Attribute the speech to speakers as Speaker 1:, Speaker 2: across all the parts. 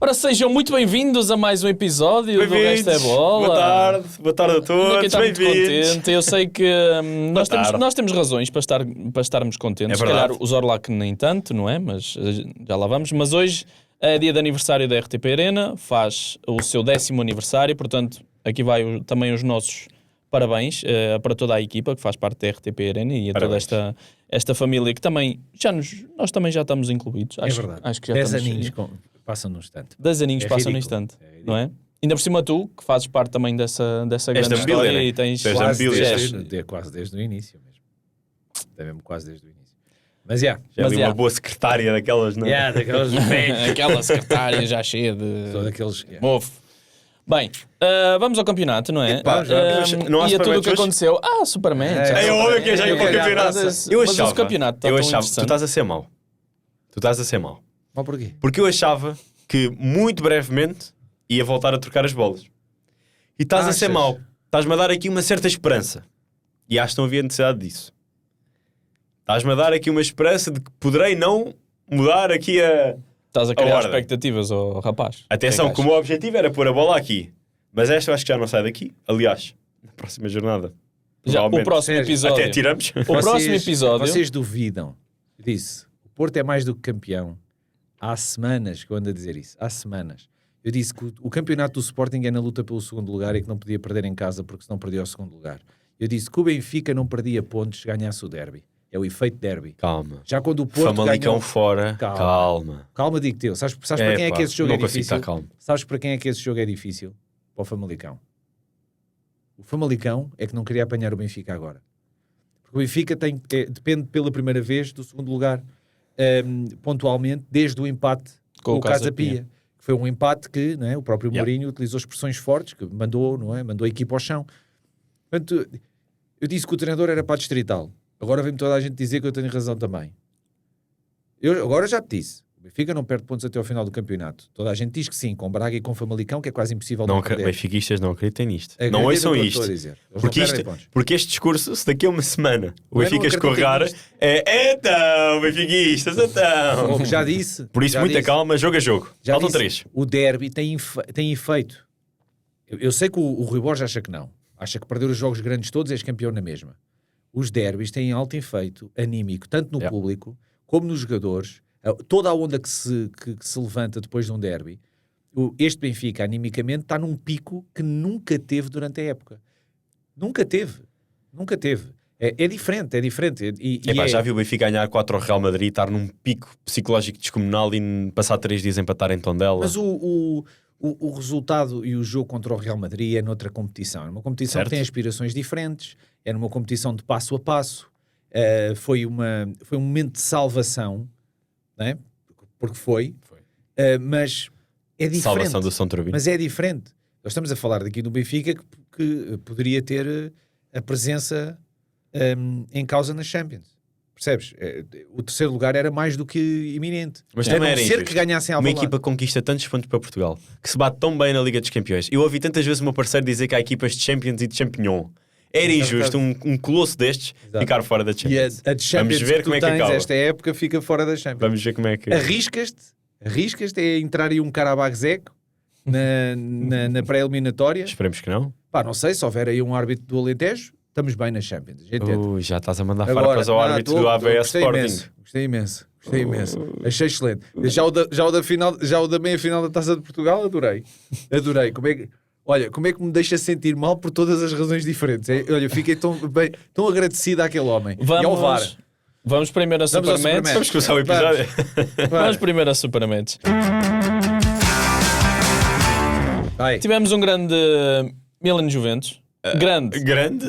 Speaker 1: Ora, sejam muito bem-vindos a mais um episódio do Resto é Bola.
Speaker 2: Boa tarde a todos, bem-vindos.
Speaker 1: Eu sei que nós temos razões para estarmos contentes.
Speaker 2: É
Speaker 1: Se calhar o Zorlac nem tanto, não é? Mas já lá vamos. Mas hoje é dia de aniversário da RTP Arena, faz o seu 10º aniversário, portanto, aqui vai também os nossos parabéns para toda a equipa que faz parte da RTP Arena e a toda esta família que também nós também já estamos incluídos.
Speaker 3: É verdade.
Speaker 1: Acho que já
Speaker 3: 10
Speaker 1: estamos,
Speaker 3: aninhos passam num instante.
Speaker 1: 10 aninhos passam no
Speaker 3: ridículo.
Speaker 1: instante, não é? Ainda por cima tu, que fazes parte também dessa grande história,
Speaker 2: né?
Speaker 1: e tens
Speaker 3: Quase desde o início mesmo. É mesmo quase desde o início. Mas já.
Speaker 2: Uma boa secretária daquelas, não é?
Speaker 3: Daquelas velhas.
Speaker 1: aquela secretária já cheia de
Speaker 3: Só daqueles.
Speaker 1: mofo. Bem, vamos ao campeonato, não é?
Speaker 2: Epá, não há
Speaker 1: e a tudo o que
Speaker 2: Superman
Speaker 1: aconteceu. Superman.
Speaker 2: É óbvio que já ia para o campeonato.
Speaker 1: Mas o campeonato está tão interessante.
Speaker 2: Tu estás a ser mau.
Speaker 3: Mas porquê?
Speaker 2: Porque eu achava que muito brevemente ia voltar a trocar as bolas. E estás a ser mau. Estás-me a dar aqui uma certa esperança. E acho que não havia necessidade disso. Estás-me a dar aqui uma esperança de que poderei não mudar aqui a...
Speaker 1: Estás a criar expectativas ao rapaz.
Speaker 2: Atenção, que o meu objetivo era pôr a bola aqui. Mas esta eu acho que já não sai daqui. Aliás, na próxima jornada.
Speaker 1: Já, o próximo episódio.
Speaker 2: Até tiramos.
Speaker 1: Próximo episódio.
Speaker 3: Vocês duvidam. Eu disse, o Porto é mais do que campeão. Há semanas que eu ando a dizer isso. Há semanas. Eu disse que o campeonato do Sporting é na luta pelo segundo lugar e que não podia perder em casa porque senão perdia o segundo lugar. Eu disse que o Benfica não perdia pontos se ganhasse o derby. É o efeito derby.
Speaker 2: Calma.
Speaker 3: Já quando o Porto
Speaker 2: Famalicão
Speaker 3: ganhou...
Speaker 2: fora. Calma.
Speaker 3: Digo-te eu. Sabes para quem é que esse jogo é difícil?
Speaker 2: Calmo.
Speaker 3: Sabes para quem é que esse jogo é difícil? Para o Famalicão. O Famalicão é que não queria apanhar o Benfica agora. Porque o Benfica depende pela primeira vez do segundo lugar, pontualmente, desde o empate com o Casa Pia. Que foi um empate que, não é, o próprio Mourinho utilizou expressões fortes, que mandou a equipa ao chão. Portanto, eu disse que o treinador era para a distrital. Agora vem-me toda a gente dizer que eu tenho razão também. Eu agora já te disse. O Benfica não perde pontos até ao final do campeonato. Toda a gente diz que sim, com Braga e com Famalicão, que é quase impossível não perder.
Speaker 2: Benfiquistas não acreditem nisto. Não ouçam isto. Porque este discurso, se daqui a uma semana o Benfica escorregar, então, benfiquistas, então.
Speaker 3: Como já disse.
Speaker 2: Por isso, muita calma, jogo a jogo. Faltam 3.
Speaker 3: O derby tem efeito. Eu sei que o Rui Borges acha que não. Acha que perder os jogos grandes todos és campeão na mesma. Os derbys têm alto efeito anímico, tanto no público como nos jogadores. Toda a onda que se levanta depois de um derby, este Benfica, animicamente, está num pico que nunca teve durante a época. Nunca teve. É diferente.
Speaker 2: Já viu o Benfica ganhar 4 ao Real Madrid e estar num pico psicológico descomunal e passar 3 dias empatar em Tondela?
Speaker 3: Mas o resultado e o jogo contra o Real Madrid é noutra competição. É uma competição que tem aspirações diferentes, é numa competição de passo a passo. Foi um momento de salvação, não é? Porque foi. Mas é diferente.
Speaker 2: Salvação do São Turbino.
Speaker 3: Mas é diferente. Nós estamos a falar daqui do Benfica que poderia ter a presença em causa nas Champions. Percebes? O terceiro lugar era mais do que iminente.
Speaker 2: Mas também era
Speaker 3: ser que ganhassem
Speaker 2: uma equipa conquista tantos pontos para Portugal, que se bate tão bem na Liga dos Campeões. Eu ouvi tantas vezes o meu parceiro dizer que há equipas de Champions e de Champignon. Era injusto um colosso destes ficar fora da Champions.
Speaker 3: E a Champions. Vamos ver como é que acaba. Esta época fica fora da Champions.
Speaker 2: Vamos ver como é que...
Speaker 3: Arriscas-te a entrar aí um Karabakh-Zek na pré-eliminatória.
Speaker 2: Esperemos que não.
Speaker 3: Não sei, se houver aí um árbitro do Alentejo, estamos bem nas Champions.
Speaker 2: Já estás a mandar farpas ao árbitro do AVS Sporting.
Speaker 3: Gostei imenso. Achei excelente. Já o da meia-final da Taça de Portugal, adorei. Como é que me deixa sentir mal por todas as razões diferentes? Olha, fiquei tão agradecido àquele homem. E ao VAR.
Speaker 1: Vamos primeiro a Supermentes.
Speaker 2: Vamos começar o episódio.
Speaker 1: Vamos primeiro a Supermentes. Tivemos um grande Milan-Juventus. Grande.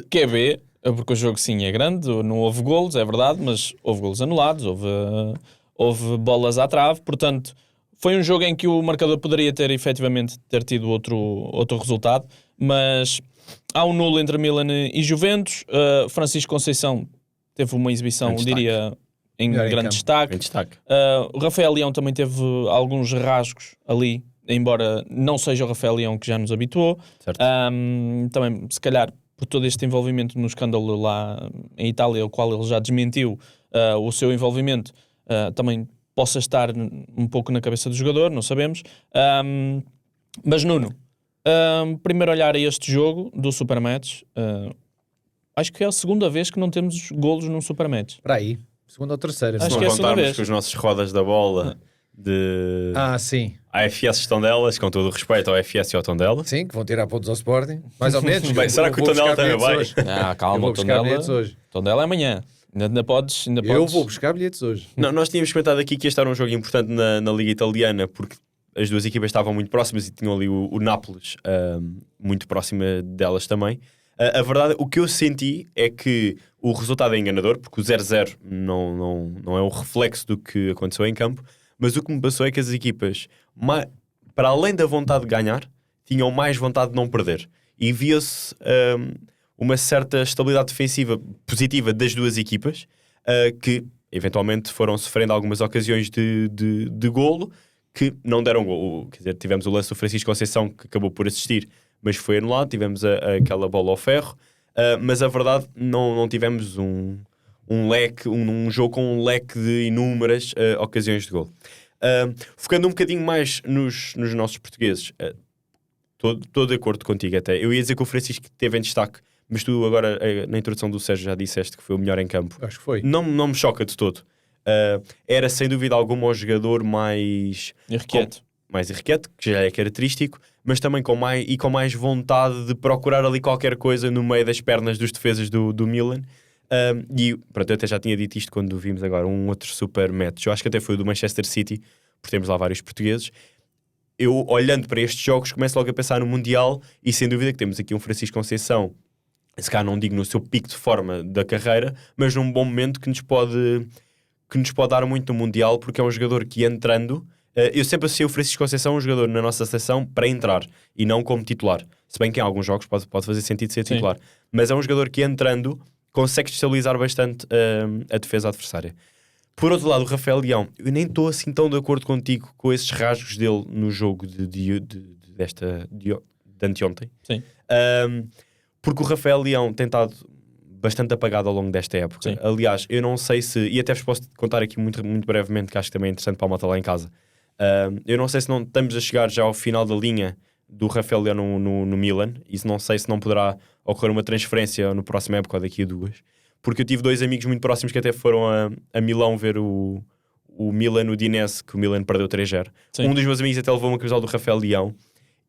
Speaker 1: QB. Porque o jogo sim é grande. Não houve golos, é verdade. Mas houve golos anulados. Houve bolas à trave. Portanto... Foi um jogo em que o marcador poderia efetivamente ter tido outro resultado, mas há um nulo entre Milan e Juventus. Francisco Conceição teve uma exibição, diria, em grande destaque. O Rafael Leão também teve alguns rasgos ali, embora não seja o Rafael Leão que já nos habituou. Também, se calhar, por todo este envolvimento no escândalo lá em Itália, o qual ele já desmentiu o seu envolvimento, também possa estar um pouco na cabeça do jogador, não sabemos. Mas Nuno, primeiro olhar a este jogo do Supermatch, acho que é a segunda vez que não temos golos num Supermatch.
Speaker 3: Para aí, segunda ou terceira.
Speaker 1: Acho
Speaker 2: Se
Speaker 1: que
Speaker 2: não
Speaker 1: é a segunda
Speaker 2: contarmos
Speaker 1: vez.
Speaker 2: com os nossos rodas da bola de
Speaker 3: Sim.
Speaker 2: AFS Tondelas, com todo o respeito ao AFS e ao Tondela.
Speaker 3: Sim, que vão tirar pontos ao Sporting. Mais ou menos.
Speaker 2: Bem, será que o Tondela também vai?
Speaker 1: Calma,
Speaker 3: Eu vou
Speaker 1: o
Speaker 3: buscar bilhetes hoje.
Speaker 1: Tondela é amanhã. Ainda podes.
Speaker 3: Eu vou buscar bilhetes hoje.
Speaker 2: Não, nós tínhamos comentado aqui que este era um jogo importante na Liga Italiana, porque as duas equipas estavam muito próximas e tinham ali o Nápoles muito próxima delas também. A verdade, o que eu senti é que o resultado é enganador, porque o 0-0 não é o reflexo do que aconteceu em campo, mas o que me passou é que as equipas, para além da vontade de ganhar, tinham mais vontade de não perder. E via-se uma certa estabilidade defensiva positiva das duas equipas, que eventualmente foram sofrendo algumas ocasiões de golo, que não deram golo. Quer dizer, tivemos o lance do Francisco Conceição, que acabou por assistir, mas foi anulado. Tivemos aquela bola ao ferro, mas a verdade, não tivemos um jogo com um leque de inúmeras ocasiões de golo. Focando um bocadinho mais nos nossos portugueses, estou de acordo contigo até. Eu ia dizer que o Francisco esteve em destaque, mas tu agora, na introdução do Sérgio, já disseste que foi o melhor em campo.
Speaker 3: Acho que foi.
Speaker 2: Não me choca de todo. Era sem dúvida alguma o jogador mais irrequieto, que já é característico, mas também com mais vontade de procurar ali qualquer coisa no meio das pernas dos defesas do Milan. E pronto, eu até já tinha dito isto quando vimos agora um outro super match. Eu acho que até foi o do Manchester City, porque temos lá vários portugueses. Eu, olhando para estes jogos, começo logo a pensar no Mundial, e sem dúvida que temos aqui um Francisco Conceição, se calhar não digo no seu pico de forma da carreira, mas num bom momento que nos pode dar muito no Mundial, porque é um jogador que entrando, eu sempre associei o Francisco Conceição um jogador na nossa seleção para entrar e não como titular, se bem que em alguns jogos pode fazer sentido ser titular. Sim. Mas é um jogador que entrando consegue estabilizar bastante a defesa adversária. Por outro lado, o Rafael Leão, eu nem estou assim tão de acordo contigo com esses rasgos dele no jogo de anteontem.
Speaker 1: Sim.
Speaker 2: Porque o Rafael Leão tem estado bastante apagado ao longo desta época. Sim. Aliás, eu não sei se... E até vos posso contar aqui muito, muito brevemente, que acho que também é interessante para a malta lá em casa. Eu não sei se não estamos a chegar já ao final da linha do Rafael Leão no Milan, e não sei se não poderá ocorrer uma transferência no próximo época ou daqui a 2. Porque eu tive 2 amigos muito próximos que até foram a Milão ver o Milan Udinese, que o Milan perdeu 3-0. Sim. Um dos meus amigos até levou uma camisola do Rafael Leão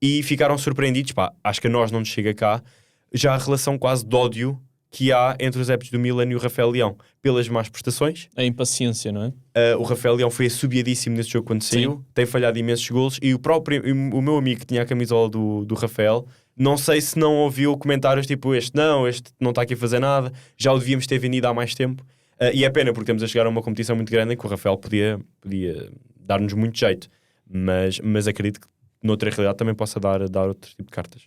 Speaker 2: e ficaram surpreendidos. Acho que a nós não nos chega cá já a relação quase de ódio que há entre os adeptos do Milan e o Rafael Leão pelas más prestações.
Speaker 1: A impaciência, não é?
Speaker 2: O Rafael Leão foi assobiadíssimo nesse jogo quando saiu. Sim. Tem falhado imensos golos. E o meu amigo que tinha a camisola do Rafael, não sei se não ouviu comentários tipo este não está aqui a fazer nada, já o devíamos ter vendido há mais tempo. E é pena porque estamos a chegar a uma competição muito grande em que o Rafael podia dar-nos muito jeito. Mas acredito que noutra realidade também possa dar outro tipo de cartas.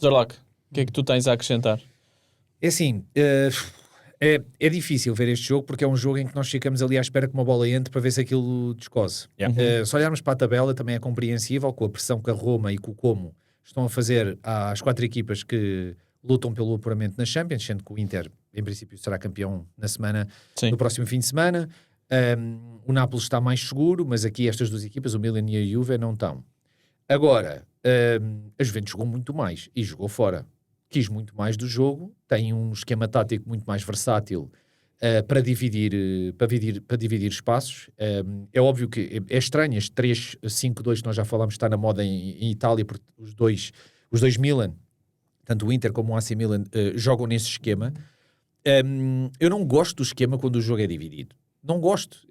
Speaker 1: Zorlac, o que é que tu tens a acrescentar?
Speaker 3: É assim, é difícil ver este jogo porque é um jogo em que nós ficamos ali à espera que uma bola entre para ver se aquilo descose. Yeah. Se olharmos para a tabela também é compreensível com a pressão que a Roma e com o Como estão a fazer às 4 equipas que lutam pelo apuramento na Champions, sendo que o Inter em princípio será campeão no próximo fim de semana. O Nápoles está mais seguro, mas aqui estas duas equipas, o Milan e a Juve, não estão. Agora, a Juventus jogou muito mais e jogou fora. Quis muito mais do jogo, tem um esquema tático muito mais versátil para dividir espaços. É óbvio que é estranho, este 3-5-2 que nós já falámos está na moda em Itália, porque os dois Milan, tanto o Inter como o AC Milan, jogam nesse esquema. Eu não gosto do esquema quando o jogo é dividido. Não gosto.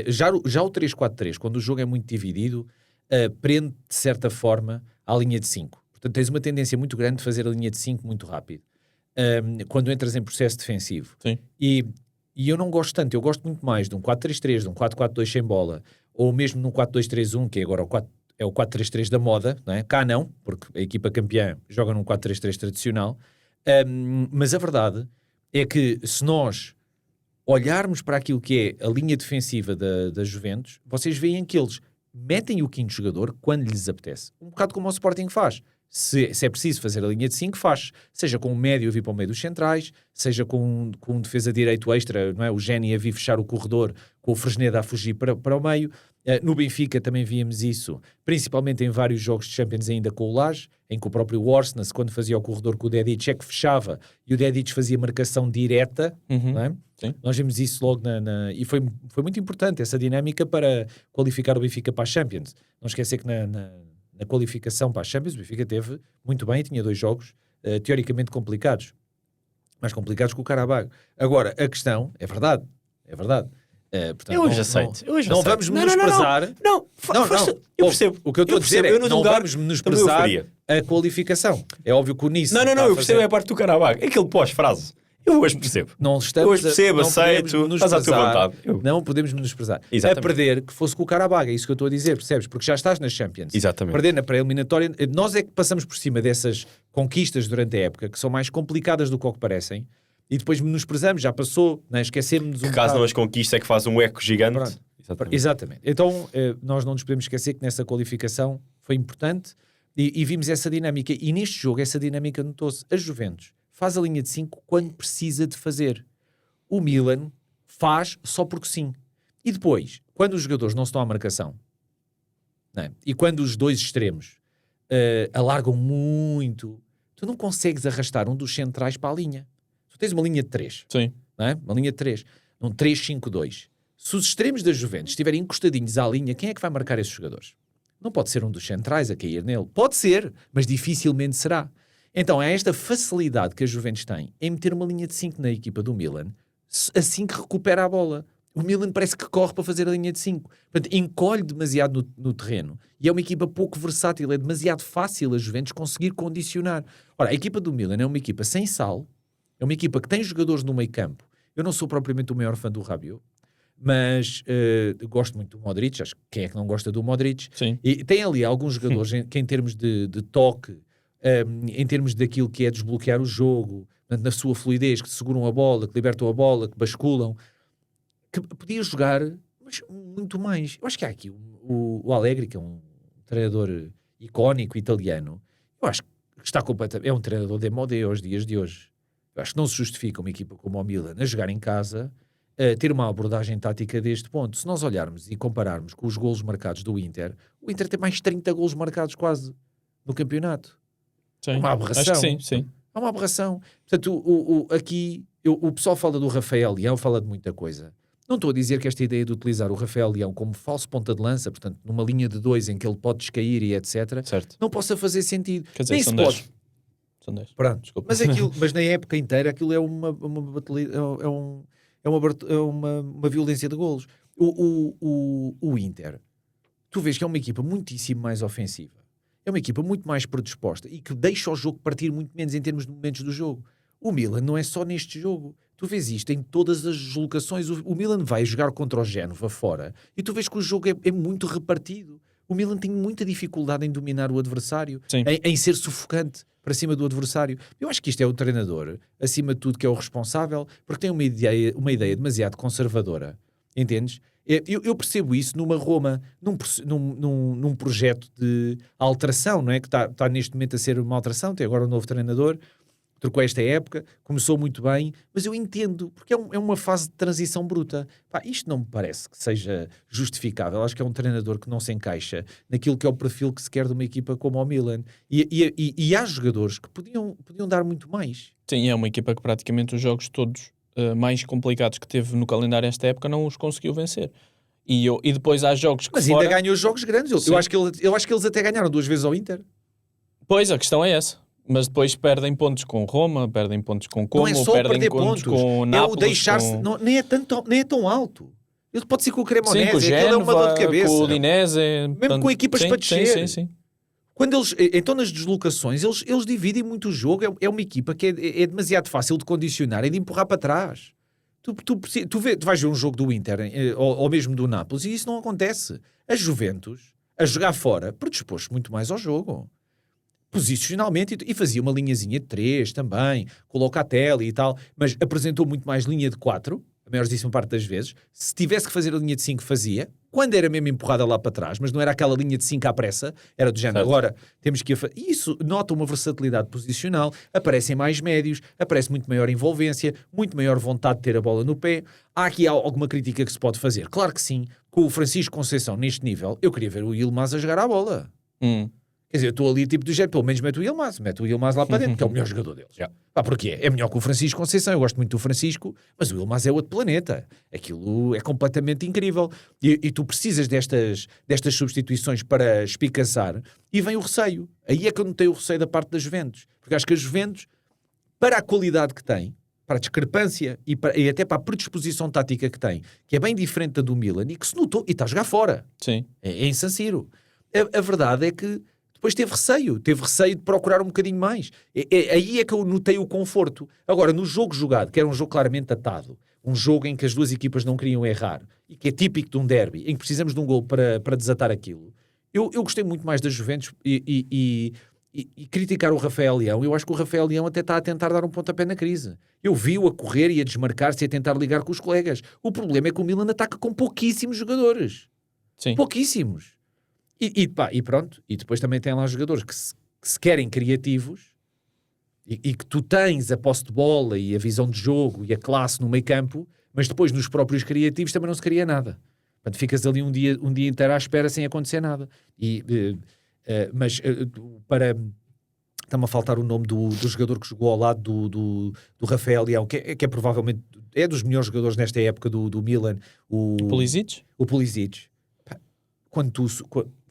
Speaker 3: Já o 3-4-3, quando o jogo é muito dividido, prende de certa forma à linha de 5. Portanto, tens uma tendência muito grande de fazer a linha de 5 muito rápido. Quando entras em processo defensivo.
Speaker 1: Sim.
Speaker 3: E eu não gosto tanto. Eu gosto muito mais de um 4-3-3, de um 4-4-2 sem bola, ou mesmo num 4-2-3-1, que agora é o 4-3-3 da moda, não é? Cá não, porque a equipa campeã joga num 4-3-3 tradicional. Mas a verdade é que se nós olharmos para aquilo que é a linha defensiva da Juventus, vocês veem que eles metem o quinto jogador quando lhes apetece. Um bocado como o Sporting faz. Se é preciso fazer a linha de 5, faz. Seja com o médio a vir para o meio dos centrais, seja com um defesa direito extra, não é? O Géni a vir fechar o corredor com o Fresneda a fugir para o meio. No Benfica também víamos isso, principalmente em vários jogos de Champions ainda com o Lage, em que o próprio Orsnes, quando fazia o corredor com o Dedic, é que fechava e o Dedic fazia marcação direta, não é?
Speaker 1: Sim.
Speaker 3: Nós vimos isso logo e foi muito importante essa dinâmica para qualificar o Benfica para a Champions. Não esquecer que na qualificação para a Champions o Benfica teve muito bem, tinha 2 jogos teoricamente complicados, mais complicados que o Qarabag. Agora, a questão, é verdade, portanto,
Speaker 2: eu hoje aceito.
Speaker 3: Não vamos menosprezar.
Speaker 2: Não, eu percebo.
Speaker 3: O que eu estou a dizer é que não vamos menosprezar a qualificação. É óbvio que o Nice.
Speaker 2: Não, eu percebo a parte do Qarabag. É aquele pós-frase. Eu hoje percebo. Eu hoje percebo, aceito, estás à tua vontade.
Speaker 3: Não podemos menosprezar.
Speaker 2: Exatamente.
Speaker 3: A perder que fosse com o Qarabag, é isso que eu estou a dizer, percebes? Porque já estás nas Champions.
Speaker 2: Exatamente.
Speaker 3: Perder na pré-eliminatória, nós é que passamos por cima dessas conquistas durante a época, que são mais complicadas do que o que parecem, e depois menosprezamos, já passou, né? Esquecemos um
Speaker 2: caso não as conquistas é que faz um eco gigante.
Speaker 3: Exatamente. Então, nós não nos podemos esquecer que nessa qualificação foi importante e vimos essa dinâmica. E neste jogo, essa dinâmica notou-se. A Juventus faz a linha de 5 quando precisa de fazer. O Milan faz só porque sim. E depois, quando os jogadores não estão à marcação, né? E quando os 2 extremos alargam muito, tu não consegues arrastar um dos centrais para a linha. Tu tens uma linha de 3.
Speaker 1: Sim.
Speaker 3: Não é? Uma linha de 3. Um 3-5-2. Se os extremos da Juventus estiverem encostadinhos à linha, quem é que vai marcar esses jogadores? Não pode ser um dos centrais a cair nele. Pode ser, mas dificilmente será. Então é esta facilidade que a Juventus tem em meter uma linha de 5 na equipa do Milan, assim que recupera a bola. O Milan parece que corre para fazer a linha de 5. Portanto, encolhe demasiado no terreno. E é uma equipa pouco versátil. É demasiado fácil a Juventus conseguir condicionar. Ora, a equipa do Milan é uma equipa sem sal. É uma equipa que tem jogadores no meio campo. Eu não sou propriamente o maior fã do Rabiot, mas gosto muito do Modric. Acho que quem é que não gosta do Modric?
Speaker 1: Sim.
Speaker 3: E tem ali alguns jogadores que em termos de toque, em termos daquilo que é desbloquear o jogo, na sua fluidez, que seguram a bola, que libertam a bola, que basculam, que podia jogar mas muito mais. Eu acho que há aqui o Allegri, que é um treinador icónico italiano, eu acho que está completamente... É um treinador de modé aos dias de hoje. Eu acho que não se justifica uma equipa como o Milan a jogar em casa, ter uma abordagem tática deste ponto. Se nós olharmos e compararmos com os golos marcados do Inter, o Inter tem mais 30 golos marcados quase no campeonato.
Speaker 1: Sim.
Speaker 3: É uma aberração.
Speaker 1: Acho que sim.
Speaker 3: É uma aberração. Portanto, aqui o pessoal fala do Rafael Leão, fala de muita coisa. Não estou a dizer que esta ideia de utilizar o Rafael Leão como falso ponta de lança, portanto, numa linha de 2 em que ele pode descair e etc.,
Speaker 1: certo,
Speaker 3: não possa fazer sentido.
Speaker 1: Quer dizer,
Speaker 3: nem
Speaker 1: são
Speaker 3: se
Speaker 1: 10.
Speaker 3: pode.
Speaker 1: São 10.
Speaker 3: Pronto.
Speaker 1: Desculpa.
Speaker 3: Mas na época inteira aquilo é uma violência de golos. O Inter, tu vês que é uma equipa muitíssimo mais ofensiva. É uma equipa muito mais predisposta e que deixa o jogo partir muito menos em termos de momentos do jogo. O Milan não é só neste jogo. Tu vês isto em todas as deslocações. O Milan vai jogar contra o Génova fora e tu vês que o jogo é muito repartido. O Milan tem muita dificuldade em dominar o adversário, em ser sufocante para cima do adversário. Eu acho que isto é o treinador, acima de tudo, que é o responsável, porque tem uma ideia demasiado conservadora. Entendes? Eu percebo isso numa Roma, num projeto de alteração, não é? Que está neste momento a ser uma alteração, tem agora um novo treinador, trocou esta época, começou muito bem, mas eu entendo, porque é uma fase de transição bruta. Isto não me parece que seja justificável. Acho que é um treinador que não se encaixa naquilo que é o perfil que se quer de uma equipa como o Milan. E há jogadores que podiam dar muito mais.
Speaker 1: Sim, é uma equipa que praticamente os jogos todos mais complicados que teve no calendário esta época não os conseguiu vencer. E depois há jogos que
Speaker 3: mas ainda ganhou jogos grandes. Eu acho que eles até ganharam 2 vezes ao Inter.
Speaker 1: Pois, a questão é essa. Mas depois perdem pontos com Roma, perdem pontos com Como,
Speaker 3: não é só
Speaker 1: perdem
Speaker 3: pontos
Speaker 1: com Nápoles.
Speaker 3: É o deixar-se... Não, nem é tão alto. Ele pode ser com o Cremonese,
Speaker 1: com o Génova,
Speaker 3: é uma dor de cabeça.
Speaker 1: com o Udinese.
Speaker 3: Mesmo com equipas para descer.
Speaker 1: Sim.
Speaker 3: Quando então nas deslocações, eles dividem muito o jogo. É uma equipa que é demasiado fácil de condicionar e de empurrar para trás. Tu vais ver um jogo do Inter ou mesmo do Nápoles e isso não acontece. A Juventus, a jogar fora, predispôs muito mais ao jogo. Posicionalmente, e fazia uma linhazinha de 3 também, com o Locatelli e tal, mas apresentou muito mais linha de 4, a maioríssima parte das vezes. Se tivesse que fazer a linha de 5, fazia. quando era mesmo empurrada lá para trás, mas não era aquela linha de 5 à pressa, era do género, agora temos que... Isso nota uma versatilidade posicional, aparecem mais médios, aparece muito maior envolvência, muito maior vontade de ter a bola no pé. Há aqui alguma crítica que se pode fazer? Claro que sim, com o Francisco Conceição neste nível, eu queria ver o Yilmaz a jogar à bola. Quer dizer, eu estou ali tipo do jeito, pelo menos mete o Yilmaz lá para dentro, que é o melhor jogador deles. Porquê? É melhor que o Francisco Conceição, eu gosto muito do Francisco, mas o Yilmaz é outro planeta. Aquilo é completamente incrível. E tu precisas destas substituições para espicaçar, e vem o receio. Aí é que eu notei o receio da parte das Juventus. Porque acho que as Juventus, para a qualidade que tem, para a discrepância e até para a predisposição tática que tem, que é bem diferente da do Milan, e que se notou, e está a jogar fora.
Speaker 1: Sim.
Speaker 3: É em San Siro. A verdade é que depois teve receio de procurar um bocadinho mais. Aí é que eu notei o conforto. Agora, no jogo jogado, que era um jogo claramente atado, um jogo em que as duas equipas não queriam errar, e que é típico de um derby, em que precisamos de um gol para desatar aquilo, eu gostei muito mais das Juventus e criticar o Rafael Leão. Eu acho que o Rafael Leão até está a tentar dar um pontapé na crise. Eu vi-o a correr e a desmarcar-se e a tentar ligar com os colegas. O problema é que o Milan ataca com pouquíssimos jogadores.
Speaker 1: Sim.
Speaker 3: Pouquíssimos. E pronto, e depois também tem lá jogadores que se querem criativos e que tu tens a posse de bola e a visão de jogo e a classe no meio campo, mas depois nos próprios criativos também não se cria nada. Portanto, ficas ali um dia inteiro à espera sem acontecer nada. Está-me a faltar o nome do jogador que jogou ao lado do Rafael Leão, que é provavelmente dos melhores jogadores nesta época do Milan, o
Speaker 1: Pulisic?
Speaker 3: O Pulisic. Quando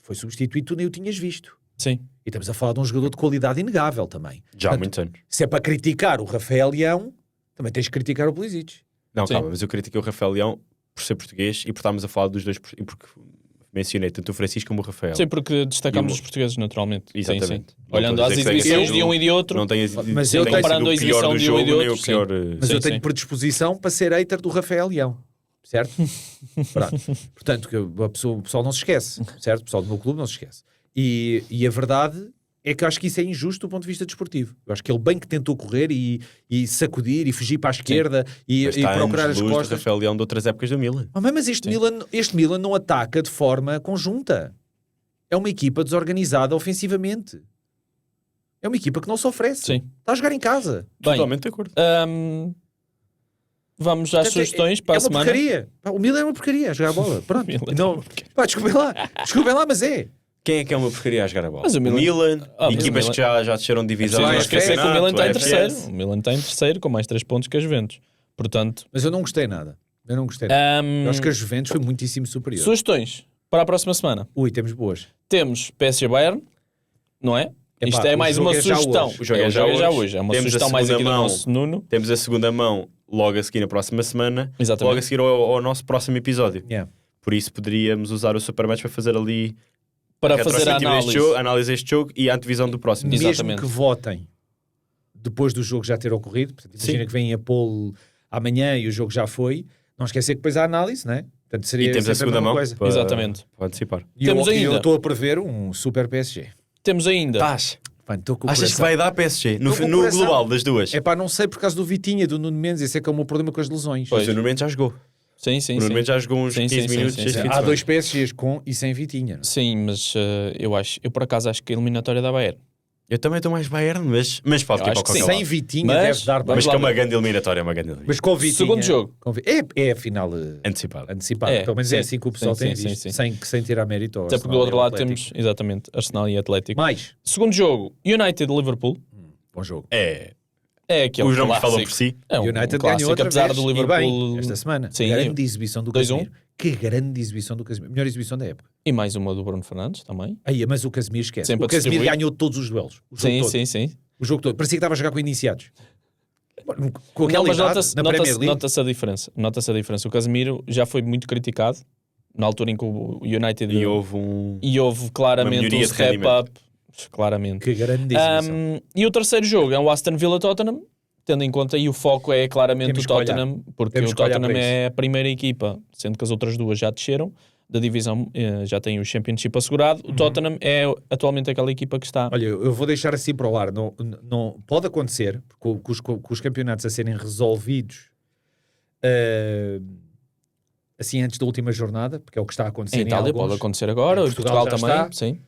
Speaker 3: foi substituído, tu nem o tinhas visto.
Speaker 1: Sim.
Speaker 3: E estamos a falar de um jogador de qualidade inegável também.
Speaker 2: Já há muitos anos.
Speaker 3: Se é para criticar o Rafael Leão, também tens de criticar o Pulisic.
Speaker 2: Não, calma, mas eu critiquei o Rafael Leão por ser português e por estarmos a falar dos dois, e porque mencionei tanto o Francisco como o Rafael.
Speaker 1: Sim, porque destacamos os portugueses naturalmente.
Speaker 2: Exatamente.
Speaker 1: Sim, sim. Olhando às exibições de um e de outro,
Speaker 2: não tenho,
Speaker 3: mas eu tenho
Speaker 1: comparando a exibição de um e de outro,
Speaker 2: pior,
Speaker 3: mas eu tenho predisposição para ser hater do Rafael Leão. Certo? Portanto, que o pessoal não se esquece, certo? O pessoal do meu clube não se esquece. E a verdade é que eu acho que isso é injusto do ponto de vista desportivo. Eu acho que ele bem que tentou correr e sacudir e fugir para a esquerda e procurar as costas.
Speaker 2: Do Rafael Leão de outras épocas do Milan.
Speaker 3: Mas este Milan não ataca de forma conjunta. É uma equipa desorganizada ofensivamente. É uma equipa que não se oferece.
Speaker 1: Sim.
Speaker 3: Está a jogar em casa.
Speaker 2: Totalmente de acordo.
Speaker 1: Vamos às sugestões para a semana.
Speaker 3: Porcaria. O Milan é uma porcaria a jogar a bola. Pronto. Desculpem lá, mas é.
Speaker 2: Quem é uma porcaria a jogar a bola?
Speaker 1: Mas o Milan,
Speaker 2: equipas que já desceram de divisão.
Speaker 1: Não esquecer que o Milan está em terceiro. O Milan está em terceiro com mais 3 pontos que a Juventus. Portanto...
Speaker 3: Mas eu não gostei nada. Eu acho que a Juventus foi muitíssimo superior.
Speaker 1: Sugestões para a próxima semana.
Speaker 3: Temos boas.
Speaker 1: Temos PSG Bayern, não é? Isto é mais uma sugestão.
Speaker 2: O jogo é já hoje.
Speaker 1: É uma sugestão mais aqui do nosso Nuno.
Speaker 2: Temos a segunda mão logo a seguir na próxima semana.
Speaker 1: Exatamente.
Speaker 2: Logo a seguir ao nosso próximo episódio.
Speaker 3: Yeah.
Speaker 2: Por isso poderíamos usar o Supermatch para fazer ali
Speaker 1: para fazer a
Speaker 2: análise deste jogo e a antevisão do próximo.
Speaker 3: Mesmo que votem depois do jogo já ter ocorrido, portanto, imagina que vem a polo amanhã e o jogo já foi, não esquecer que depois há análise, não é? Portanto, seria
Speaker 2: e temos a segunda mão
Speaker 3: coisa.
Speaker 1: Exatamente.
Speaker 2: Para antecipar.
Speaker 3: E eu estou a prever um super PSG.
Speaker 1: Temos ainda.
Speaker 2: Achas que vai dar PSG no global das duas?
Speaker 3: É pá, não sei por causa do Vitinha, do Nuno Mendes, esse é que é o meu problema com as lesões.
Speaker 2: Pois o Nuno Mendes já jogou.
Speaker 1: Sim.
Speaker 2: O Nuno Mendes já jogou uns 15 minutos.
Speaker 3: Há 2 PSGs com e sem Vitinha.
Speaker 1: Sim, mas eu por acaso acho que a eliminatória da Bayern.
Speaker 2: Eu também estou mais Bayern, mas pode ir para qualquer lado.
Speaker 3: Sem Vitinha deve dar Bayern.
Speaker 2: Mas que é uma grande eliminatória, Mas
Speaker 3: com Vitinha...
Speaker 1: Segundo jogo.
Speaker 3: É a final...
Speaker 2: Antecipada.
Speaker 3: Pelo menos é assim que o pessoal tem visto. Sem tirar mérito ao
Speaker 1: Até porque do outro lado temos, exatamente, Arsenal e Atlético.
Speaker 3: Mais.
Speaker 1: Segundo jogo, United-Liverpool.
Speaker 3: Bom jogo.
Speaker 1: É aquele
Speaker 2: os nomes
Speaker 1: clássico.
Speaker 2: falam por si.
Speaker 3: É um United ganhou outra
Speaker 1: apesar
Speaker 3: vez,
Speaker 1: do Liverpool
Speaker 3: esta semana.
Speaker 1: Sim,
Speaker 3: grande exibição do Casemiro.
Speaker 1: 2-1.
Speaker 3: Que grande exibição do Casemiro. Melhor exibição da época.
Speaker 1: E mais uma do Bruno Fernandes também.
Speaker 3: Mas o Casemiro esquece.
Speaker 1: Sempre
Speaker 3: o Casemiro ganhou todos os duelos.
Speaker 1: Sim.
Speaker 3: O jogo todo. Parecia que estava a jogar com iniciados. Com
Speaker 1: não, mas
Speaker 3: nota-se
Speaker 1: a diferença. Nota-se a diferença. O Casemiro já foi muito criticado na altura em que o United... E houve claramente um step-up. Claramente.
Speaker 3: Que grande exibição.
Speaker 1: E o terceiro jogo é o Aston Villa-Tottenham. Tendo em conta, e o foco é claramente o Tottenham, porque o Tottenham é a primeira equipa, sendo que as outras duas já desceram da divisão, já tem o Championship assegurado. O Tottenham é atualmente aquela equipa que está...
Speaker 3: Olha, eu vou deixar assim para o ar. Não, pode acontecer, com os campeonatos a serem resolvidos assim antes da última jornada, porque é o que está a acontecer
Speaker 1: em Itália
Speaker 3: alguns.
Speaker 1: pode acontecer agora, em Portugal também,
Speaker 3: está.
Speaker 1: sim.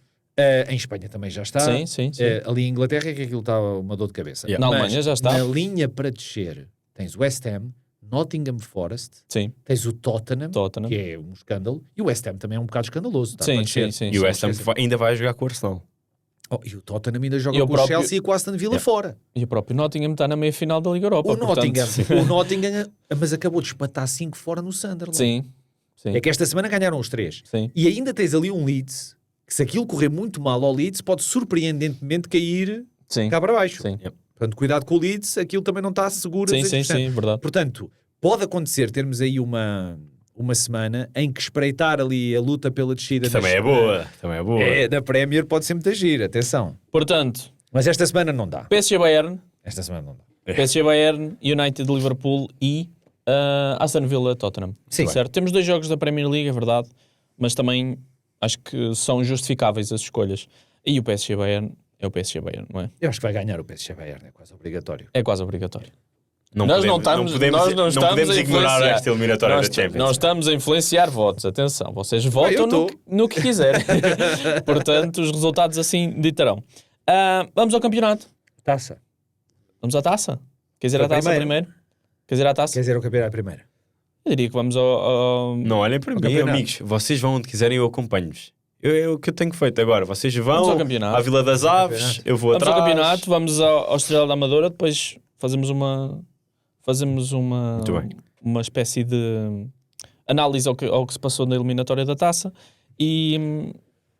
Speaker 3: Em Espanha também já está.
Speaker 1: Sim.
Speaker 3: Ali em Inglaterra é que aquilo está uma dor de cabeça.
Speaker 2: Yeah.
Speaker 1: Na
Speaker 3: Mas
Speaker 1: Alemanha já está.
Speaker 3: na linha para descer tens West Ham, Nottingham Forest,
Speaker 1: Sim.
Speaker 3: tens o Tottenham,
Speaker 1: Tottenham.
Speaker 3: que é um escândalo, e o West Ham também é um bocado escandaloso. Está para
Speaker 1: Sim,
Speaker 3: descer.
Speaker 1: sim.
Speaker 2: E o West Ham ainda vai jogar com o Arsenal.
Speaker 3: E o Tottenham ainda joga
Speaker 1: E o
Speaker 3: com
Speaker 1: próprio-
Speaker 3: o Chelsea e com o Aston Villa fora.
Speaker 1: E o próprio Nottingham está na meia-final da Liga Europa.
Speaker 3: O
Speaker 1: portanto,
Speaker 3: Nottingham, mas acabou de espatar 5 fora no Sunderland.
Speaker 1: Sim.
Speaker 3: É que esta semana ganharam os 3.
Speaker 1: Sim.
Speaker 3: E ainda tens ali um Leeds, que se aquilo correr muito mal ao Leeds, pode surpreendentemente cair
Speaker 1: Sim.
Speaker 3: cá para baixo.
Speaker 1: Sim.
Speaker 3: Portanto, cuidado com o Leeds, aquilo também não está seguro. a
Speaker 1: Sim,
Speaker 3: 100%.
Speaker 1: verdade.
Speaker 3: Portanto, pode acontecer termos aí uma semana em que espreitar ali a luta pela descida.
Speaker 2: Também é boa.
Speaker 3: Da Premier pode ser muito agir, atenção.
Speaker 1: Portanto,
Speaker 3: Mas esta semana não dá.
Speaker 1: PSG Bayern,
Speaker 3: Esta semana não dá.
Speaker 1: PSG Bayern, United Liverpool e Aston Villa Tottenham.
Speaker 3: Sim.
Speaker 1: Certo? Temos 2 jogos da Premier League, é verdade, mas também acho que são justificáveis as escolhas. E o PSG Bayern é o PSG Bayern, não é?
Speaker 3: Eu acho que vai ganhar o PSG Bayern, é quase obrigatório.
Speaker 1: É quase obrigatório.
Speaker 2: Nós não podemos ignorar esta eliminatória da Champions.
Speaker 1: Não estamos a influenciar votos, atenção, vocês votam no que quiserem. Portanto, os resultados assim ditarão. Vamos ao campeonato.
Speaker 3: Taça.
Speaker 1: Vamos à taça? Quer dizer a taça primeiro? Quer dizer a taça?
Speaker 3: Quer dizer o campeonato primeiro?
Speaker 1: Eu diria que vamos ao...
Speaker 2: Não olhem para mim, amigos. Vocês vão onde quiserem, eu acompanho-vos. É o que eu tenho feito agora. Vocês vão à Vila das Aves, eu vou atrás.
Speaker 1: Vamos ao campeonato, vamos ao Estrela da Amadora, depois fazemos uma espécie de análise ao que se passou na eliminatória da taça e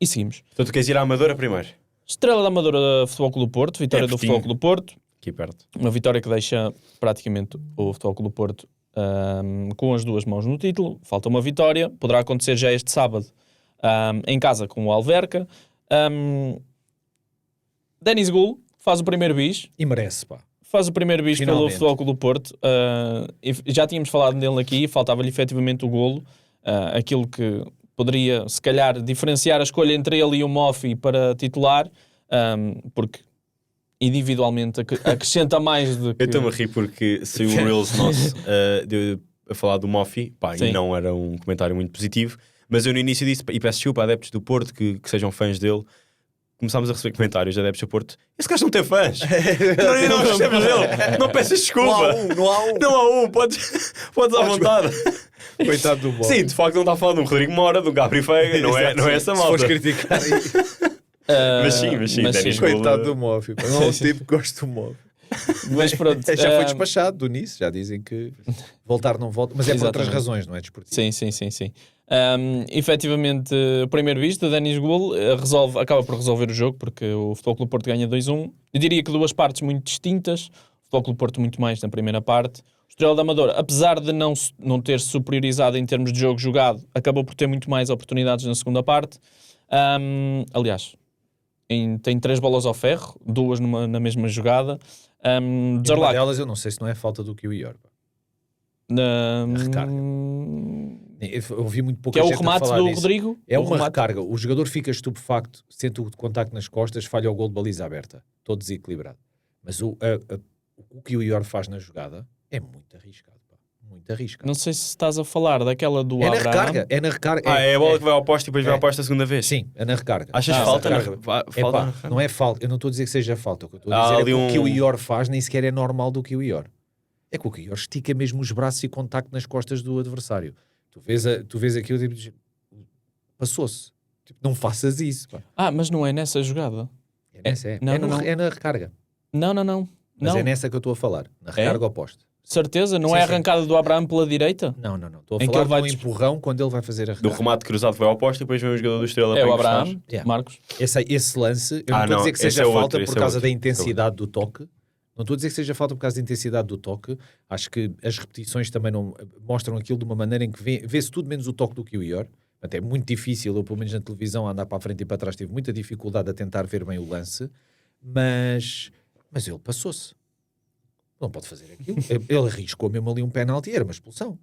Speaker 1: seguimos.
Speaker 2: Então tu queres ir à Amadora primeiro?
Speaker 1: Estrela da Amadora Futebol Clube do Porto, vitória do Futebol Clube do Porto.
Speaker 2: Aqui perto.
Speaker 1: Uma vitória que deixa praticamente o Futebol Clube do Porto com as 2 mãos no título. Falta uma vitória, poderá acontecer já este sábado em casa com o Alverca. Denis Gul faz o primeiro bis.
Speaker 3: E merece, pá.
Speaker 1: Faz o primeiro bis pelo Futebol Clube do Porto. Já tínhamos falado dele aqui, faltava-lhe efetivamente o golo. Aquilo que poderia, se calhar, diferenciar a escolha entre ele e o Moffi para titular, porque individualmente acrescenta mais do que...
Speaker 2: Eu estou-me a rir porque saiu o Reels nosso a falar do Moffi, e não era um comentário muito positivo, mas eu no início disse, e peço desculpa a adeptos do Porto que sejam fãs dele, começámos a receber comentários de adeptos do Porto. Esse gajo não tem fãs. não gostamos dele. Não peças desculpa. Não há um. Podes à vontade.
Speaker 3: Coitado do Moffi.
Speaker 2: Sim, de facto não está a falar de um Rodrigo Mora, de um Gabri Feiga, não é essa malta.
Speaker 3: Se fores criticar
Speaker 2: mas sim, Denis Gul.
Speaker 3: Coitado do Moffi. Não é um tipo que gosta do Moffi.
Speaker 1: Mas pronto.
Speaker 3: Já foi despachado do Nice, já dizem que voltar não volta, mas é por outras razões, não é desportivo.
Speaker 1: Sim. Efetivamente, o primeiro bis de Denis Gul acaba por resolver o jogo, porque o Futebol Clube Porto ganha 2-1. Eu diria que 2 partes muito distintas. O Futebol Clube Porto muito mais na primeira parte. O Estrela da Amadora, apesar de não ter superiorizado em termos de jogo jogado, acabou por ter muito mais oportunidades na segunda parte. Aliás, tem 3 bolas ao ferro, 2 na mesma jogada.
Speaker 3: Uma delas eu não sei se não é falta do QIOR.
Speaker 1: Na
Speaker 3: recarga. Eu ouvi muito pouca
Speaker 1: que é
Speaker 3: gente
Speaker 1: o remate
Speaker 3: a falar
Speaker 1: do
Speaker 3: disso.
Speaker 1: Rodrigo.
Speaker 3: É uma recarga. O jogador fica estupefacto, sente o contacto nas costas, falha o gol de baliza aberta. Todo desequilibrado. Mas o que o Ior faz na jogada é muito arriscado. Pá. Muito arriscado.
Speaker 1: Não sei se estás a falar daquela do
Speaker 3: É na
Speaker 1: Abraham.
Speaker 3: recarga. É na recarga.
Speaker 2: É a bola que vai ao poste e depois vai ao poste a segunda vez.
Speaker 3: Sim, é na recarga.
Speaker 2: Achas falta?
Speaker 3: Não é falta. Eu não estou a dizer que seja falta. O que eu estou a dizer é que o que o Ior faz nem sequer é normal do que o Ior. É que o Ior estica mesmo os braços e contacto nas costas do adversário. Tu vês aquilo e tipo, passou-se. Tipo, não faças isso. Pá.
Speaker 1: Mas não é nessa jogada.
Speaker 3: É na recarga.
Speaker 1: Não.
Speaker 3: Mas é nessa que eu estou a falar. Na recarga oposta.
Speaker 1: Certeza? Não é a arrancada do Abraham pela direita?
Speaker 3: Não. Estou a falar de um empurrão quando ele vai fazer a recarga.
Speaker 2: Do remate cruzado vai ao poste e depois vem o jogador do Estrela.
Speaker 1: É o Abraham, Marcos.
Speaker 3: Esse lance, eu não estou a dizer que seja falta por causa da intensidade do toque. Não estou a dizer que seja falta por causa da intensidade do toque. Acho que as repetições também não mostram aquilo de uma maneira em que vê-se tudo menos o toque do que o Ior. Até é muito difícil, eu pelo menos na televisão, a andar para a frente e para trás, tive muita dificuldade a tentar ver bem o lance. Mas ele passou-se. Não pode fazer aquilo. Ele arriscou mesmo ali um penalti, era uma expulsão.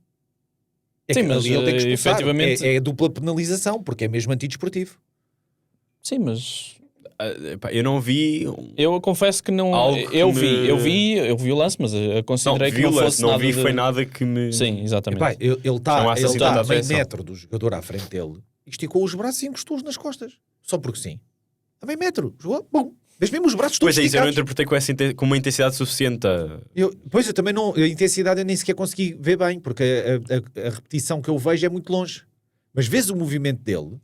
Speaker 1: Sim, mas
Speaker 3: ali ele tem que expulsar.
Speaker 1: efetivamente...
Speaker 3: É dupla penalização, porque é mesmo antidesportivo.
Speaker 1: Sim, mas
Speaker 2: eu não vi.
Speaker 1: Eu confesso que não. Eu vi o lance, mas eu considerei que não fosse
Speaker 2: não
Speaker 1: nada.
Speaker 2: Vi, foi nada que me.
Speaker 1: Sim, exatamente.
Speaker 3: Epá, ele está a meio metro do jogador à frente dele, esticou os braços e encostou-os nas costas. Só porque sim. A meio metro. Jogou, bom. Mas mesmo os braços todos
Speaker 2: esticados. Pois é, isso eu não interpretei com uma intensidade suficiente.
Speaker 3: Pois eu também não. A intensidade eu nem sequer consegui ver bem, porque a repetição que eu vejo é muito longe. Mas vês o movimento dele,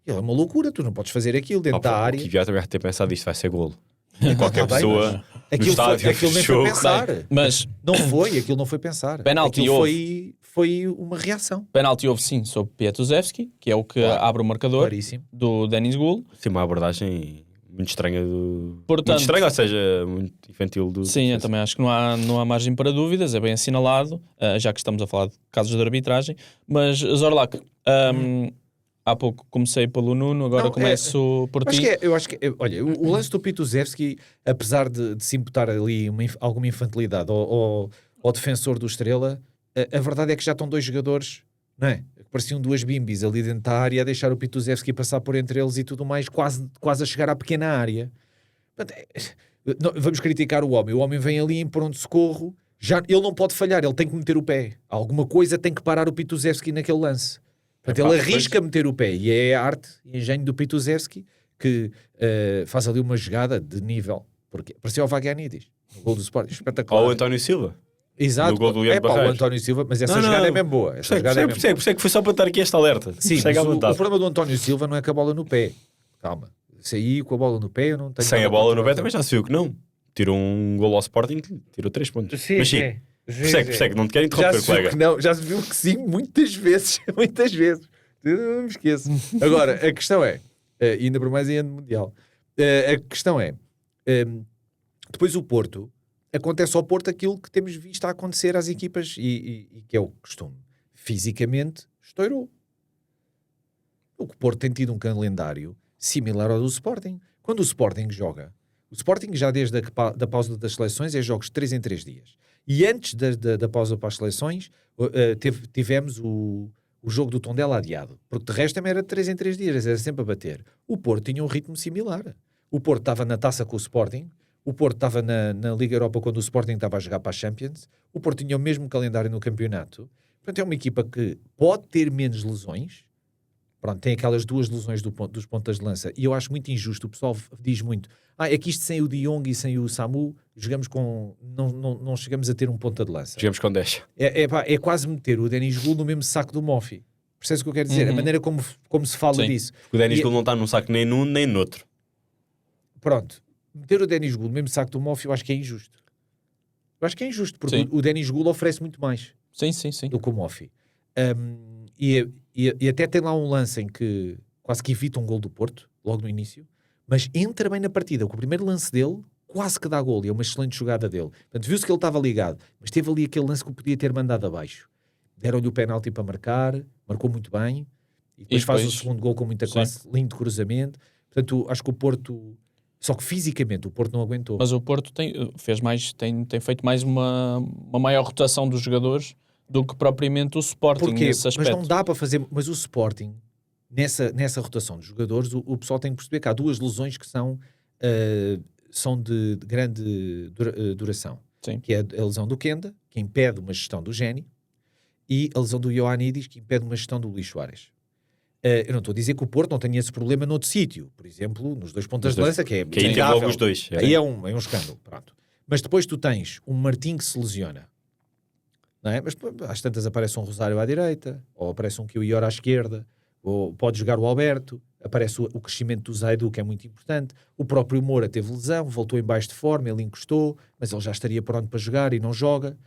Speaker 3: ele é uma loucura. Tu não podes fazer aquilo dentro da área.
Speaker 2: O Kvyat também ter pensado isto vai ser golo. Qualquer pessoa.
Speaker 3: Aquilo nem foi pensar.
Speaker 1: Mas
Speaker 3: aquilo não foi pensar.
Speaker 1: Penalti
Speaker 3: foi uma reação.
Speaker 1: Penalti houve sim sobre Pietuzevski, que é o que abre o marcador.
Speaker 3: Claríssimo.
Speaker 1: Do Denis Gul.
Speaker 2: Sim, uma abordagem muito estranha
Speaker 1: Portanto,
Speaker 2: muito estranha, ou seja, muito infantil
Speaker 1: sim, eu também acho que não há margem para dúvidas, é bem assinalado, já que estamos a falar de casos de arbitragem. Mas Zorlak, há pouco comecei pelo Nuno, agora começo por ti.
Speaker 3: Eu acho que olha, o lance do Pietuzevski, apesar de se imputar ali alguma infantilidade ao defensor do Estrela, a verdade é que já estão dois jogadores, não é? Pareciam duas bimbis ali dentro da área a deixar o Pietuzevski passar por entre eles e tudo mais, quase a chegar à pequena área. Vamos criticar o homem vem ali em pronto-socorro, ele não pode falhar, ele tem que meter o pé. Alguma coisa tem que parar o Pietuzevski naquele lance. Portanto, ele arrisca meter o pé, e é a arte e engenho do Pietuzevski que faz ali uma jogada de nível, porque parecia o Vagianidis no gol do Sport, espetacular.
Speaker 2: Ou o António Silva.
Speaker 3: Exato, o António Silva, mas essa jogada é mesmo boa. Por
Speaker 2: isso é que foi só para estar aqui esta alerta.
Speaker 3: Sim, o problema do António Silva não é com a bola no pé. Calma. Se aí com a bola no pé eu não tenho.
Speaker 2: Sem a bola no pé também já se viu que não. Tirou um gol ao Sporting, tirou 3 pontos.
Speaker 3: Sim,
Speaker 2: mas sim, persegue, não te quero interromper, colega.
Speaker 3: Já se viu que sim, muitas vezes. Eu não me esqueço. Agora, a questão é, ainda por mais em ano mundial, a questão é, depois o Porto, acontece ao Porto aquilo que temos visto a acontecer às equipas e que é o costume. Fisicamente, estourou. O Porto tem tido um calendário similar ao do Sporting. Quando o Sporting joga, o Sporting já desde a pausa das seleções é jogos de 3 em 3 dias. E antes da pausa para as seleções, tivemos o jogo do Tondela adiado. Porque de resto também era de 3 em 3 dias, era sempre a bater. O Porto tinha um ritmo similar. O Porto estava na taça com o Sporting, o Porto estava na Liga Europa quando o Sporting estava a jogar para a Champions, o Porto tinha o mesmo calendário no campeonato. Portanto, é uma equipa que pode ter menos lesões. Pronto, tem aquelas 2 lesões dos pontas de lança. E eu acho muito injusto. O pessoal diz muito, é que isto sem o De Jong e sem o Samu, jogamos com... Não chegamos a ter um ponta de lança.
Speaker 2: Jogamos com 10.
Speaker 3: É quase meter o Denis Gul no mesmo saco do Moffi. Percebes o que eu quero dizer? A maneira como se fala disso.
Speaker 2: Porque o Denis Gul não está num saco nem num nem no outro.
Speaker 3: Pronto. Meter o Denis Gul no mesmo saco do Moffi eu acho que é injusto. Porque o Denis Gul oferece muito mais do que o Moffi. E até tem lá um lance em que quase que evita um gol do Porto, logo no início, mas entra bem na partida. Com o primeiro lance dele, quase que dá gol, e é uma excelente jogada dele. Portanto, viu-se que ele estava ligado, mas teve ali aquele lance que o podia ter mandado abaixo. Deram-lhe o penalti para marcar, marcou muito bem, e depois faz o segundo gol com muita classe, lindo cruzamento. Portanto, acho que o Porto... Só que fisicamente o Porto não aguentou.
Speaker 1: Mas o Porto tem feito mais uma maior rotação dos jogadores do que propriamente o Sporting.
Speaker 3: Porquê?
Speaker 1: Nesse aspecto.
Speaker 3: Mas não dá para fazer... Mas o Sporting, nessa rotação dos jogadores, o pessoal tem que perceber que há 2 lesões que são de grande duração.
Speaker 1: Sim.
Speaker 3: Que é a lesão do Kenda, que impede uma gestão do Géni, e a lesão do Ioannidis, que impede uma gestão do Luís Soares. Eu não estou a dizer que o Porto não tenha esse problema noutro sítio. Por exemplo, nos 2 pontas de lança, que é...
Speaker 2: Que aí tem logo os 2.
Speaker 3: Aí é um escândalo. Pronto. Mas depois tu tens um Martim que se lesiona. Não é? Mas às tantas aparece um Rosário à direita, ou aparece um Kiwior à esquerda, ou pode jogar o Alberto, aparece o crescimento do Zaidu, que é muito importante. O próprio Moura teve lesão, voltou em baixo de forma, ele encostou, mas ele já estaria pronto para jogar e não joga.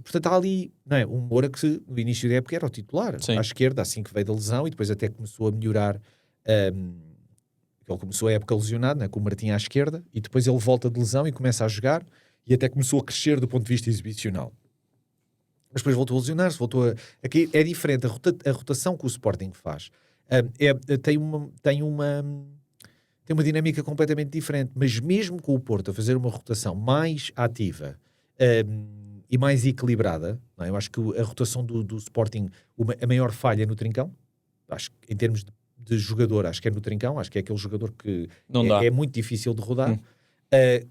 Speaker 3: Portanto, há ali, não é? Um Moura que no início da época era o titular, à esquerda, assim que veio da lesão, e depois até começou a melhorar. Ele começou a época lesionado, né, com o Martim à esquerda, e depois ele volta de lesão e começa a jogar, e até começou a crescer do ponto de vista exibicional. Mas depois voltou a lesionar-se, Aqui é diferente, a rotação que o Sporting faz tem uma dinâmica completamente diferente, mas mesmo com o Porto a fazer uma rotação mais ativa e mais equilibrada, não é? Eu acho que a rotação do Sporting, a maior falha no Trincão, acho que em termos de jogador, acho que é no Trincão, acho que é aquele jogador que é muito difícil de rodar.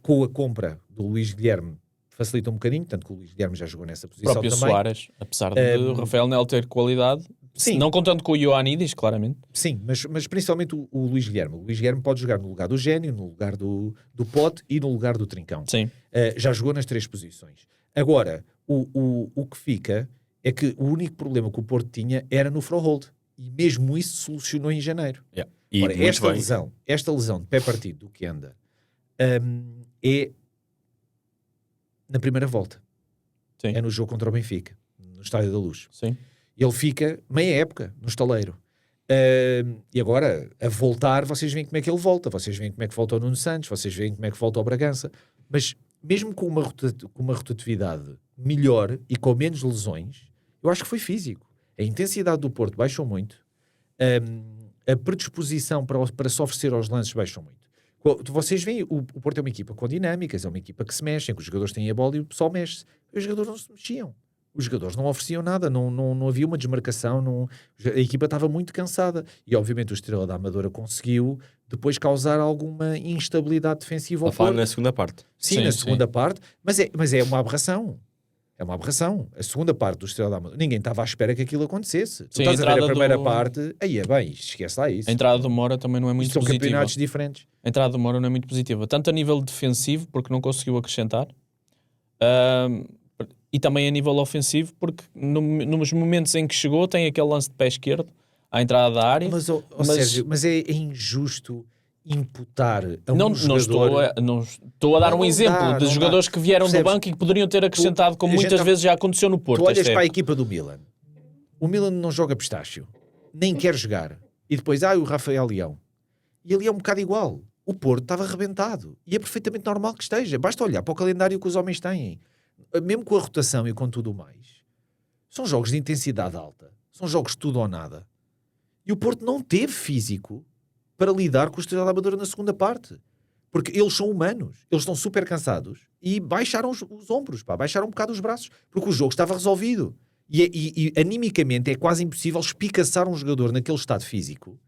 Speaker 3: Com a compra do Luís Guilherme facilita um bocadinho, tanto que o Luís Guilherme já jogou nessa posição
Speaker 1: também. O próprio
Speaker 3: também.
Speaker 1: Suárez, apesar de o Rafael Nel ter qualidade,
Speaker 3: sim,
Speaker 1: não contando com o Ioannidis, claramente.
Speaker 3: Sim, mas principalmente o Luís Guilherme. O Luís Guilherme pode jogar no lugar do Gênio, no lugar do Pote e no lugar do Trincão.
Speaker 1: Sim.
Speaker 3: Já jogou nas 3 posições. Agora, o que fica é que o único problema que o Porto tinha era no Frohold. E mesmo isso solucionou em janeiro.
Speaker 2: E
Speaker 3: ora, esta lesão de pé partido do que anda é na primeira volta.
Speaker 1: Sim.
Speaker 3: É no jogo contra o Benfica, no Estádio da Luz.
Speaker 1: Sim.
Speaker 3: Ele fica meia época no estaleiro. E agora, a voltar, vocês veem como é que ele volta. Vocês veem como é que volta o Nuno Santos. Vocês veem como é que volta o Bragança. Mas mesmo com uma rotatividade melhor e com menos lesões, eu acho que foi físico. A intensidade do Porto baixou muito. A predisposição para se oferecer aos lances baixou muito. Vocês veem, o Porto é uma equipa com dinâmicas, é uma equipa que se mexe, em que os jogadores têm a bola e o pessoal mexe-se. Os jogadores não se mexiam. Os jogadores não ofereciam nada, não havia uma desmarcação, a equipa estava muito cansada. E obviamente o Estrela da Amadora conseguiu depois causar alguma instabilidade defensiva ao Porto.
Speaker 2: Na segunda parte.
Speaker 3: Sim, na segunda parte, mas é uma aberração. É uma aberração. A segunda parte do Estrela da Amadora, ninguém estava à espera que aquilo acontecesse.
Speaker 1: Sim,
Speaker 3: tu estás a ver a primeira parte, aí é bem, esquece lá isso.
Speaker 1: A entrada do Mora também não é muito
Speaker 3: São
Speaker 1: positiva.
Speaker 3: campeonatos diferentes.
Speaker 1: A entrada do Mora não é muito positiva. Tanto a nível defensivo, porque não conseguiu acrescentar, e também a nível ofensivo, porque nos momentos em que chegou tem aquele lance de pé esquerdo à entrada da área.
Speaker 3: Sérgio, mas é injusto imputar a um
Speaker 1: jogador... Não estou a dar um exemplo de jogadores que vieram do banco e que poderiam ter acrescentado, como muitas vezes já aconteceu no Porto.
Speaker 3: Tu olhas para a equipa do Milan. O Milan não joga pistácio. Nem quer jogar. E depois, o Rafael Leão. E ali é um bocado igual. O Porto estava arrebentado. E é perfeitamente normal que esteja. Basta olhar para o calendário que os homens têm. Mesmo com a rotação e com tudo mais. São jogos de intensidade alta. São jogos de tudo ou nada. E o Porto não teve físico para lidar com o Estrela da Amadora na segunda parte. Porque eles são humanos. Eles estão super cansados. E baixaram os ombros. Baixaram um bocado os braços. Porque o jogo estava resolvido. E animicamente é quase impossível espicaçar um jogador naquele estado físico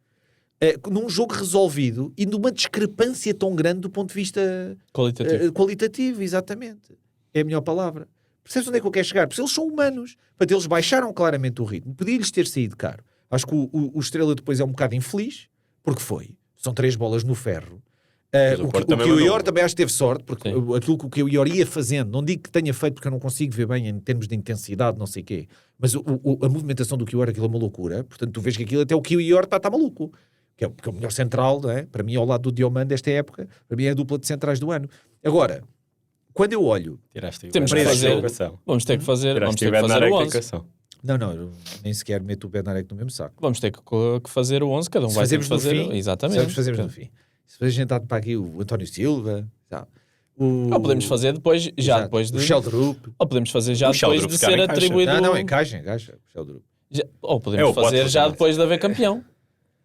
Speaker 3: num jogo resolvido e numa discrepância tão grande do ponto de vista qualitativo. Exatamente. É a melhor palavra. Percebes onde é que eu quero chegar? Porque eles são humanos. Portanto, eles baixaram claramente o ritmo. Podia-lhes ter saído caro. Acho que o Estrela depois é um bocado infeliz, porque são 3 bolas no ferro. O que o Ior também acho que teve sorte, porque aquilo que o Ior ia fazendo, não digo que tenha feito porque eu não consigo ver bem em termos de intensidade, não sei o quê, mas a movimentação do Ior, aquilo é uma loucura. Portanto, tu vês que aquilo até o que o Ior está maluco. Que é o melhor central, não é? Para mim, ao lado do Diomande desta época, para mim é a dupla de centrais do ano. Agora, quando eu olho...
Speaker 1: Vamos ter que fazer o 11.
Speaker 3: Não, nem sequer meto o Bednarek no mesmo saco.
Speaker 1: Vamos ter que fazer o 11, cada um vai ter que fazer. Exatamente.
Speaker 3: Fazemos no fim. Se a gente está para aqui o António Silva,
Speaker 1: ou podemos fazer depois, depois de...
Speaker 3: O Sheldrup.
Speaker 1: Ou podemos fazer já depois de ser atribuído...
Speaker 3: Não, encaixa, o Sheldrup.
Speaker 1: Ou podemos fazer já depois de haver campeão.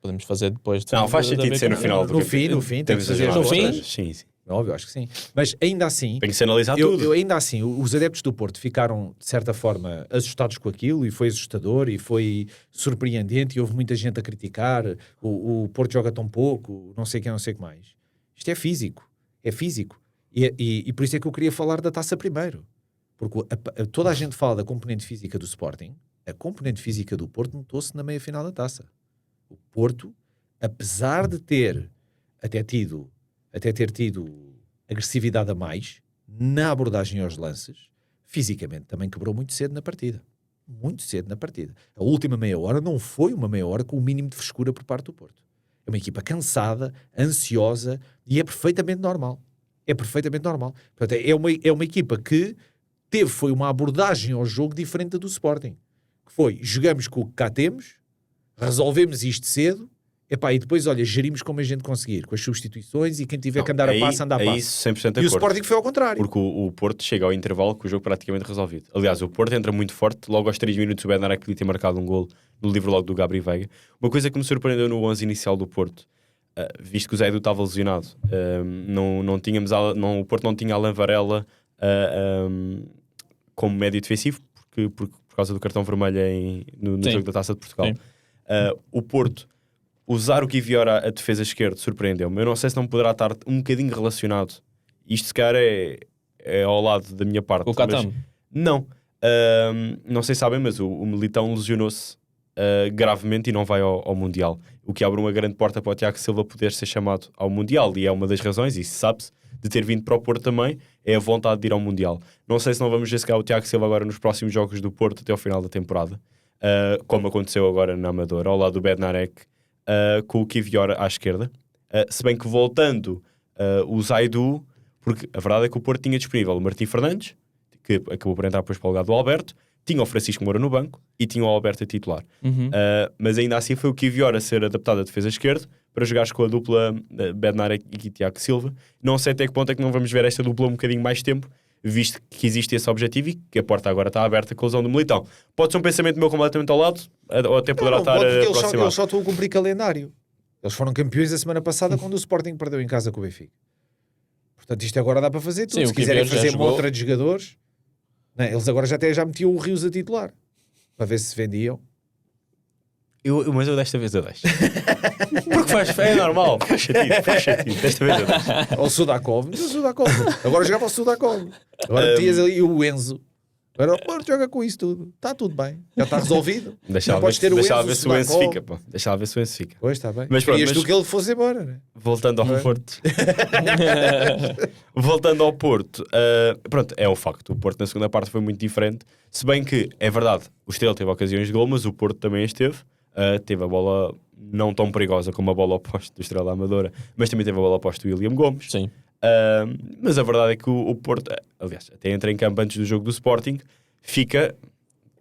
Speaker 1: Podemos fazer depois de...
Speaker 2: Não, faz sentido ser no final.
Speaker 3: No fim, tem que fazer
Speaker 1: no fim.
Speaker 2: Sim.
Speaker 3: Óbvio, acho que sim. Mas ainda assim...
Speaker 2: Tem que se analisar tudo.
Speaker 3: Ainda assim, os adeptos do Porto ficaram, de certa forma, assustados com aquilo, e foi assustador, e foi surpreendente, e houve muita gente a criticar, o Porto joga tão pouco, não sei o que mais. Isto é físico. E por isso é que eu queria falar da taça primeiro. Porque toda a gente fala da componente física do Sporting, a componente física do Porto notou-se na meia-final da taça. O Porto, apesar de ter ter tido agressividade a mais na abordagem aos lances, fisicamente também quebrou muito cedo na partida. Muito cedo na partida. A última meia hora não foi uma meia hora com o mínimo de frescura por parte do Porto. É uma equipa cansada, ansiosa, e é perfeitamente normal. Portanto, é uma equipa que foi uma abordagem ao jogo diferente da do Sporting. Que foi, jogamos com o que cá temos, resolvemos isto cedo, e depois, olha, gerimos como a gente conseguir, com as substituições, e quem tiver que andar a passo, anda a passo.
Speaker 2: Isso 100% de acordo.
Speaker 3: E o Sporting foi ao contrário.
Speaker 2: Porque o Porto chega ao intervalo com o jogo praticamente resolvido. Aliás, o Porto entra muito forte, logo aos 3 minutos o Bednarek podia ter marcado um golo no livro logo do Gabriel Veiga. Uma coisa que me surpreendeu no 11 inicial do Porto, visto que o Zé Edu estava lesionado, o Porto não tinha Alan Varela como médio defensivo, por causa do cartão vermelho no jogo da Taça de Portugal. O Porto usar o Kiviora a defesa esquerda surpreendeu-me. Eu não sei se não poderá estar um bocadinho relacionado. Isto, se calhar, é ao lado da minha parte.
Speaker 1: O Catam?
Speaker 2: Não. Não sei se sabem, mas o Militão lesionou-se gravemente e não vai ao Mundial. O que abre uma grande porta para o Tiago Silva poder ser chamado ao Mundial. E é uma das razões, e sabe-se, de ter vindo para o Porto também, é a vontade de ir ao Mundial. Não sei se não vamos ver se cá o Tiago Silva agora nos próximos jogos do Porto até ao final da temporada. Como aconteceu agora na Amadora, ao lado do Bednarek, com o Kiviora à esquerda. Se bem que voltando o Zaidu, porque a verdade é que o Porto tinha disponível o Martim Fernandes, que acabou por entrar depois para o lugar do Alberto, tinha o Francisco Moura no banco e tinha o Alberto a titular. Mas ainda assim foi o Kiviora a ser adaptado à defesa esquerda para jogares com a dupla Bednarek e Tiago Silva. Não sei até que ponto é que não vamos ver esta dupla um bocadinho mais tempo, visto que existe esse objetivo e que a porta agora está aberta com a lesão do Militão. Pode ser um pensamento meu completamente ao lado, ou até poderá estar aproximado.
Speaker 3: Eles só estão a cumprir calendário. Eles foram campeões a semana passada quando o Sporting perdeu em casa com o Benfica. Portanto, isto agora dá para fazer tudo.
Speaker 1: Sim,
Speaker 3: se quiserem fazer uma outra de jogadores, não, eles agora já metiam o Rios a titular para ver se vendiam.
Speaker 2: Mas eu desta vez eu deixo. Porque é normal. Faz sentido. Desta vez eu deixo.
Speaker 3: Ou o Sudakov. Agora jogava o Sudakov. Agora metias ali o Enzo. Agora o Porto joga com isso tudo. Está tudo bem. Já está resolvido.
Speaker 2: Deixa lá ver se o Enzo fica. Pô. Deixa lá ver se o Enzo fica.
Speaker 3: Pois, está bem.
Speaker 2: Mas
Speaker 3: querias tu que ele fosse embora, né?
Speaker 2: Voltando ao Porto. Voltando ao Porto. Pronto, é o facto. O Porto na segunda parte foi muito diferente. Se bem que, é verdade, o Estrela teve ocasiões de gol, mas o Porto também esteve. Teve a bola não tão perigosa como a bola oposta do Estrela Amadora, mas também teve a bola oposta do William Gomes.
Speaker 1: Sim.
Speaker 2: Mas a verdade é que o Porto, aliás, até entra em campo antes do jogo do Sporting, fica,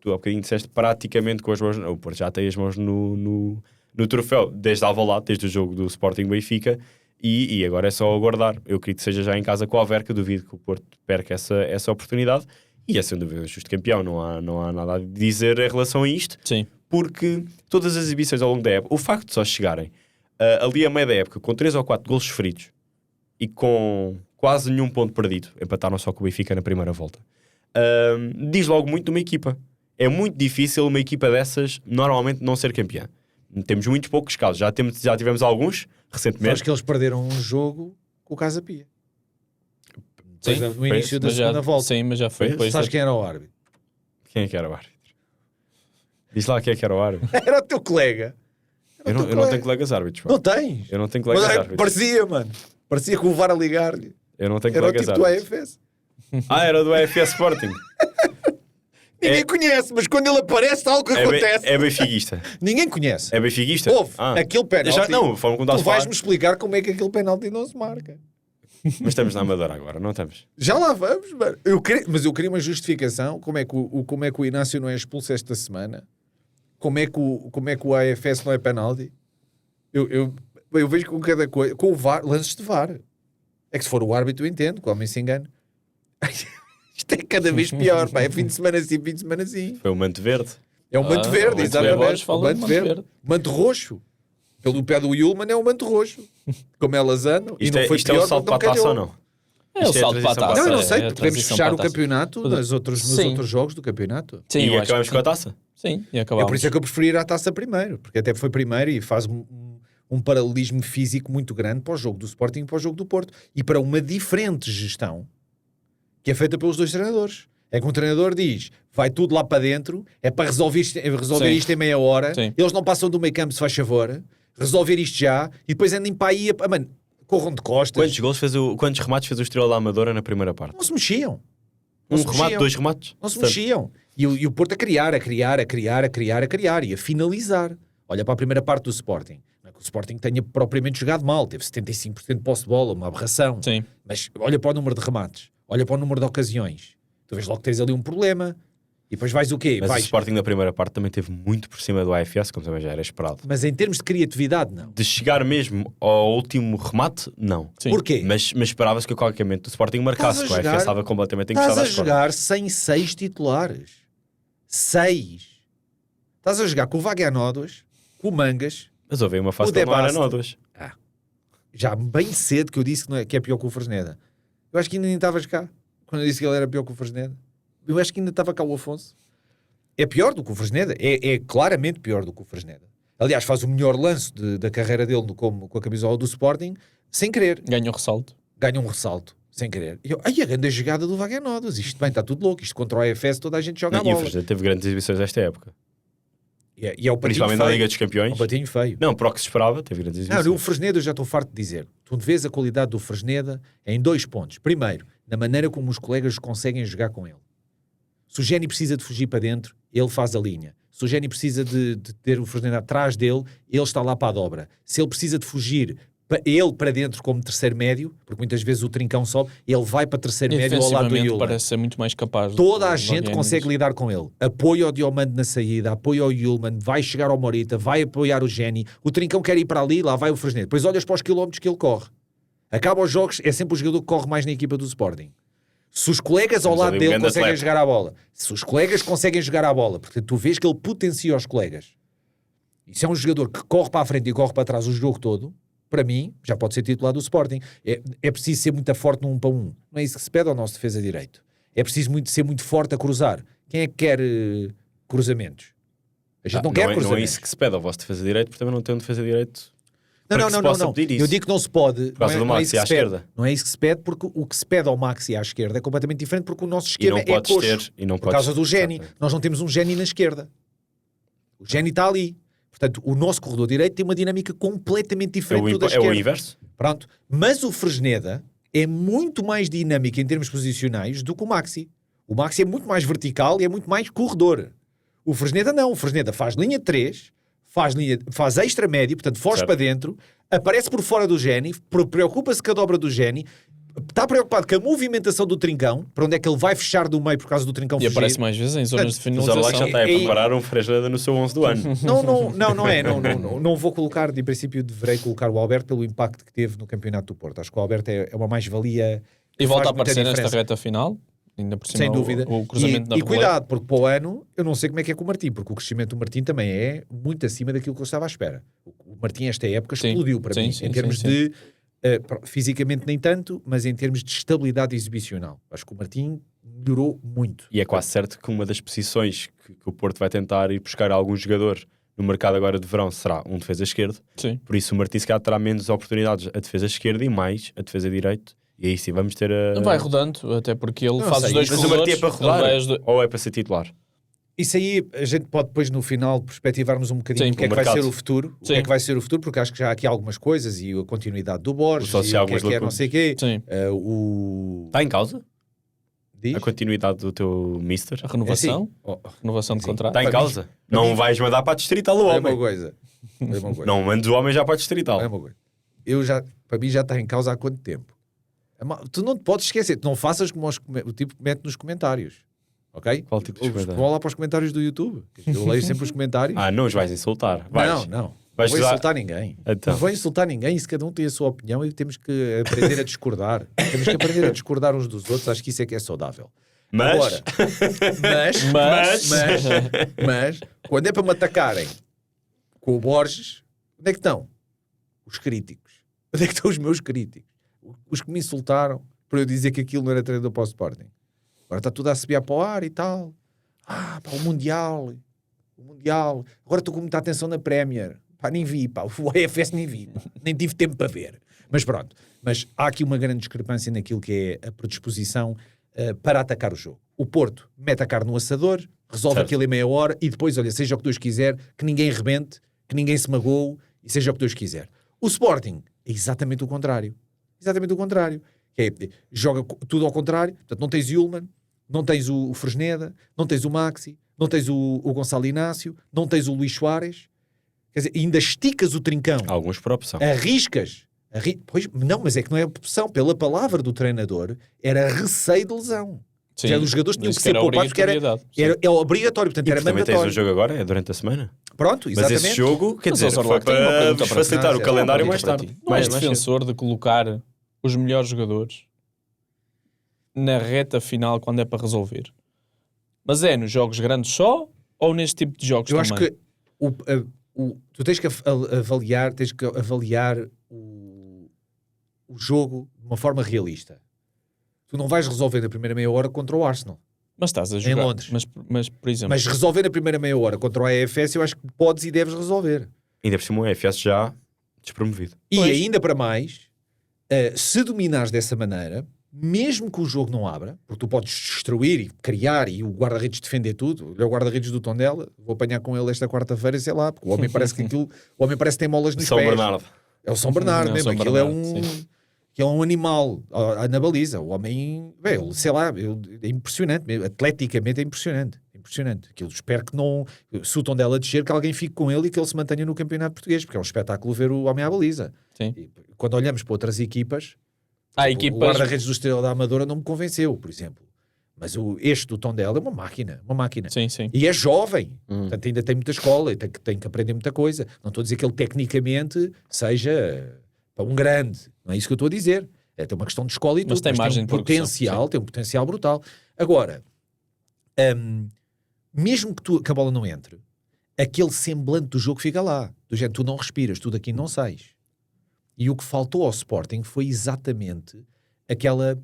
Speaker 2: tu há bocadinho disseste, praticamente com as mãos, o Porto já tem as mãos no troféu, desde Alvalade, desde o jogo do Sporting Benfica, e agora é só aguardar. Eu acredito que seja já em casa com a Averca, duvido que o Porto perca essa oportunidade, e é sem dúvida justo campeão, não há nada a dizer em relação a isto.
Speaker 1: Sim.
Speaker 2: Porque todas as exibições ao longo da época, o facto de só chegarem ali a meio da época com 3 ou 4 golos sofridos e com quase nenhum ponto perdido, empataram só com o Benfica na primeira volta, diz logo muito de uma equipa. É muito difícil uma equipa dessas normalmente não ser campeã. Temos muitos poucos casos, já tivemos alguns recentemente.
Speaker 3: Acho que eles perderam um jogo com o Casa Pia.
Speaker 1: Sim,
Speaker 3: no início da segunda volta.
Speaker 1: Sim, mas já foi.
Speaker 3: Sabes quem era o árbitro?
Speaker 2: Quem é que era o árbitro? Diz lá quem é que era o árbitro.
Speaker 3: Era o teu colega.
Speaker 2: Eu não tenho colegas árbitros.
Speaker 3: Não tens?
Speaker 2: Eu não tenho colegas árbitros.
Speaker 3: Parecia, mano. Parecia com o VAR a ligar-lhe.
Speaker 2: Eu não tenho
Speaker 3: era
Speaker 2: colegas
Speaker 3: árbitros. Era o tipo
Speaker 2: árbitros.
Speaker 3: do AFS.
Speaker 2: Era do AFS Sporting.
Speaker 3: Ninguém conhece, mas quando ele aparece, algo que acontece.
Speaker 2: É benfiquista.
Speaker 3: Ninguém conhece.
Speaker 2: É benfiquista?
Speaker 3: Houve aquele penalti.
Speaker 2: Não,
Speaker 3: tu vais-me explicar como é que aquele penalti não se marca.
Speaker 2: Mas estamos na Amadora agora, não estamos?
Speaker 3: Já lá vamos, mano. Mas eu queria uma justificação. Como é que o Inácio não é expulso esta semana? Como é que o AFS não é penalti? Eu vejo com cada coisa. Com o VAR, lances de VAR. É que se for o árbitro, eu entendo. Que o homem se engana. Isto é cada vez pior. Pá. É fim de semana sim, fim de semana sim.
Speaker 2: Foi o manto verde.
Speaker 3: É o manto verde, exatamente.
Speaker 1: O manto verde.
Speaker 3: Manto roxo. Pelo pé do Yulman é o manto roxo. Como é Lazano.
Speaker 2: Isto é o salto para a taça ou não?
Speaker 1: É o salto para a taça.
Speaker 3: Não, eu não sei. Podemos fechar o campeonato nos outros jogos do campeonato.
Speaker 2: Sim, e acabamos com a taça?
Speaker 1: Sim, e acabamos.
Speaker 3: É por isso é que eu preferi ir à taça primeiro. Porque até foi primeiro e faz um paralelismo físico muito grande para o jogo do Sporting e para o jogo do Porto. E para uma diferente gestão que é feita pelos dois treinadores. É que um treinador diz, vai tudo lá para dentro, é para resolver isto em meia hora. Sim. Eles não passam do meio campo, se faz favor. Resolver isto já. E depois andem para aí. Mano, corram de costas.
Speaker 2: Quantos remates fez o Estrela da Amadora na primeira parte?
Speaker 3: Não se mexiam.
Speaker 2: Remate, 2 remates?
Speaker 3: Não se mexiam. E o Porto a criar e a finalizar. Olha para a primeira parte do Sporting. Não é que o Sporting tenha propriamente jogado mal. Teve 75% de posse de bola, uma aberração.
Speaker 1: Sim.
Speaker 3: Mas olha para o número de remates. Olha para o número de ocasiões. Tu vês logo que tens ali um problema. E depois vais o quê?
Speaker 2: Mas o Sporting na primeira parte também teve muito por cima do AFS, como também já era esperado.
Speaker 3: Mas em termos de criatividade, não.
Speaker 2: De chegar mesmo ao último remate, não.
Speaker 1: Sim.
Speaker 3: Porquê?
Speaker 2: Mas esperava-se que a qualquer momento o Sporting marcasse, que o AFS estava completamente encostado às
Speaker 3: cordas. Estás a jogar sem 6 titulares. 6. Estás a jogar com o Vagianóduas, com o Mangas.
Speaker 2: Mas houve uma fase que não era Nóduas.
Speaker 3: Já bem cedo que eu disse que é pior que o Fresneda. Eu acho que ainda nem estavas cá quando eu disse que ele era pior que o Fresneda. Eu acho que ainda estava cá o Afonso. É pior do que o Fresneda. É claramente pior do que o Fresneda. Aliás, faz o melhor lance da carreira dele com a camisola do Sporting, sem querer.
Speaker 1: Ganha um ressalto.
Speaker 3: Ganha um ressalto, sem querer. E a grande jogada do Wagenodas. Isto bem, está tudo louco. Isto contra o AFS, toda a gente joga a bola.
Speaker 2: E o Fresneda teve grandes exibições esta época.
Speaker 3: E é o
Speaker 2: principalmente na Liga dos Campeões.
Speaker 3: É um patinho feio.
Speaker 2: Não, para o que se esperava, teve grandes exibições.
Speaker 3: Não, o Fresneda, eu já estou farto de dizer. Tu vês a qualidade do Fresneda em 2 pontos. Primeiro, na maneira como os colegas conseguem jogar com ele. Se o Géni precisa de fugir para dentro, ele faz a linha. Se o Géni precisa de ter o Fresneda atrás dele, ele está lá para a dobra. Se ele precisa de fugir ele para dentro como terceiro médio, porque muitas vezes o Trincão sobe, ele vai para terceiro médio ao lado do Yulman.
Speaker 1: Parece ser muito mais capaz.
Speaker 3: Toda a gente consegue lidar com ele. Apoio ao Diomande na saída, apoio ao Yulman, vai chegar ao Morita, vai apoiar o Géni. O Trincão quer ir para ali, lá vai o Fresneda. Depois olhas para os quilómetros que ele corre. Acaba os jogos, é sempre o jogador que corre mais na equipa do Sporting. Se os colegas ao lado dele conseguem jogar a bola, se os colegas conseguem jogar a bola, porque tu vês que ele potencia os colegas. Isso é um jogador que corre para a frente e corre para trás o jogo todo. Para mim, já pode ser titular do Sporting. É preciso ser muito forte no 1 para 1. Não é isso que se pede ao nosso defesa direito. É preciso ser muito forte a cruzar. Quem é que quer cruzamentos? A gente não quer cruzamentos.
Speaker 2: Não é isso que se pede ao vosso defesa direito, porque também não tem um defesa direito.
Speaker 3: Não. Eu digo que não se pode.
Speaker 2: Por causa do Maxi à esquerda.
Speaker 3: Não é isso que se pede, porque o que se pede ao Maxi à esquerda é completamente diferente, porque o nosso esquerda é coxo. Por causa do Géni. Nós não temos um Géni na esquerda. O Géni está ali. Portanto, o nosso corredor direito tem uma dinâmica completamente diferente do da esquerda.
Speaker 2: É o inverso.
Speaker 3: Pronto. Mas o Fresneda é muito mais dinâmico em termos posicionais do que o Maxi. O Maxi é muito mais vertical e é muito mais corredor. O Fresneda não. O Fresneda faz linha 3, faz extra médio, portanto foge para dentro, aparece por fora do Géni, preocupa-se com a dobra do Géni, está preocupado com a movimentação do Trincão, para onde é que ele vai fechar do meio por causa do Trincão fugir.
Speaker 1: E aparece mais vezes em zonas de finalização.
Speaker 2: Mas já está a preparar um Fresneda no seu 11 do ano.
Speaker 3: Não vou colocar, de princípio deverei colocar o Alberto pelo impacto que teve no Campeonato do Porto. Acho que o Alberto é uma mais-valia.
Speaker 1: E volta a aparecer nesta reta final? Ainda por cima,
Speaker 3: sem dúvida.
Speaker 1: O cruzamento na
Speaker 3: e cuidado, porque para o ano eu não sei como é que é com o Martim, porque o crescimento do Martim também é muito acima daquilo que eu estava à espera. O Martim esta época explodiu para mim, em termos de fisicamente nem tanto, mas em termos de estabilidade exibicional. Acho que o Martim melhorou muito.
Speaker 2: E é quase certo que uma das posições que o Porto vai tentar ir buscar algum jogador no mercado agora de verão será um defesa esquerdo.
Speaker 1: Sim.
Speaker 2: Por isso o Martim se calhar terá menos oportunidades a defesa esquerda e mais a defesa direito. E aí sim vamos ter a...
Speaker 1: Vai rodando, até porque ele faz os dois
Speaker 2: corredores. Mas o Martim é para rodar ou é para ser titular?
Speaker 3: Isso aí a gente pode depois no final perspectivarmos um bocadinho o que é que vai ser o futuro. O que é que vai ser o futuro, porque acho que já há aqui algumas coisas e a continuidade do Borges e o que é não sei o quê.
Speaker 2: Está em causa?
Speaker 3: Diz?
Speaker 2: A continuidade do teu mister?
Speaker 1: A renovação? Renovação de contrato?
Speaker 2: Está em causa? Não vais mandar para a distrital o homem.
Speaker 3: É uma coisa.
Speaker 2: Não mandes o homem já para a distrital.
Speaker 3: É uma coisa. Para mim já está em causa há quanto tempo? Tu não te podes esquecer. Tu não faças como o tipo que mete nos comentários. Ok?
Speaker 2: Qual tipo de comentário?
Speaker 3: Vou lá para os comentários do YouTube. Eu leio sempre os comentários.
Speaker 2: Não os vais insultar.
Speaker 3: Não vou insultar ninguém. Então. Não vou insultar ninguém. Se cada um tem a sua opinião e temos que aprender a discordar. Temos que aprender a discordar uns dos outros. Acho que isso é que é saudável.
Speaker 2: Mas
Speaker 3: quando é para me atacarem com o Borges, onde é que estão? Os críticos. Onde é que estão os meus críticos? Os que me insultaram para eu dizer que aquilo não era treinador para o Sporting. Agora está tudo a subir para o ar e tal. O Mundial. Agora estou com muita atenção na Premier. Nem vi, o AFS nem vi. Nem tive tempo para ver. Mas pronto. Mas há aqui uma grande discrepância naquilo que é a predisposição para atacar o jogo. O Porto mete a carne no assador, resolve aquilo em meia hora e depois, olha, seja o que Deus quiser, que ninguém rebente, que ninguém se magoe e seja o que Deus quiser. O Sporting é exatamente o contrário. Exatamente o contrário. Joga tudo ao contrário. Portanto, não tens Yulman, não tens o Fresneda, não tens o Maxi, não tens o Gonçalo Inácio, não tens o Luís Soares. Quer dizer, ainda esticas o Trincão.
Speaker 2: Alguns por opção.
Speaker 3: Arriscas. Pois, não, mas é que não é opção. Pela palavra do treinador, era receio de lesão.
Speaker 1: Sim,
Speaker 3: já os jogadores tinham que ser poupados porque é obrigatório, portanto era mandatório.
Speaker 2: Também tens o jogo agora, é durante a semana.
Speaker 3: Pronto, exatamente.
Speaker 2: Mas esse jogo, quer dizer, foi para facilitar o calendário mais tarde.
Speaker 1: Não és defensor de colocar os melhores jogadores na reta final quando é para resolver? Mas é nos jogos grandes só ou neste tipo de jogos também?
Speaker 3: Eu acho que tu tens que avaliar o jogo de uma forma realista. Tu não vais resolver na primeira meia hora contra o Arsenal.
Speaker 1: Mas estás a jogar.
Speaker 3: Em Londres.
Speaker 1: Mas, por exemplo...
Speaker 3: Mas resolver na primeira meia hora contra o AFS eu acho que podes e deves resolver.
Speaker 2: Ainda por cima o EFS já despromovido.
Speaker 3: E ainda para mais, se dominares dessa maneira, mesmo que o jogo não abra, porque tu podes destruir e criar e o guarda-redes defender tudo, olha o guarda-redes do Tondela, vou apanhar com ele esta quarta-feira, sei lá, porque o homem parece que tem molas nos
Speaker 2: São
Speaker 3: pés.
Speaker 2: Bernardo.
Speaker 3: É o São Bernardo mesmo,
Speaker 1: São
Speaker 3: aquilo
Speaker 1: Bernardo,
Speaker 3: é um animal na baliza. O homem, sei lá, é impressionante, atleticamente é impressionante. Aquilo, espero que não, se o Tondela descer, que alguém fique com ele e que ele se mantenha no campeonato português, porque é um espetáculo ver o homem à baliza.
Speaker 1: Sim.
Speaker 3: E, quando olhamos para outras equipas,
Speaker 1: equipas...
Speaker 3: o guarda-redes do Estrela da Amadora não me convenceu, por exemplo. Mas este do Tondela é uma máquina.
Speaker 1: Sim, sim.
Speaker 3: E é jovem, portanto ainda tem muita escola e tem que aprender muita coisa. Não estou a dizer que ele tecnicamente seja um grande, não é isso que eu estou a dizer. Tem uma questão de escola e
Speaker 1: mas
Speaker 3: tudo,
Speaker 1: mas
Speaker 3: tem um potencial brutal. Agora, mesmo que a bola não entre, aquele semblante do jogo fica lá. Do género, tu não respiras, tu daqui não sais. E o que faltou ao Sporting foi exatamente aquela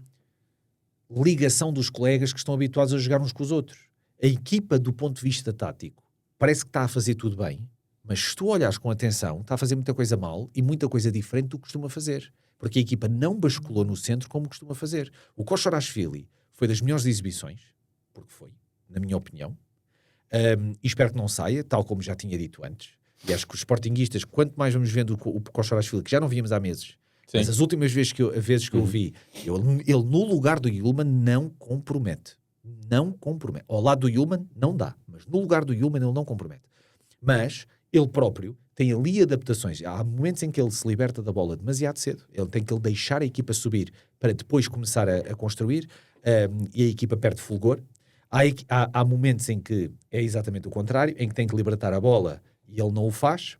Speaker 3: ligação dos colegas que estão habituados a jogar uns com os outros. A equipa, do ponto de vista tático, parece que está a fazer tudo bem, mas se tu olhares com atenção, está a fazer muita coisa mal e muita coisa diferente do que costuma fazer. Porque a equipa não basculou no centro como costuma fazer. O Koshorashvili foi das melhores exibições, porque foi, na minha opinião, e espero que não saia, tal como já tinha dito antes. E acho que os sportinguistas, quanto mais vamos vendo o Koshorashvili, que já não víamos há meses, mas as últimas vezes que eu vi, ele no lugar do Yulman não compromete. Não compromete. Ao lado do Yulman não dá, mas no lugar do Yulman ele não compromete. Mas ele próprio tem ali adaptações. Há momentos em que ele se liberta da bola demasiado cedo. Ele tem que deixar a equipa subir para depois começar a construir, e a equipa perde fulgor. Há momentos em que é exatamente o contrário, em que tem que libertar a bola e ele não o faz.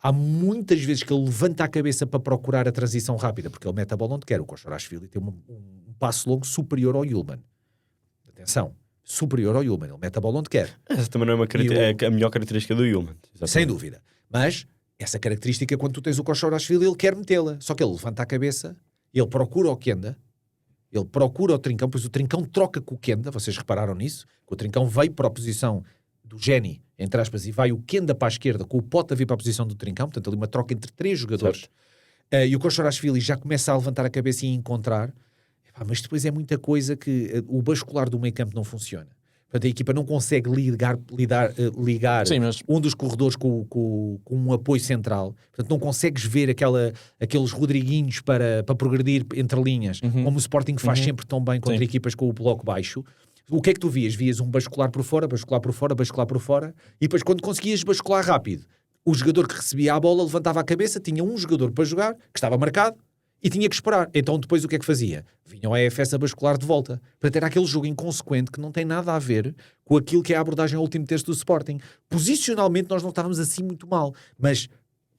Speaker 3: Há muitas vezes que ele levanta a cabeça para procurar a transição rápida, porque ele mete a bola onde quer. O Koshorashvili tem um passo longo superior ao Yulman. Atenção, superior ao Yulman. Ele mete a bola onde quer.
Speaker 2: Essa também não é é a melhor característica do Yulman.
Speaker 3: Sem dúvida. Mas essa característica, quando tu tens o Koshorashvili, ele quer metê-la. Só que ele levanta a cabeça, ele procura o Kenda, ele procura o Trincão, pois o Trincão troca com o Kenda. Vocês repararam nisso? Que o Trincão veio para a posição do Geni, entre aspas, e vai o Kenda para a esquerda, com o Pota vir para a posição do Trincão, portanto ali uma troca entre 3 jogadores. E o Koshorashvili já começa a levantar a cabeça e a encontrar, mas depois é muita coisa que o bascular do meio campo não funciona. Portanto, a equipa não consegue ligar
Speaker 1: Sim, mas...
Speaker 3: um dos corredores com um apoio central. Portanto, não consegues ver aqueles Rodriguinhos para progredir entre linhas, como o Sporting faz sempre tão bem contra equipas com o bloco baixo. O que é que tu vias? Vias um bascular por fora, e depois quando conseguias bascular rápido, o jogador que recebia a bola levantava a cabeça, tinha um jogador para jogar, que estava marcado, e tinha que esperar. Então depois o que é que fazia? Vinha o EFS a bascular de volta. Para ter aquele jogo inconsequente que não tem nada a ver com aquilo que é a abordagem ao último terço do Sporting. Posicionalmente nós não estávamos assim muito mal, mas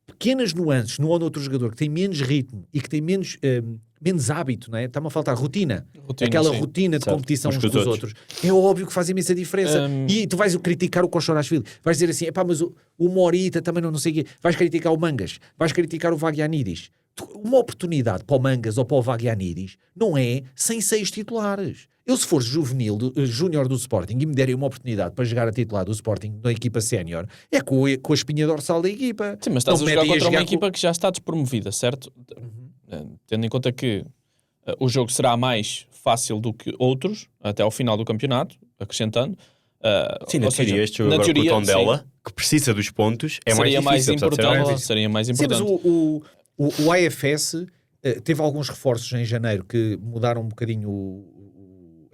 Speaker 3: pequenas nuances num ou noutro jogador que tem menos ritmo e que tem menos hábito, não é? Está-me a faltar rotina aquela rotina de competição uns com os outros. É óbvio que faz imensa diferença. E tu vais criticar o Koshorashvili, vais dizer assim, mas o Morita também não sei o quê, vais criticar o Mangas, vais criticar o Vagianidis. Uma oportunidade para o Mangas ou para o Vagianidis não é sem 6 titulares. Eu, se for júnior do Sporting e me derem uma oportunidade para jogar a titular do Sporting na equipa sénior, é com a espinha dorsal da equipa.
Speaker 1: Sim, mas estás a jogar contra uma equipa que já está despromovida, certo? Tendo em conta que o jogo será mais fácil do que outros, até ao final do campeonato, acrescentando.
Speaker 2: Sim, na teoria, este jogo agora com o Tondela, que precisa dos pontos, é mais difícil.
Speaker 1: Seria mais importante.
Speaker 3: Sim, mas o AFS teve alguns reforços em janeiro que mudaram um bocadinho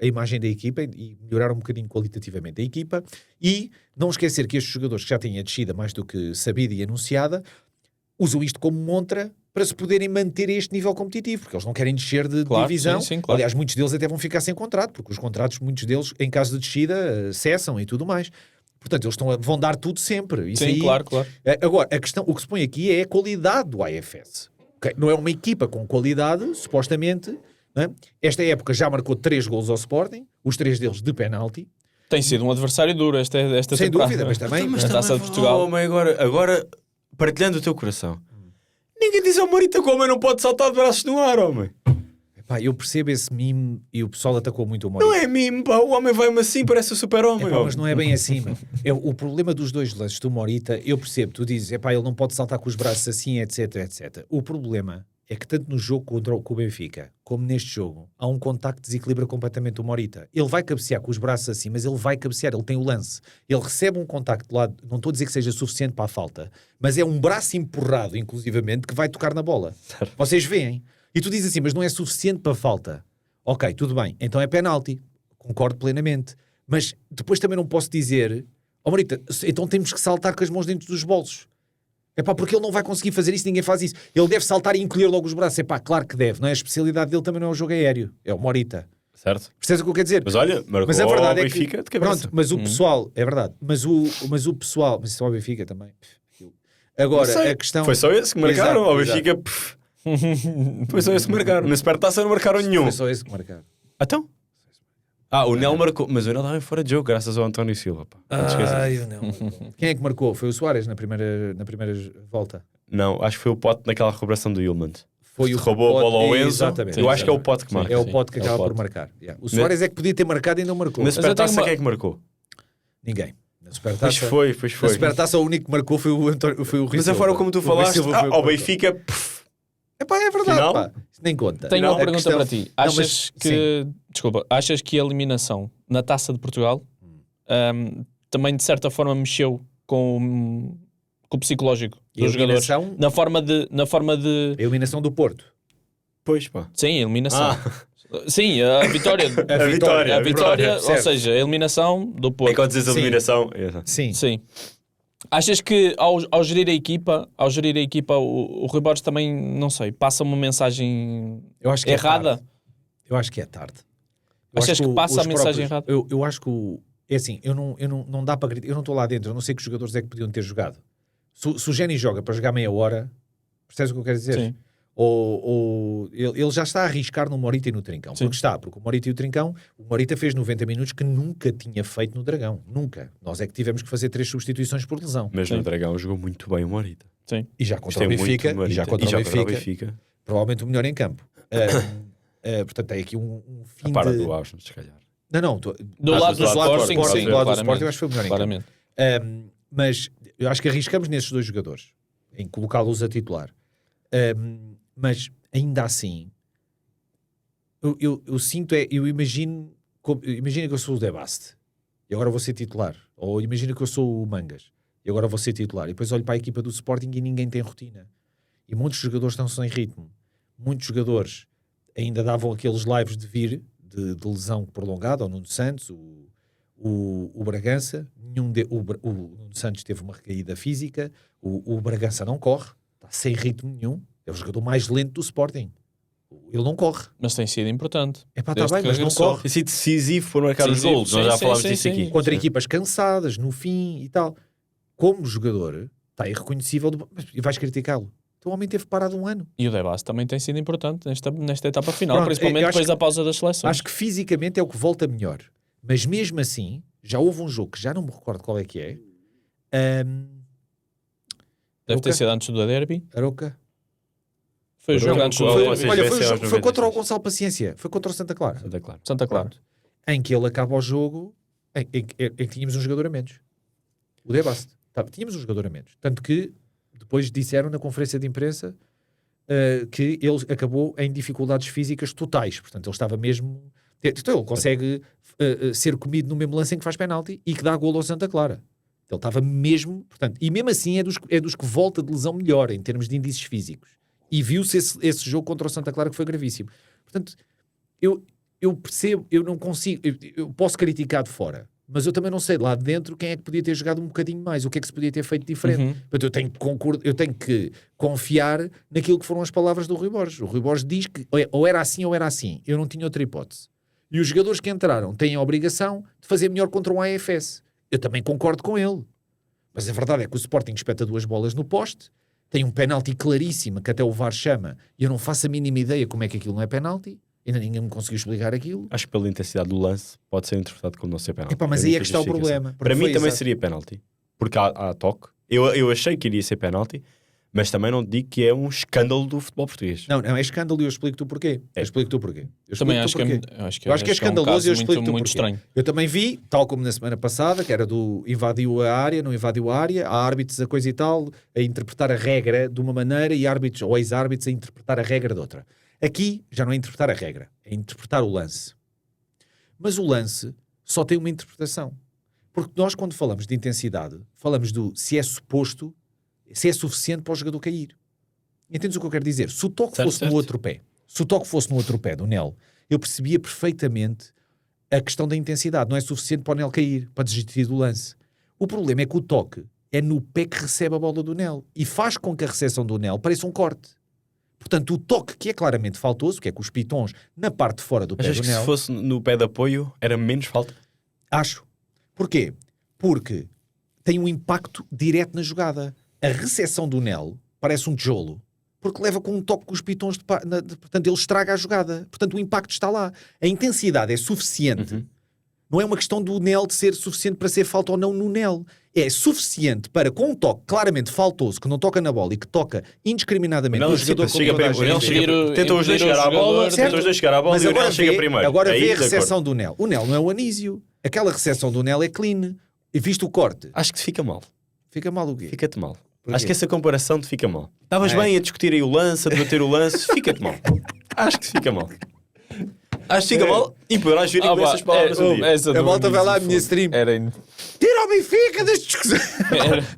Speaker 3: a imagem da equipa e melhoraram um bocadinho qualitativamente a equipa, e não esquecer que estes jogadores que já têm a descida mais do que sabida e anunciada, usam isto como montra para se poderem manter este nível competitivo, porque eles não querem descer de divisão.
Speaker 1: Sim, claro.
Speaker 3: Aliás, muitos deles até vão ficar sem contrato, porque os contratos, muitos deles, em caso de descida, cessam e tudo mais. Portanto, eles vão dar tudo sempre. Isso
Speaker 1: sim,
Speaker 3: aí,
Speaker 1: claro.
Speaker 3: Agora, o que se põe aqui é a qualidade do AFS. Okay? Não é uma equipa com qualidade, supostamente. Não é? Esta época já marcou 3 golos ao Sporting, os 3 deles de penalti.
Speaker 1: Tem sido um adversário duro esta
Speaker 3: sem
Speaker 1: temporada.
Speaker 3: Dúvida, mas também
Speaker 1: na Taça de Portugal.
Speaker 2: Homem, agora, partilhando o teu coração. Ninguém diz ao Morita que o homem não pode saltar de braços no ar, homem.
Speaker 3: Pá, eu percebo esse mime e o pessoal atacou muito o Morita.
Speaker 2: Não é mime, pá. O homem vai-me assim, parece o super-homem.
Speaker 3: Mas não é bem assim. O problema dos dois lances do Morita, eu percebo, tu dizes, ele não pode saltar com os braços assim, etc, etc. O problema é que tanto no jogo com o Benfica, como neste jogo, há um contacto que desequilibra completamente o Morita. Ele vai cabecear com os braços assim, mas ele vai cabecear, ele tem o lance. Ele recebe um contacto de lado, não estou a dizer que seja suficiente para a falta, mas é um braço empurrado, inclusivamente, que vai tocar na bola. Certo. Vocês veem. E tu dizes assim, mas não é suficiente para a falta. Ok, tudo bem, então é penalti. Concordo plenamente. Mas depois também não posso dizer, Morita, então temos que saltar com as mãos dentro dos bolsos. Porque ele não vai conseguir fazer isso, ninguém faz isso. Ele deve saltar e encolher logo os braços. Claro que deve, não é? A especialidade dele também não é o jogo aéreo, é o Morita.
Speaker 2: Certo.
Speaker 3: Percebes o que eu quero dizer?
Speaker 2: Mas olha,
Speaker 3: mas a verdade
Speaker 2: é que Benfica de cabeça.
Speaker 3: Pronto, mas o pessoal, é verdade, mas o pessoal, mas só o Benfica também. Agora, a questão...
Speaker 2: Foi só esse que marcaram, o Benfica... Foi só esse que marcaram. Na Supertaça não marcaram nenhum.
Speaker 3: Foi só esse que marcaram.
Speaker 2: Então? O Nel marcou, mas o Nel estava fora de jogo graças ao António Silva. Pá.
Speaker 3: O Nel. Quem é que marcou? Foi o Soares na primeira volta?
Speaker 2: Não, acho que foi o Pote naquela recuperação do Yulman.
Speaker 3: Foi o
Speaker 2: roubou a bola ao Enzo.
Speaker 3: Exatamente.
Speaker 2: Eu acho que é o Pote que marca.
Speaker 3: É o Pote que acaba por marcar. Yeah. O Soares é que podia ter marcado e não marcou.
Speaker 2: Na Supertaça quem é que marcou?
Speaker 3: Ninguém. Na Supertaça,
Speaker 2: pois foi.
Speaker 3: Na Supertaça o único que marcou foi o Rio.
Speaker 2: Mas a forma como tu falaste, ao Benfica...
Speaker 3: é verdade, pá. Isso nem conta.
Speaker 1: Tenho uma pergunta para ti. Achas que a eliminação na Taça de Portugal também de certa forma mexeu com o psicológico dos jogadores? Na forma de...
Speaker 3: A eliminação do Porto.
Speaker 2: Pois, pá.
Speaker 1: Sim, a eliminação. Sim, a vitória. A vitória, ou seja, a eliminação do Porto.
Speaker 2: É quando dizes a eliminação.
Speaker 3: Sim.
Speaker 1: Achas que ao gerir a equipa, o Rui Borges também, não sei, passa uma mensagem errada?
Speaker 3: Eu acho que é tarde.
Speaker 1: Achas que passa a mensagem errada?
Speaker 3: Eu acho que é assim, não dá para gritar. Eu não estou lá dentro, eu não sei que jogadores é que podiam ter jogado. Se o Géni joga para jogar meia hora, percebes o que eu quero dizer?
Speaker 1: Sim.
Speaker 3: Ou ele já está a arriscar no Morita e no Trincão.
Speaker 1: Sim.
Speaker 3: Porque o Morita e o Trincão, o Morita fez 90 minutos que nunca tinha feito no Dragão. Nunca. Nós é que tivemos que fazer 3 substituições por lesão.
Speaker 2: Mas no Dragão jogou muito bem o Morita.
Speaker 1: Sim.
Speaker 3: E já contra o Benfica. Provavelmente o melhor em campo. Portanto, tem aqui um fim
Speaker 2: do Austin, se calhar.
Speaker 3: Não.
Speaker 1: Do lado do Sporting,
Speaker 3: eu acho que foi o melhor em campo. Mas eu acho que arriscamos nesses dois jogadores, em colocá-los a titular. Mas ainda assim eu sinto, eu imagino que eu sou o Debaste e agora vou ser titular, ou imagina que eu sou o Mangas e agora vou ser titular, e depois olho para a equipa do Sporting e ninguém tem rotina, e muitos jogadores estão sem ritmo, muitos jogadores ainda davam aqueles lives de vir de lesão prolongada, o Nuno Santos, o Bragança, o Nuno Santos teve uma recaída física, o Bragança não corre, está sem ritmo nenhum. É o jogador mais lento do Sporting. Ele não corre.
Speaker 1: Mas tem sido importante.
Speaker 3: Está bem, mas não corre.
Speaker 2: Tem sido decisivo por marcar os golos. Nós já falámos disso aqui.
Speaker 3: Contra equipas cansadas, no fim e tal. Como jogador, está irreconhecível. E vais criticá-lo. Então o homem teve parado um ano.
Speaker 1: E o Debas também tem sido importante nesta etapa final, principalmente depois da pausa das seleções.
Speaker 3: Acho que fisicamente é o que volta melhor. Mas mesmo assim, já houve um jogo que já não me recordo qual é que é.
Speaker 1: Deve ter sido antes do derby.
Speaker 3: Aroca.
Speaker 1: Foi o jogo antes do derby.
Speaker 3: Foi contra o Gonçalo Paciência. Foi contra o Santa Clara.
Speaker 1: Santa Clara.
Speaker 3: Em que ele acaba o jogo em que tínhamos um jogador a menos. O Debaste. Tínhamos um jogador a menos. Tanto que depois disseram na conferência de imprensa que ele acabou em dificuldades físicas totais. Portanto, ele estava mesmo... Então ele consegue ser comido no mesmo lance em que faz penalti e que dá golo ao Santa Clara. Ele estava mesmo... Portanto, e mesmo assim é dos que volta de lesão melhor em termos de índices físicos. E viu-se esse jogo contra o Santa Clara que foi gravíssimo. Portanto, eu percebo, eu não consigo... Eu posso criticar de fora, mas eu também não sei lá de dentro quem é que podia ter jogado um bocadinho mais, o que é que se podia ter feito diferente. Portanto, eu tenho que confiar naquilo que foram as palavras do Rui Borges. O Rui Borges diz que ou era assim ou era assim. Eu não tinha outra hipótese. E os jogadores que entraram têm a obrigação de fazer melhor contra um AFS. Eu também concordo com ele. Mas a verdade é que o Sporting espeta 2 bolas no poste, tem um penalti claríssimo que até o VAR chama, e eu não faço a mínima ideia como é que aquilo não é penalti. Ainda ninguém me conseguiu explicar aquilo.
Speaker 2: Acho que pela intensidade do lance pode ser interpretado como não ser penalti.
Speaker 3: Mas aí é que está o problema.
Speaker 2: Para mim também seria penalti, porque há toque. Eu achei que iria ser penalti, Mas também não digo que é um escândalo do futebol português.
Speaker 3: Não é escândalo e eu explico-te o porquê. Eu explico-te o porquê.
Speaker 1: Também acho que é escandaloso e eu explico-te muito estranho.
Speaker 3: Eu também vi, tal como na semana passada, que era do invadiu a área, não invadiu a área, há árbitros a coisa e tal, a interpretar a regra de uma maneira e árbitros ou ex-árbitros a interpretar a regra de outra. Aqui já não é interpretar a regra, é interpretar o lance. Mas o lance só tem uma interpretação. Porque nós, quando falamos de intensidade, falamos do se é suposto, se é suficiente para o jogador cair. Entendes o que eu quero dizer? Se o toque fosse no outro pé, se o toque fosse no outro pé do Nel, eu percebia perfeitamente a questão da intensidade. Não é suficiente para o Nel cair, para desistir do lance. O problema é que o toque é no pé que recebe a bola do Nel e faz com que a recepção do Nel pareça um corte. Portanto, o toque que é claramente faltoso, que é com os pitons na parte de fora do pé do Nel...
Speaker 2: se fosse no pé de apoio, era menos falta?
Speaker 3: Acho. Porquê? Porque tem um impacto direto na jogada. A recepção do Nel parece um tijolo, porque leva com um toque com os pitons, portanto ele estraga a jogada. Portanto o impacto está lá. A intensidade é suficiente. Não é uma questão do Nel de ser suficiente para ser falta ou não no Nel. É suficiente para, com um toque claramente faltoso, que não toca na bola e que toca indiscriminadamente
Speaker 2: o jogador tentam os dois chegar à bola,
Speaker 3: mas
Speaker 2: e o Nel chega primeiro.
Speaker 3: Agora vê a recepção do Nel. O Nel não é o Anísio. Aquela recepção do Nel é clean. E viste o corte?
Speaker 2: Acho que te fica mal.
Speaker 3: Fica mal o quê?
Speaker 2: Fica-te mal. Acho que essa comparação te fica mal. Estavas bem a discutir aí o lance, a debater o lance, fica-te mal. Acho que te fica mal. Acho que fica mal e poderás vir com essas palavras um dia.
Speaker 3: A volta vai lá a minha stream. Tira o Benfica das discussões.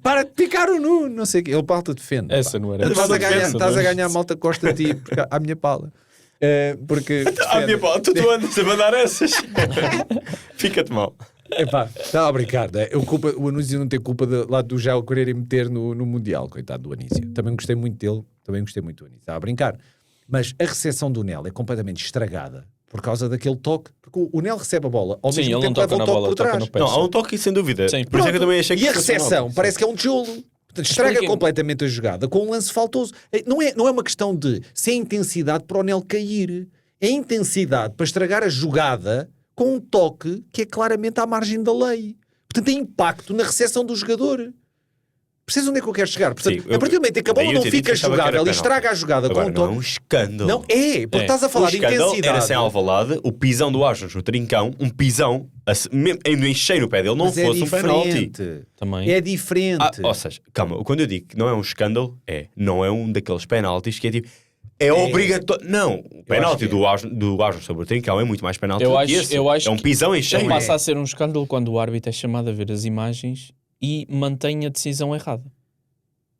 Speaker 3: Para de picar o Nuno. Não sei o quê. Ele Paulo defende.
Speaker 1: Essa não era.
Speaker 3: Estás a ganhar a malta costa a ti à minha pala. Porque
Speaker 2: à minha pala. Tu andas a mandar essas. Fica-te mal.
Speaker 3: Epá, está a brincar, né? O Anísio não tem culpa lá do já o quererem meter no Mundial, coitado do Anísio. Também gostei muito dele, também gostei muito do Anísio. Está a brincar. Mas a recepção do Nel é completamente estragada por causa daquele toque, porque o Nel recebe a bola ao mesmo tempo leva um toque por trás.
Speaker 2: Não, há um toque sem dúvida. Sim. Por isso é que eu também achei que...
Speaker 3: E a recepção parece que é um tijolo. Portanto, estraga completamente a jogada com um lance faltoso. Não é uma questão de se é intensidade para o Nel cair. É intensidade para estragar a jogada com um toque que é claramente à margem da lei. Portanto, tem impacto na recepção do jogador. Percebes onde é que eu quero chegar? Portanto, a partir do momento em que a bola não fica jogável e estraga a jogada
Speaker 2: agora,
Speaker 3: com um toque...
Speaker 2: não é um escândalo.
Speaker 3: Não, porque estás a falar de intensidade.
Speaker 2: Era sem Alvalade, o pisão do Asnos no trincão, um pisão, ainda enchei no pé dele, não fosse um penalti.
Speaker 3: Também. É diferente.
Speaker 2: Ou seja, calma, quando eu digo que não é um escândalo, não é um daqueles penaltis que é tipo... É obrigatório. Não, o penalti do Asnos sobre o trincão é muito mais penalti do que esse. É um pisão em cheio.
Speaker 1: Passa a ser um escândalo quando o árbitro é chamado a ver as imagens e mantém a decisão errada.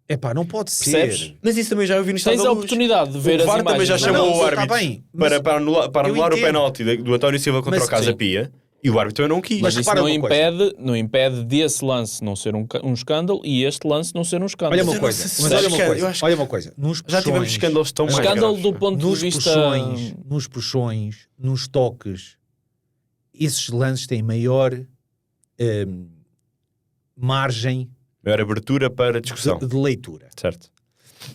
Speaker 3: Epá, não pode ser.
Speaker 2: Percebes? Mas isso também já eu vi no Estado da Luz.
Speaker 1: Tens a oportunidade de ver as imagens.
Speaker 2: O VAR também já chamou o árbitro para anular o penalti do António Silva contra o Casa Pia. E o árbitro não quis.
Speaker 1: Mas isso não impede desse lance não ser um escândalo e este lance não ser um escândalo.
Speaker 3: Olha uma coisa.
Speaker 2: Já tivemos escândalos tão mais graves.
Speaker 1: Escândalo do ponto de vista...
Speaker 3: Nos puxões, nos toques, esses lances têm maior margem...
Speaker 2: Maior abertura para discussão.
Speaker 3: De leitura.
Speaker 2: Certo.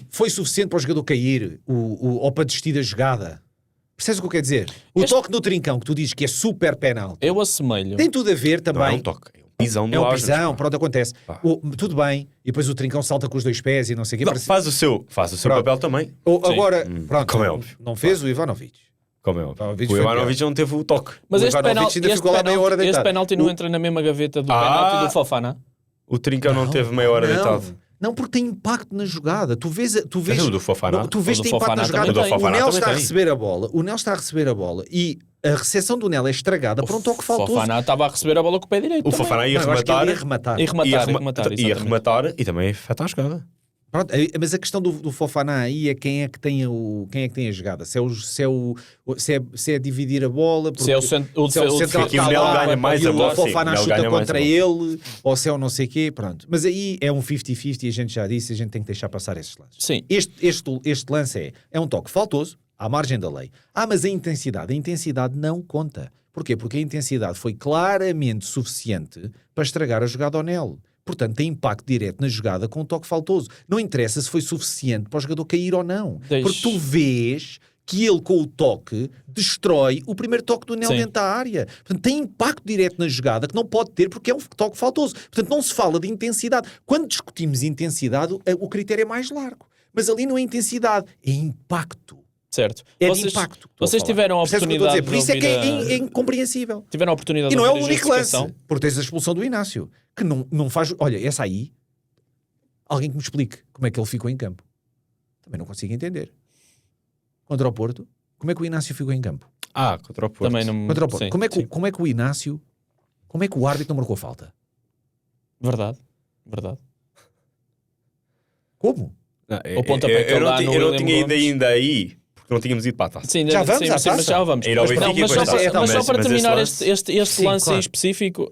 Speaker 3: Foi suficiente para o jogador cair ou para desistir da jogada. Percebes o que eu quero dizer? O toque no trincão que tu dizes que é super penal.
Speaker 1: Eu assemelho.
Speaker 3: Tem tudo a ver também. Não
Speaker 2: é um toque, é um pisão do
Speaker 3: Asnos. É um pisão, pronto, acontece. Tudo bem. E depois o trincão salta com os dois pés e não sei o quê.
Speaker 2: Não, faz o seu papel também.
Speaker 3: Agora, pronto.
Speaker 2: Como é óbvio.
Speaker 3: Não fez o Ivanovic.
Speaker 2: Como é óbvio. O Ivanovic não teve o toque.
Speaker 1: Mas este penalti não entra na mesma gaveta do penalti do Fofana?
Speaker 2: O trincão não teve meia hora deitado.
Speaker 3: Não, porque tem impacto na jogada. Tu vês
Speaker 2: o do Fofana.
Speaker 3: Tu vês que tem impacto na jogada. O Nel está a receber a bola. O Nel está a receber a bola e a recepção do Nel é estragada para um toque faltoso.
Speaker 1: O Fofana estava a receber a bola com o pé direito.
Speaker 2: O Fofana ia rematar.
Speaker 1: Ia
Speaker 2: rematar e também afeta a jogada.
Speaker 3: Pronto, mas a questão do Fofana aí é quem é que tem a jogada. Se é dividir a bola,
Speaker 1: se é o central
Speaker 2: que o Nel ganha mais a bola,
Speaker 3: o Fofana chuta contra ele, ou se é o não sei quê, pronto. Mas aí é um 50-50 e a gente já disse, a gente tem que deixar passar esses lances.
Speaker 1: Sim.
Speaker 3: Este lance é um toque faltoso, à margem da lei. Mas a intensidade não conta. Porquê? Porque a intensidade foi claramente suficiente para estragar a jogada ao Nel. Portanto, tem impacto direto na jogada com um toque faltoso. Não interessa se foi suficiente para o jogador cair ou não. Porque tu vês que ele, com o toque, destrói o primeiro toque do Nel
Speaker 1: Sim.
Speaker 3: dentro da área. Portanto, tem impacto direto na jogada que não pode ter porque é um toque faltoso. Portanto, não se fala de intensidade. Quando discutimos intensidade, o critério é mais largo. Mas ali não é intensidade, é impacto.
Speaker 1: Certo.
Speaker 3: É de impacto.
Speaker 1: Vocês tiveram a oportunidade
Speaker 3: Por isso é que
Speaker 1: de
Speaker 3: é incompreensível.
Speaker 1: Tiveram a oportunidade
Speaker 3: E não
Speaker 1: de
Speaker 3: é o
Speaker 1: ouvir a
Speaker 3: único lance.
Speaker 1: justificação?
Speaker 3: Porque tens a expulsão do Inácio. Que não faz... Olha, essa aí... Alguém que me explique como é que ele ficou em campo. Também não consigo entender. Contra o Porto, como é que o Inácio ficou em campo?
Speaker 2: Contra o Porto.
Speaker 1: Também não...
Speaker 3: Contra o Porto.
Speaker 1: Sim,
Speaker 3: Como é que o Inácio... Como é que o árbitro não marcou falta?
Speaker 1: Verdade.
Speaker 3: Como?
Speaker 1: O pontapé que ele dá no
Speaker 2: eu não
Speaker 1: William
Speaker 2: tinha ido
Speaker 1: Gomes.
Speaker 2: ainda aí, porque não tínhamos ido para a taça.
Speaker 1: Sim,
Speaker 3: Já vamos à
Speaker 1: sim, mas
Speaker 3: taça?
Speaker 1: já vamos.
Speaker 2: Ir ao
Speaker 1: Mas,
Speaker 2: Benfica
Speaker 1: não,
Speaker 2: e
Speaker 1: mas
Speaker 2: depois
Speaker 1: só,
Speaker 2: taça.
Speaker 1: mas só
Speaker 2: Mas
Speaker 1: para
Speaker 2: esse
Speaker 1: terminar
Speaker 2: lance-
Speaker 1: este
Speaker 3: Sim,
Speaker 1: lance
Speaker 3: claro.
Speaker 1: em específico,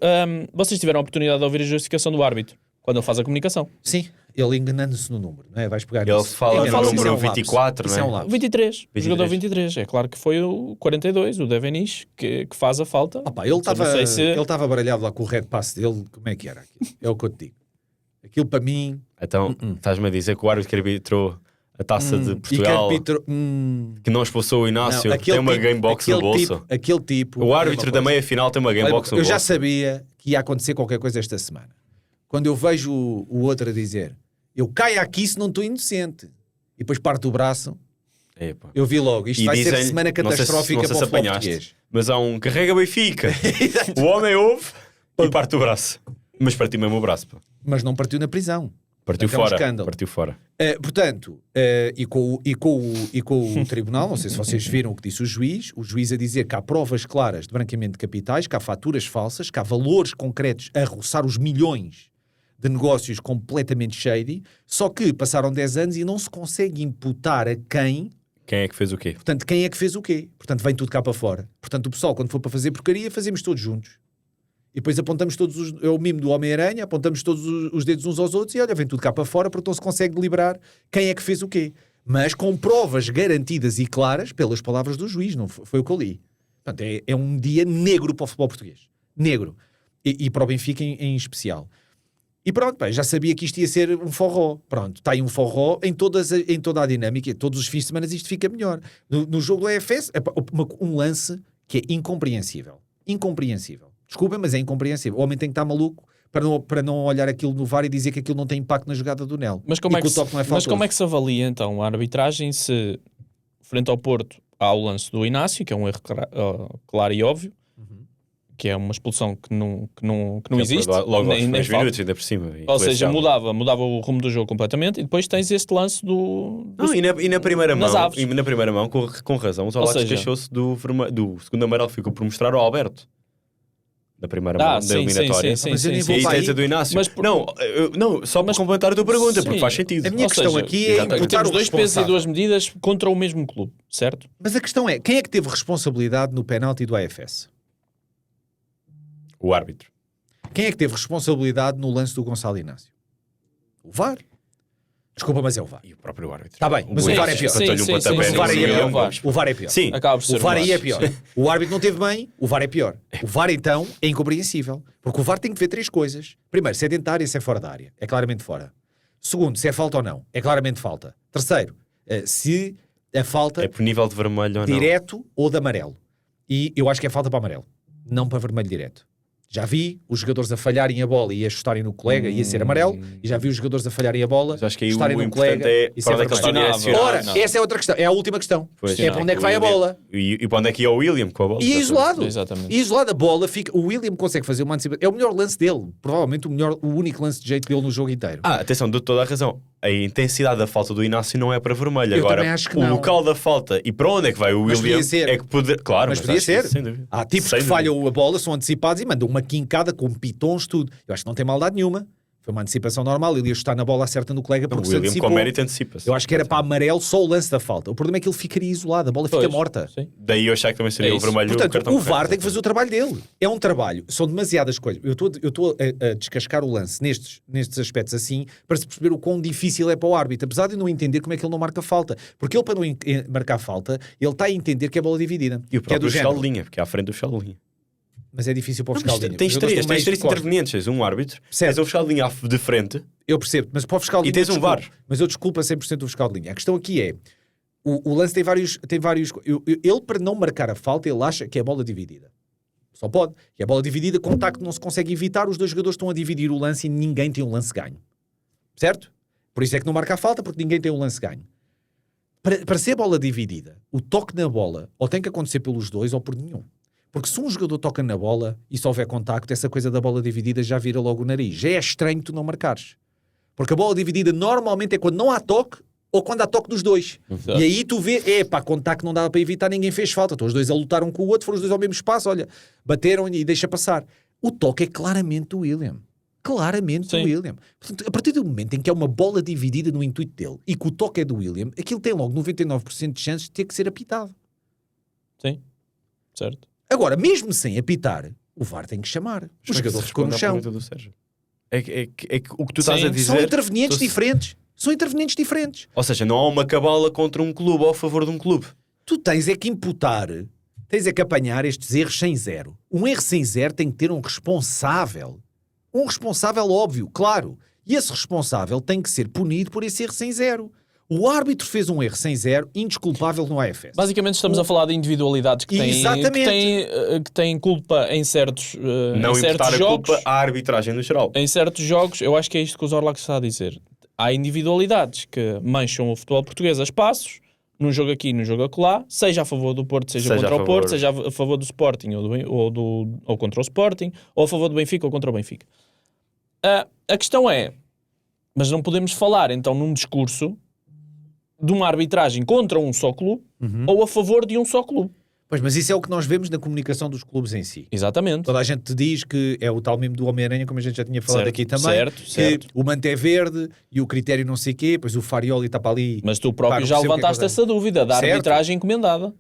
Speaker 1: vocês tiveram a oportunidade de ouvir a justificação do árbitro quando ele faz a comunicação.
Speaker 3: Sim, ele enganando-se no número, não é? Vais pegar
Speaker 2: Ele
Speaker 3: nisso.
Speaker 2: fala
Speaker 1: no
Speaker 3: Engana-se,
Speaker 2: número
Speaker 3: isso é um lapso.
Speaker 2: 24,
Speaker 3: Isso
Speaker 2: não é?
Speaker 3: é um lapso.
Speaker 1: 23,
Speaker 2: 23.
Speaker 1: o jogador 23. É claro que foi o 42, o Devenish, que faz a falta.
Speaker 3: Opa, ele
Speaker 1: Só não sei se-
Speaker 3: estava baralhado lá com o red pass dele. Como é que era aquilo? É o que eu te digo. Aquilo para mim...
Speaker 2: Então, estás-me a dizer que o árbitro que arbitrou a taça de
Speaker 3: E que
Speaker 2: Portugal,
Speaker 3: arbitro...
Speaker 2: que não expulsou o Inácio,
Speaker 3: Não,
Speaker 2: tem uma gamebox no bolso.
Speaker 3: Aquele tipo...
Speaker 2: O árbitro da meia-final tem uma gamebox no
Speaker 3: Eu
Speaker 2: bolso.
Speaker 3: já sabia que ia acontecer qualquer coisa esta semana. Quando eu vejo o outro a dizer eu caio aqui se não estou inocente e depois parto o braço,
Speaker 2: Epa.
Speaker 3: eu vi logo. Isto
Speaker 2: E
Speaker 3: vai ser
Speaker 2: dizem-
Speaker 3: semana
Speaker 2: não sei se-
Speaker 3: catastrófica
Speaker 2: não sei
Speaker 3: para
Speaker 2: se
Speaker 3: o futebol
Speaker 2: apanhaste,
Speaker 3: português.
Speaker 2: mas há um carrega Benfica. O homem ouve e parte o braço. Mas partiu mesmo o braço. Pá.
Speaker 3: Mas não partiu na prisão.
Speaker 2: Partiu
Speaker 3: Portanto, é um
Speaker 2: fora.
Speaker 3: escândalo.
Speaker 2: Partiu fora.
Speaker 3: Portanto, e com o tribunal, não sei se vocês viram o que disse o juiz a dizer que há provas claras de branqueamento de capitais, que há faturas falsas, que há valores concretos a roçar os milhões de negócios completamente shady, só que passaram 10 anos e não se consegue imputar a quem,
Speaker 2: Quem é que fez o quê?
Speaker 3: portanto, quem é que fez o quê? Portanto, vem tudo cá para fora. Portanto, o pessoal, quando for para fazer porcaria, fazemos todos juntos. E depois apontamos todos, é o mimo do Homem-Aranha, apontamos todos os dedos uns aos outros e olha, vem tudo cá para fora porque não se consegue deliberar quem é que fez o quê. Mas com provas garantidas e claras pelas palavras do juiz, não foi o que eu li. Portanto, é um dia negro para o futebol português. Negro. E para o Benfica em especial. E pronto, pá, já sabia que isto ia ser um forró. Pronto, está aí um forró em toda a dinâmica. Todos os fins de semana isto fica melhor. No jogo do EFS, um lance que é incompreensível. Incompreensível. Desculpem, mas é incompreensível. O homem tem que estar maluco para não olhar aquilo no VAR e dizer que aquilo não tem impacto na jogada do Nel.
Speaker 1: Mas como,
Speaker 3: E
Speaker 1: é que
Speaker 3: o toque não é
Speaker 1: mas
Speaker 3: faltoso.
Speaker 1: como é que se avalia então a arbitragem se, frente ao Porto, há o lance do Inácio, que é um erro claro e óbvio, que é uma expulsão que não existe,
Speaker 2: Logo aos
Speaker 1: nem
Speaker 2: primeiros
Speaker 1: falta.
Speaker 2: minutos, ainda por cima.
Speaker 1: Ou seja,
Speaker 2: influenciava.
Speaker 1: mudava o rumo do jogo completamente e depois tens este lance do
Speaker 2: Não, e na primeira
Speaker 1: nas
Speaker 2: mão,
Speaker 1: aves.
Speaker 2: e na primeira mão, com razão, os Alatos
Speaker 1: seja-
Speaker 2: queixou-se do segundo amarelo que ficou por mostrar ao Alberto. Da primeira mão, da
Speaker 1: sim,
Speaker 2: eliminatória.
Speaker 1: sim,
Speaker 3: Mas eu nem
Speaker 2: E
Speaker 3: vou
Speaker 2: aí
Speaker 3: para
Speaker 2: tens
Speaker 3: aí.
Speaker 2: a do Inácio.
Speaker 1: Mas
Speaker 2: não, só para complementar a tua pergunta, porque
Speaker 1: Sim.
Speaker 2: faz sentido.
Speaker 3: A minha
Speaker 1: Ou
Speaker 3: questão
Speaker 1: seja,
Speaker 3: aqui é
Speaker 2: exatamente.
Speaker 3: imputar
Speaker 1: temos
Speaker 3: o
Speaker 1: dois pesos e
Speaker 3: responsável.
Speaker 1: duas medidas contra o mesmo clube, certo?
Speaker 3: Mas a questão é, quem é que teve responsabilidade no penalti do AFS?
Speaker 2: O árbitro.
Speaker 3: Quem é que teve responsabilidade no lance do Gonçalo Inácio? O VAR. Desculpa, mas é o VAR.
Speaker 2: E o próprio árbitro.
Speaker 3: Está bem, mas o VAR é pior.
Speaker 2: Cantou-lhe um
Speaker 1: Sim,
Speaker 2: pontapé
Speaker 1: sim,
Speaker 2: no
Speaker 3: O VAR aí é
Speaker 2: William
Speaker 3: pior.
Speaker 2: Gomes.
Speaker 3: O VAR é pior.
Speaker 2: Sim,
Speaker 1: Acaba por ser
Speaker 3: O VAR aí é
Speaker 1: mais.
Speaker 3: pior. O árbitro não teve bem, o VAR é pior. O VAR, então, é incompreensível. Porque o VAR tem que ver três coisas. Primeiro, se é dentro da área, se é fora da área. É claramente fora. Segundo, se é falta ou não. É claramente falta. Terceiro, se a falta
Speaker 2: É por nível de vermelho ou não.
Speaker 3: direto ou de amarelo. E eu acho que é falta para amarelo. Não para vermelho direto. Já vi os jogadores a falharem a bola e a chutarem no colega e a ser amarelo. E já vi os jogadores a falharem a bola,
Speaker 2: Mas acho que aí
Speaker 3: chutarem
Speaker 2: o
Speaker 3: no
Speaker 2: importante
Speaker 3: colega
Speaker 2: é
Speaker 3: e
Speaker 2: para onde é que ele está
Speaker 3: vermelho.
Speaker 2: direcionado.
Speaker 3: Ora,
Speaker 1: Não.
Speaker 3: essa é outra questão. É a última questão.
Speaker 2: Pois,
Speaker 3: É para onde é que vai a bola.
Speaker 2: E para onde é que ia o William com a bola?
Speaker 3: E isolado.
Speaker 1: Exatamente.
Speaker 3: E isolado a bola, fica... o William consegue fazer uma antecipação. É o melhor lance dele. Provavelmente o único lance de jeito dele no jogo inteiro.
Speaker 2: Atenção, dou toda a razão. A intensidade da falta do Inácio não é para vermelho.
Speaker 3: Eu
Speaker 2: Agora,
Speaker 3: também acho que
Speaker 2: o
Speaker 3: não.
Speaker 2: local da falta e para onde é que vai o
Speaker 3: Mas
Speaker 2: William
Speaker 3: podia ser.
Speaker 2: é que poder... Claro,
Speaker 3: Mas podia
Speaker 2: acho que
Speaker 3: ser.
Speaker 2: sem dúvida.
Speaker 3: Há tipos
Speaker 2: Sem
Speaker 3: que
Speaker 2: dúvida.
Speaker 3: falham a bola, são antecipados e mandam uma quincada com pitons, tudo. Eu acho que não tem maldade nenhuma. Foi uma antecipação normal. Ele ia chutar na bola certa no colega
Speaker 2: Então,
Speaker 3: porque
Speaker 2: o
Speaker 3: se
Speaker 2: William
Speaker 3: antecipou.
Speaker 2: com mérito antecipa-se.
Speaker 3: Eu acho que era para amarelo só o lance da falta. O problema é que ele ficaria isolado, a bola fica
Speaker 1: Pois,
Speaker 3: morta.
Speaker 1: sim.
Speaker 2: Daí eu achar que também seria
Speaker 1: É
Speaker 2: o
Speaker 1: isso.
Speaker 2: vermelho
Speaker 3: Portanto,
Speaker 2: cartão
Speaker 3: o VAR
Speaker 2: correto.
Speaker 3: tem que fazer o trabalho dele. É um trabalho. São demasiadas coisas. Eu estou a descascar o lance nestes aspectos assim para se perceber o quão difícil é para o árbitro. Apesar de eu não entender como é que ele não marca falta. Porque ele, para não marcar falta, ele está a entender que é bola dividida.
Speaker 2: E o
Speaker 3: que é do
Speaker 2: próprio fiscal de
Speaker 3: género.
Speaker 2: linha, porque é à frente do fiscal de linha.
Speaker 3: Mas é difícil para o
Speaker 2: Não,
Speaker 3: fiscal
Speaker 2: mas
Speaker 3: de linha.
Speaker 2: tens
Speaker 3: Os jogadores
Speaker 2: três
Speaker 3: estão mais de costas.
Speaker 2: intervenientes. Tens um árbitro,
Speaker 3: Certo.
Speaker 2: tens um fiscal de linha de frente.
Speaker 3: Eu percebo, mas para o fiscal de
Speaker 2: E
Speaker 3: linha...
Speaker 2: tens um
Speaker 3: desculpa,
Speaker 2: VAR.
Speaker 3: Mas eu desculpo a 100% o fiscal de linha. A questão aqui é... o lance tem vários... Ele, para não marcar a falta, ele acha que é bola dividida. Só pode. Que é bola dividida, contacto não se consegue evitar, os dois jogadores estão a dividir o lance e ninguém tem um lance ganho. Certo? Por isso é que não marca a falta, porque ninguém tem um lance ganho. Para ser bola dividida, o toque na bola ou tem que acontecer pelos dois ou por nenhum. Porque se um jogador toca na bola e se houver contacto, essa coisa da bola dividida já vira logo o nariz. Já é estranho tu não marcares. Porque a bola dividida normalmente é quando não há toque ou quando há toque dos dois.
Speaker 1: Exato.
Speaker 3: E aí tu vê, contacto não dava para evitar, ninguém fez falta. Então os dois a lutar um com o outro, foram os dois ao mesmo espaço, olha, bateram e deixa passar. O toque é claramente do William. Claramente do William. Portanto, a partir do momento em que é uma bola dividida no intuito dele e que o toque é do William, aquilo tem logo 99% de chances de ter que ser apitado.
Speaker 1: Sim, certo.
Speaker 3: Agora, mesmo sem apitar, o VAR tem que chamar. O jogador ficou no chão.
Speaker 2: É que o que tu estás a dizer...
Speaker 3: São intervenientes diferentes. São intervenientes diferentes.
Speaker 2: Ou seja, não há uma cabala contra um clube ou a favor de um clube.
Speaker 3: Tu tens é que imputar, tens é que apanhar estes erros sem zero. Um erro sem zero tem que ter um responsável. Um responsável óbvio, claro. E esse responsável tem que ser punido por esse erro sem zero. O árbitro fez um erro sem zero, indesculpável no AFS.
Speaker 1: Basicamente estamos a falar de individualidades que têm culpa em certos
Speaker 2: não
Speaker 1: em certos
Speaker 2: imputar
Speaker 1: jogos.
Speaker 2: A culpa à arbitragem no geral.
Speaker 1: Em certos jogos, eu acho que é isto que o Zorlac está a dizer. Há individualidades que mancham o futebol português a espaços, num jogo aqui, num jogo acolá, seja a favor do Porto, seja contra o Porto, seja a favor do Sporting ou contra o Sporting, ou a favor do Benfica ou contra o Benfica. A questão é, mas não podemos falar então num discurso de uma arbitragem contra um só clube ou a favor de um só clube.
Speaker 3: Pois, mas isso é o que nós vemos na comunicação dos clubes em si.
Speaker 1: Exatamente.
Speaker 3: Toda a gente te diz que é o tal mesmo do Homem-Aranha, como a gente já tinha falado aqui também.
Speaker 1: Certo.
Speaker 3: O manto é verde e o critério não sei o quê, pois o Farioli está para ali...
Speaker 1: Mas tu próprio já levantaste essa dúvida da arbitragem encomendada.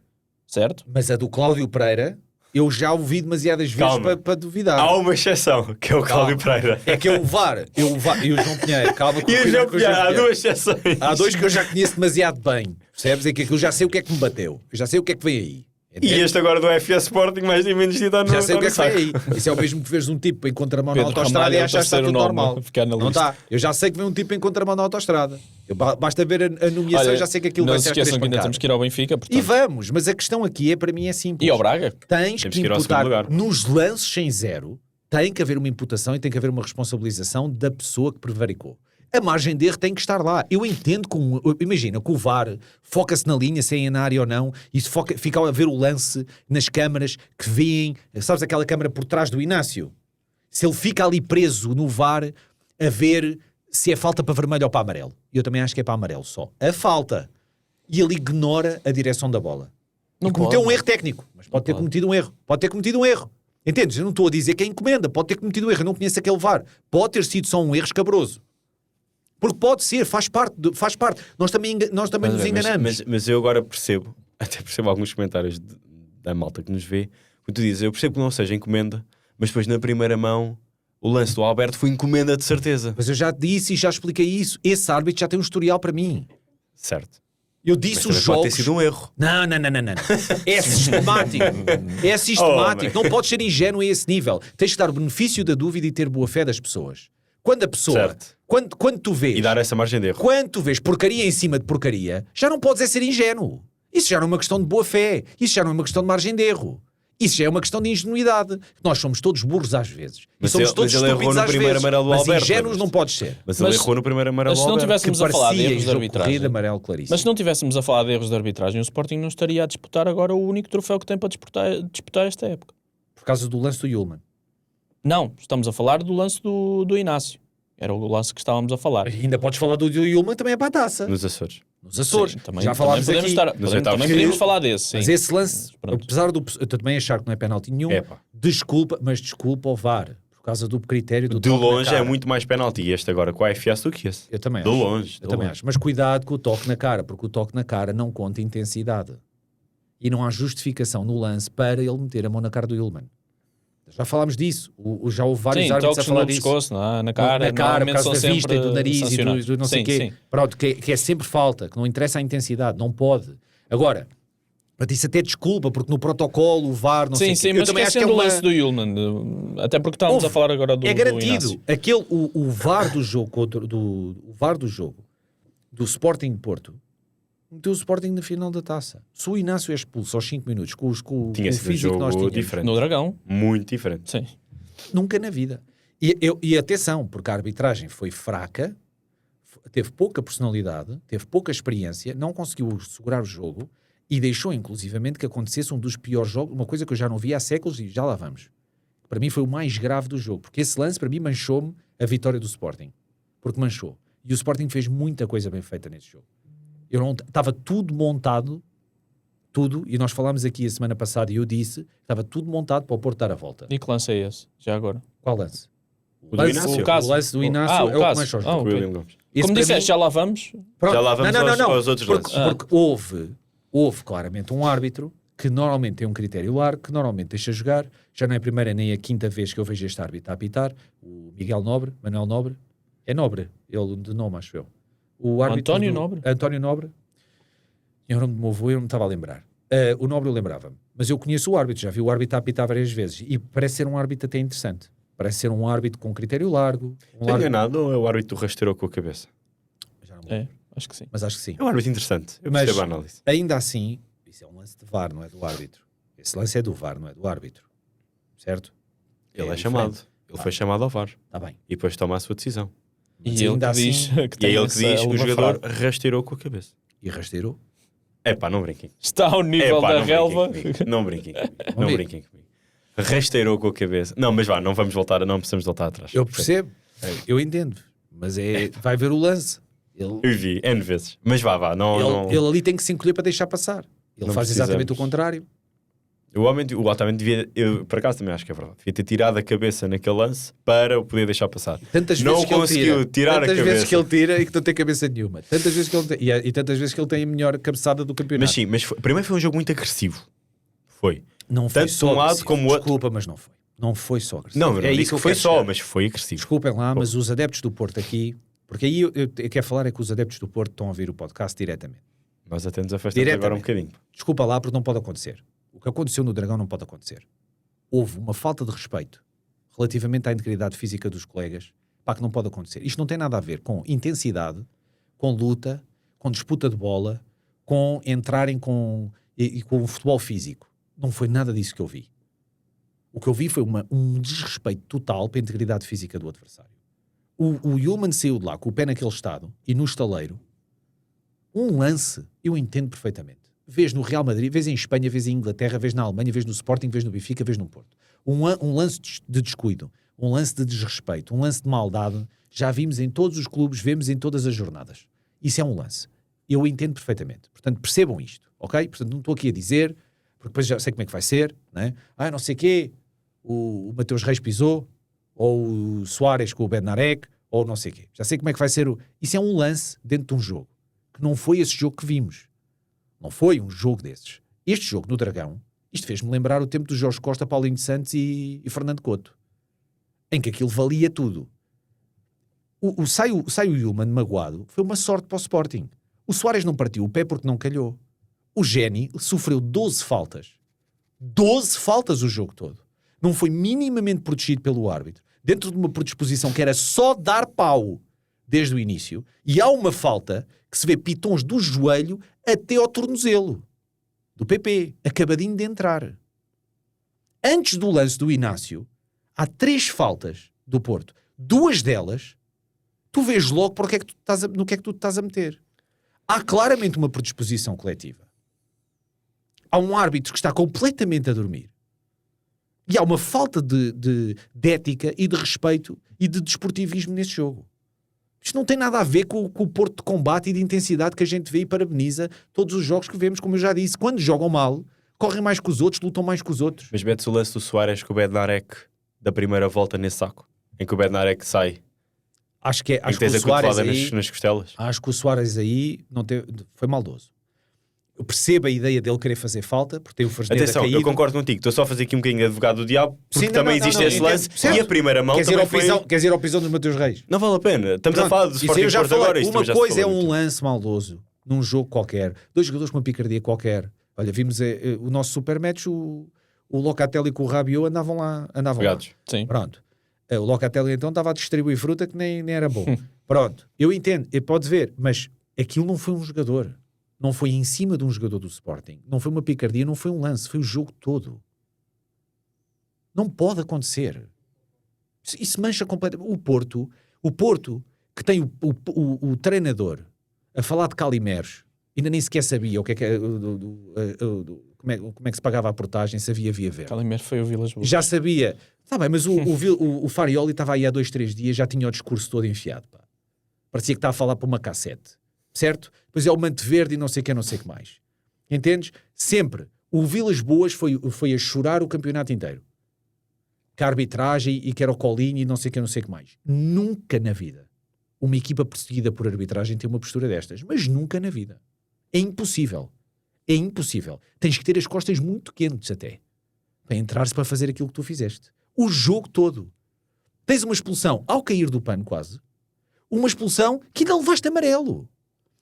Speaker 1: Certo?
Speaker 3: Mas a do Cláudio Pereira, eu já ouvi demasiadas vezes para duvidar.
Speaker 2: Há uma exceção, que é o Cláudio Pereira.
Speaker 3: É que é o VAR. E o João Pinheiro. Calma,
Speaker 2: e o João Pinheiro, há duas exceções.
Speaker 3: Há dois que eu já conheço demasiado bem. Percebes? É que eu já sei o que é que me bateu. Eu já sei o que é que vem aí.
Speaker 2: Entende? E este agora do FS Sporting, mais nem menos está no
Speaker 3: já sei o que é que vem aí. Isso é o mesmo que vês um tipo em contramão na autostrada e achas que está tudo normal. Não está. Eu já sei que vem um tipo em contramão na autostrada. Basta ver a nomeação e já sei que aquilo vai ser.
Speaker 1: Não se esqueçam que ainda temos que ir ao Benfica. Portanto.
Speaker 3: E vamos, mas a questão aqui para mim é simples.
Speaker 1: E ao Braga?
Speaker 3: Tens que imputar nos lances sem zero, tem que haver uma imputação e tem que haver uma responsabilização da pessoa que prevaricou. A margem de erro tem que estar lá. Eu entendo imagina que o VAR foca-se na linha, se é na área ou não, e fica a ver o lance nas câmaras que veem, sabes aquela câmara por trás do Inácio? Se ele fica ali preso no VAR a ver se é falta para vermelho ou para amarelo. Eu também acho que é para amarelo só. A falta. E ele ignora a direção da bola. Não cometeu um erro técnico, mas pode ter cometido um erro. Pode ter cometido um erro. Entendes? Eu não estou a dizer que é encomenda. Pode ter cometido um erro. Eu não conheço aquele VAR. Pode ter sido só um erro escabroso. Porque pode ser, faz parte. Nós também nos enganamos.
Speaker 2: Mas eu agora percebo, até percebo alguns comentários da malta que nos vê, quando tu dizes, eu percebo que não seja encomenda, mas depois na primeira mão, o lance do Alberto foi encomenda de certeza.
Speaker 3: Mas eu já disse e já expliquei isso. Esse árbitro já tem um historial para mim.
Speaker 2: Certo.
Speaker 3: Eu disse os jogos...
Speaker 2: Pode ter sido um erro.
Speaker 3: Não. É sistemático. É sistemático. Não podes ser ingênuo a esse nível. Tens que dar o benefício da dúvida e ter boa fé das pessoas. Quando a pessoa... Quando tu vês...
Speaker 2: E dar essa margem de erro.
Speaker 3: Quando tu vês porcaria em cima de porcaria, já não podes ser ingênuo. Isso já não é uma questão de boa fé. Isso já não é uma questão de margem de erro. Isso já é uma questão de ingenuidade. Nós somos todos burros às vezes.
Speaker 2: Mas
Speaker 3: somos todos estúpidos às vezes.
Speaker 2: Mas
Speaker 3: ingênuos não podes ser.
Speaker 2: Mas ele errou no primeiro amarelo
Speaker 1: ao Alberto. Mas se não tivéssemos a falar de erros de arbitragem...
Speaker 3: amarelo claríssimo.
Speaker 1: Mas se não tivéssemos a falar de erros de arbitragem, o Sporting não estaria a disputar agora o único troféu que tem para disputar esta época.
Speaker 3: Por causa do lance do Yulman.
Speaker 1: Não, estamos a falar do lance do Inácio. Era o lance que estávamos a falar.
Speaker 3: E ainda podes falar do Yulman, também é para a taça.
Speaker 2: Nos Açores.
Speaker 3: Sim, já falámos aqui.
Speaker 1: Também podemos falar desse, sim.
Speaker 3: Mas esse lance, apesar eu também achar que não é penalti nenhum, desculpa o VAR, por causa do critério do
Speaker 2: de longe é muito mais penalti este agora com a AFS do que esse.
Speaker 3: Eu também
Speaker 2: de
Speaker 3: acho.
Speaker 2: Longe.
Speaker 3: Eu também acho. Mas cuidado com o toque na cara, porque o toque na cara não conta intensidade. E não há justificação no lance para ele meter a mão na cara do Yulman. Já falámos disso. Já houve vários árbitros a falar disso.
Speaker 1: Pescoço, na cara,
Speaker 3: por causa da vista e do nariz e do não sei o quê.
Speaker 1: Sim.
Speaker 3: Pronto, que é sempre falta, que não interessa a intensidade, não pode. Agora, para isso até desculpa, porque no protocolo, o VAR, não sei o quê.
Speaker 1: Sim, mas esquecendo o lance do Yulman, até porque estávamos a falar agora do
Speaker 3: garantido. O VAR do jogo o VAR do jogo do Sporting de Porto meteu o Sporting na final da taça. Se o Inácio é expulso aos 5 minutos com o
Speaker 2: Tinha sido
Speaker 3: físico que nós tínhamos,
Speaker 2: diferente.
Speaker 1: No Dragão.
Speaker 2: Muito diferente.
Speaker 1: Sim.
Speaker 3: nunca na vida. E atenção, porque a arbitragem foi fraca, teve pouca personalidade, teve pouca experiência, não conseguiu segurar o jogo e deixou inclusivamente que acontecesse um dos piores jogos, uma coisa que eu já não vi há séculos e já lá vamos. Para mim foi o mais grave do jogo, porque esse lance para mim manchou-me a vitória do Sporting. Porque manchou. E o Sporting fez muita coisa bem feita nesse jogo. Estava tudo montado, tudo, e nós falámos aqui a semana passada e eu disse, estava tudo montado para o Porto dar a volta.
Speaker 1: E que lance é esse, já agora?
Speaker 3: Qual lance?
Speaker 2: O do Inácio.
Speaker 3: O lance do Inácio é o que manchou.
Speaker 1: Okay.
Speaker 2: Esse
Speaker 1: como disseste, já lá vamos.
Speaker 2: Já lá vamos aos outros lances.
Speaker 3: Porque houve claramente um árbitro que normalmente tem um critério largo, que normalmente deixa jogar. Já não é a primeira nem a quinta vez que eu vejo este árbitro a apitar. O Miguel Nobre, Manuel Nobre. É Nobre, ele de nome, acho eu. O árbitro António Nobre. Eu não me estava a lembrar. O Nobre eu lembrava-me. Mas eu conheço o árbitro, já vi o árbitro a apitar várias vezes. E parece ser um árbitro até interessante. Parece ser um árbitro com critério largo.
Speaker 2: Tem enganado ou é o árbitro do rasteiro com a cabeça?
Speaker 3: Já não me lembro.
Speaker 1: Acho que sim.
Speaker 3: Mas acho que sim.
Speaker 2: É um árbitro interessante. Eu
Speaker 3: Mas,
Speaker 2: percebo a análise.
Speaker 3: ainda assim, isso é um lance de VAR, não é do árbitro. Esse lance é do VAR, não é do árbitro. Certo?
Speaker 2: Ele é chamado. Ele foi chamado ao VAR.
Speaker 3: Está bem.
Speaker 2: E depois toma a sua decisão.
Speaker 3: Mas
Speaker 1: E ele
Speaker 3: ainda
Speaker 1: que
Speaker 3: assim,
Speaker 1: diz que
Speaker 2: E é ele que diz que o
Speaker 1: luva
Speaker 2: jogador
Speaker 1: fraca.
Speaker 2: rasteirou com a cabeça.
Speaker 3: E rasteirou.
Speaker 2: Epá, não brinquem.
Speaker 1: Está ao nível da relva.
Speaker 2: Não brinquem comigo. Não brinquem comigo. Rasteirou com a cabeça. Não, mas vá, não vamos voltar, não precisamos voltar atrás.
Speaker 3: Eu percebo, eu entendo. Mas vai ver o lance.
Speaker 2: Eu vi, N vezes. Mas vá, não...
Speaker 3: Ele ali tem que se encolher para deixar passar. Ele
Speaker 2: Não
Speaker 3: faz exatamente o
Speaker 2: precisamos.
Speaker 3: contrário.
Speaker 2: O Otamendi devia, eu por acaso também acho que é verdade, devia ter tirado a cabeça naquele lance para o poder deixar passar.
Speaker 3: Tantas
Speaker 2: Não
Speaker 3: vezes que
Speaker 2: conseguiu
Speaker 3: ele tira,
Speaker 2: tirar a
Speaker 3: tantas vezes
Speaker 2: cabeça.
Speaker 3: que ele tira e que não tem cabeça nenhuma. Tantas vezes que ele tem, e tantas vezes que ele tem a melhor cabeçada do campeonato.
Speaker 2: Mas sim, primeiro foi um jogo muito agressivo. Foi.
Speaker 3: Não foi
Speaker 2: Tanto
Speaker 3: só
Speaker 2: de um lado
Speaker 3: agressivo.
Speaker 2: como o outro.
Speaker 3: Desculpa, mas não foi. Não foi só agressivo.
Speaker 2: Não, eu não
Speaker 3: isso
Speaker 2: disse que
Speaker 3: eu
Speaker 2: foi
Speaker 3: quero
Speaker 2: só,
Speaker 3: chegar.
Speaker 2: mas foi agressivo.
Speaker 3: Desculpem lá, mas os adeptos do Porto aqui, porque aí eu quero falar é que os adeptos do Porto estão a ouvir o podcast diretamente.
Speaker 2: Nós até nos afastamos agora um bocadinho.
Speaker 3: Desculpa lá, porque não pode acontecer. O que aconteceu no Dragão não pode acontecer. Houve uma falta de respeito relativamente à integridade física dos colegas, pá, que não pode acontecer. Isto não tem nada a ver com intensidade, com luta, com disputa de bola, com entrarem com o futebol físico. Não foi nada disso que eu vi. O que eu vi foi um desrespeito total para a integridade física do adversário. O Yulman saiu de lá com o pé naquele estado e no estaleiro. Um lance, eu entendo perfeitamente. Vês no Real Madrid, vês em Espanha, vês em Inglaterra, vês na Alemanha, vês no Sporting, vês no Benfica, vês no Porto. Um lance de descuido, um lance de desrespeito, um lance de maldade, já vimos em todos os clubes, vemos em todas as jornadas. Isso é um lance. Eu entendo perfeitamente. Portanto, percebam isto, ok? Portanto, não estou aqui a dizer, porque depois já sei como é que vai ser, né? Não sei quê, o Mateus Reis pisou, ou o Soares com o Bednarek, ou não sei quê. Já sei como é que vai ser. Isso é um lance dentro de um jogo, que não foi esse jogo que vimos. Não foi um jogo desses. Este jogo no Dragão, isto fez-me lembrar o tempo do Jorge Costa, Paulinho de Santos e Fernando Couto, em que aquilo valia tudo. Sai o Yulman magoado, foi uma sorte para o Sporting. O Soares não partiu o pé porque não calhou. O Géni sofreu 12 faltas. 12 faltas o jogo todo. Não foi minimamente protegido pelo árbitro. Dentro de uma predisposição que era só dar pau desde o início. E há uma falta que se vê pitons do joelho até ao tornozelo. Do PP. Acabadinho de entrar. Antes do lance do Inácio, há 3 faltas do Porto. 2 delas, tu vês logo no que é que tu te estás a meter. Há claramente uma predisposição coletiva. Há um árbitro que está completamente a dormir. E há uma falta de ética e de respeito e de desportivismo nesse jogo. Isto não tem nada a ver com o Porto de combate e de intensidade que a gente vê e parabeniza todos os jogos que vemos, como eu já disse. Quando jogam mal, correm mais que os outros, lutam mais que os outros.
Speaker 2: Mas metes o lance do Soares com o Bednarek da primeira volta nesse saco, em que o Bednarek sai.
Speaker 3: Acho que
Speaker 2: o Soares aí, nas costelas.
Speaker 3: Acho que o Soares aí foi maldoso. Eu percebo a ideia dele querer fazer falta, porque tem o Fresneda
Speaker 2: Atenção,
Speaker 3: caído.
Speaker 2: eu concordo contigo. Estou só a fazer aqui um bocadinho de advogado do diabo, porque
Speaker 3: Sim,
Speaker 2: também existe esse lance. E a primeira mão também foi...
Speaker 3: Queres ir ao pisão dos Mateus Reis?
Speaker 2: Não vale a pena. Estamos a falar do
Speaker 3: Isso
Speaker 2: Sporting
Speaker 3: eu já
Speaker 2: Porto
Speaker 3: falei.
Speaker 2: agora.
Speaker 3: Uma coisa é um lance maldoso num jogo qualquer. 2 jogadores com uma picardia qualquer. Olha, vimos o nosso super match, o Locatelli com o Rabiot andavam lá.
Speaker 1: Sim.
Speaker 3: Pronto. O Locatelli então estava a distribuir fruta que nem era bom. Pronto. Eu entendo. Pode ver. Mas aquilo não foi um jogador. não foi em cima de um jogador do Sporting, não foi uma picardia, não foi um lance, foi o jogo todo. Não pode acontecer. Isso mancha completamente. O Porto, que tem o treinador a falar de Calimeros, ainda nem sequer sabia o que é que como é que se pagava a portagem, se havia via verde.
Speaker 1: Calimero foi o Vilas Boas.
Speaker 3: Já sabia. Está bem, mas o Farioli estava aí há 2-3 dias, já tinha o discurso todo enfiado. Pá. Parecia que estava a falar para uma cassete. Certo? Depois é o manto verde e não sei o que, não sei o que mais. Entendes? Sempre. O Vilas Boas foi a chorar o campeonato inteiro. Que a arbitragem e que era o colinho e não sei o que, não sei o que mais. Nunca na vida uma equipa perseguida por arbitragem tem uma postura destas. Mas nunca na vida. É impossível. É impossível. Tens que ter as costas muito quentes até. Para entrar-se para fazer aquilo que tu fizeste. O jogo todo. Tens uma expulsão ao cair do pano quase. Uma expulsão que ainda levaste amarelo.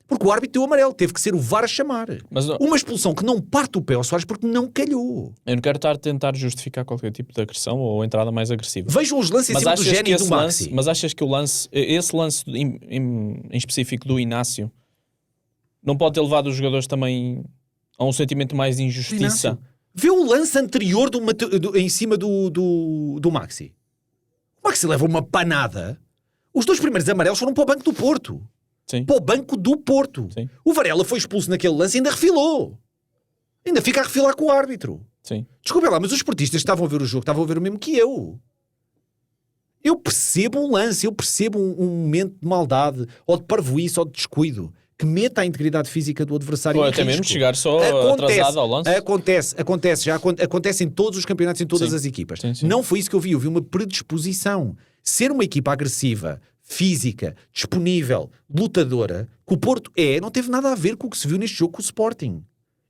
Speaker 3: Porque o árbitro deu amarelo. Teve que ser o VAR a chamar.
Speaker 1: Mas,
Speaker 3: uma expulsão que não parte o pé ao Soares porque não calhou.
Speaker 1: Eu não quero estar a tentar justificar qualquer tipo de agressão ou entrada mais agressiva.
Speaker 3: Vejam os lances em cima do Génio e do Maxi.
Speaker 1: Mas achas que esse lance em específico do Inácio não pode ter levado os jogadores também a um sentimento mais de injustiça?
Speaker 3: Inácio, vê o lance anterior em cima do Maxi. O Maxi leva uma panada. Os 2 primeiros amarelos foram para o banco do Porto.
Speaker 1: Sim.
Speaker 3: Para o banco do Porto.
Speaker 1: Sim.
Speaker 3: O Varela foi expulso naquele lance e ainda refilou. Ainda fica a refilar com o árbitro.
Speaker 1: Sim.
Speaker 3: Desculpa lá, mas os esportistas que estavam a ver o jogo estavam a ver o mesmo que eu. Eu percebo um lance, eu percebo um momento de maldade, ou de parvoíce, ou de descuido, que meta a integridade física do adversário
Speaker 1: ou
Speaker 3: em
Speaker 1: até
Speaker 3: risco.
Speaker 1: mesmo chegar só atrasado ao lance.
Speaker 3: Acontece em todos os campeonatos, em todas as equipas.
Speaker 1: Sim.
Speaker 3: Não foi isso que eu vi uma predisposição. Ser uma equipa agressiva, física, disponível, lutadora, que o Porto não teve nada a ver com o que se viu neste jogo com o Sporting.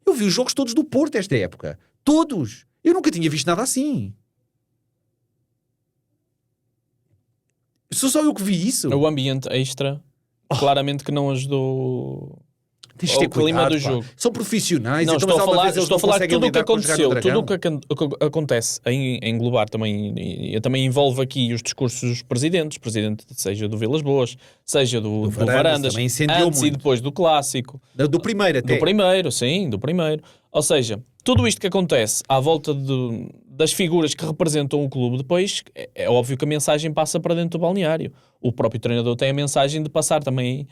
Speaker 3: Eu vi os jogos todos do Porto esta época. Todos. Eu nunca tinha visto nada assim. Sou só eu que vi isso.
Speaker 1: O ambiente extra, claramente que não ajudou
Speaker 3: Tens de ter
Speaker 1: o clima
Speaker 3: cuidado,
Speaker 1: do jogo.
Speaker 3: São profissionais.
Speaker 1: Não,
Speaker 3: então,
Speaker 1: estou a falar de tudo o que
Speaker 3: lidar com os
Speaker 1: aconteceu,
Speaker 3: jogadores do
Speaker 1: tudo o que acontece em englobar também, e também envolve aqui os discursos dos presidente, seja do Vilas Boas, seja do Varandas,
Speaker 3: também incendiou
Speaker 1: antes
Speaker 3: muito.
Speaker 1: e depois do Clássico.
Speaker 3: Do primeiro até.
Speaker 1: Do primeiro. Ou seja, tudo isto que acontece à volta das figuras que representam o clube, depois é óbvio que a mensagem passa para dentro do balneário. O próprio treinador tem a mensagem de passar também...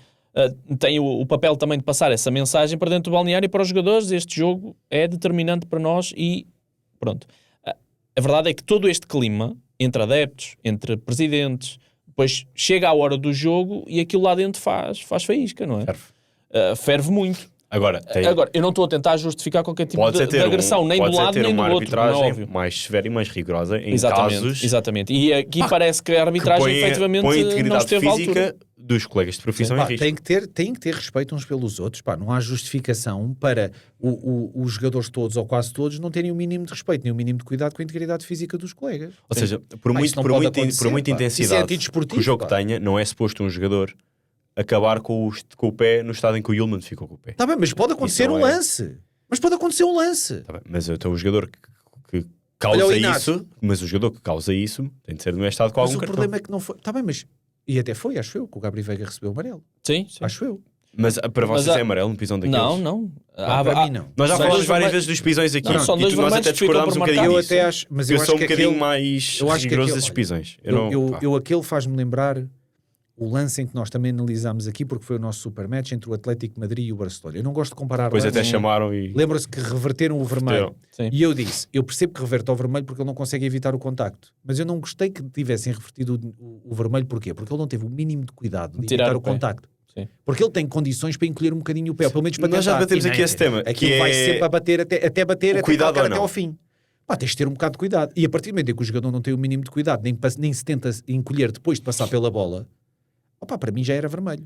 Speaker 1: tem o papel também de passar essa mensagem para dentro do balneário e para os jogadores. Este jogo é determinante para nós e pronto. A verdade é que todo este clima entre adeptos, entre presidentes, depois chega à hora do jogo e aquilo lá dentro faz faísca, não é? Ferve muito.
Speaker 2: Agora,
Speaker 1: eu não estou a tentar justificar qualquer tipo de agressão, nem do lado nem do outro.
Speaker 2: Pode ser ter uma
Speaker 1: é
Speaker 2: arbitragem mais severa e mais rigorosa em
Speaker 1: exatamente,
Speaker 2: casos...
Speaker 1: Exatamente. E aqui parece que a arbitragem efetivamente
Speaker 2: põe a integridade
Speaker 1: não esteve à
Speaker 2: física
Speaker 1: altura
Speaker 2: dos colegas de profissão em risco.
Speaker 3: Tem que ter respeito uns pelos outros. Pá. Não há justificação para os jogadores todos ou quase todos não terem o mínimo de respeito, nem o mínimo de cuidado com a integridade física dos colegas.
Speaker 2: Ou seja, por muita intensidade que o jogo tenha, não é suposto um jogador acabar com o pé no estado em que o Yulman ficou com o pé.
Speaker 3: Está bem, mas pode acontecer um lance. Mas pode acontecer um lance.
Speaker 2: Tá bem, mas então o jogador que causa isso, mas o jogador que causa isso tem de ser no estado com algum cartão.
Speaker 3: Mas o problema é que não foi. Está bem, mas... E até foi, acho eu, que o Gabriel Veiga recebeu amarelo.
Speaker 1: Sim.
Speaker 3: Acho eu.
Speaker 2: Mas para vocês é amarelo um pisão daqueles?
Speaker 1: Não.
Speaker 3: Para mim não.
Speaker 2: Nós já falamos várias vezes dos pisões aqui.
Speaker 1: Não, são dois
Speaker 2: nós até discordámos um bocadinho
Speaker 3: eu
Speaker 2: disso.
Speaker 3: até acho, mas
Speaker 2: eu sou um bocadinho mais rigoroso desses pisões.
Speaker 3: Aquele faz-me lembrar o lance em que nós também analisámos aqui, porque foi o nosso super match entre o Atlético de Madrid e o Barcelona. Eu não gosto de comparar.
Speaker 2: Pois até chamaram e...
Speaker 3: Lembra-se que reverteram o vermelho. E eu disse, eu percebo que reverte ao vermelho porque ele não consegue evitar o contacto. Mas eu não gostei que tivessem revertido o vermelho. Porquê? Porque ele não teve o mínimo de cuidado de evitar o contacto.
Speaker 1: Sim.
Speaker 3: Porque ele tem condições para encolher um bocadinho o pé, pelo menos para
Speaker 2: nós já batemos aqui esse tema.
Speaker 3: Aquilo vai sempre a bater, até bater, até ao fim. Pá, tens de ter um bocado de cuidado. E a partir do momento em que o jogador não tem o mínimo de cuidado, nem se tenta encolher depois de passar pela bola, opa, para mim já era vermelho.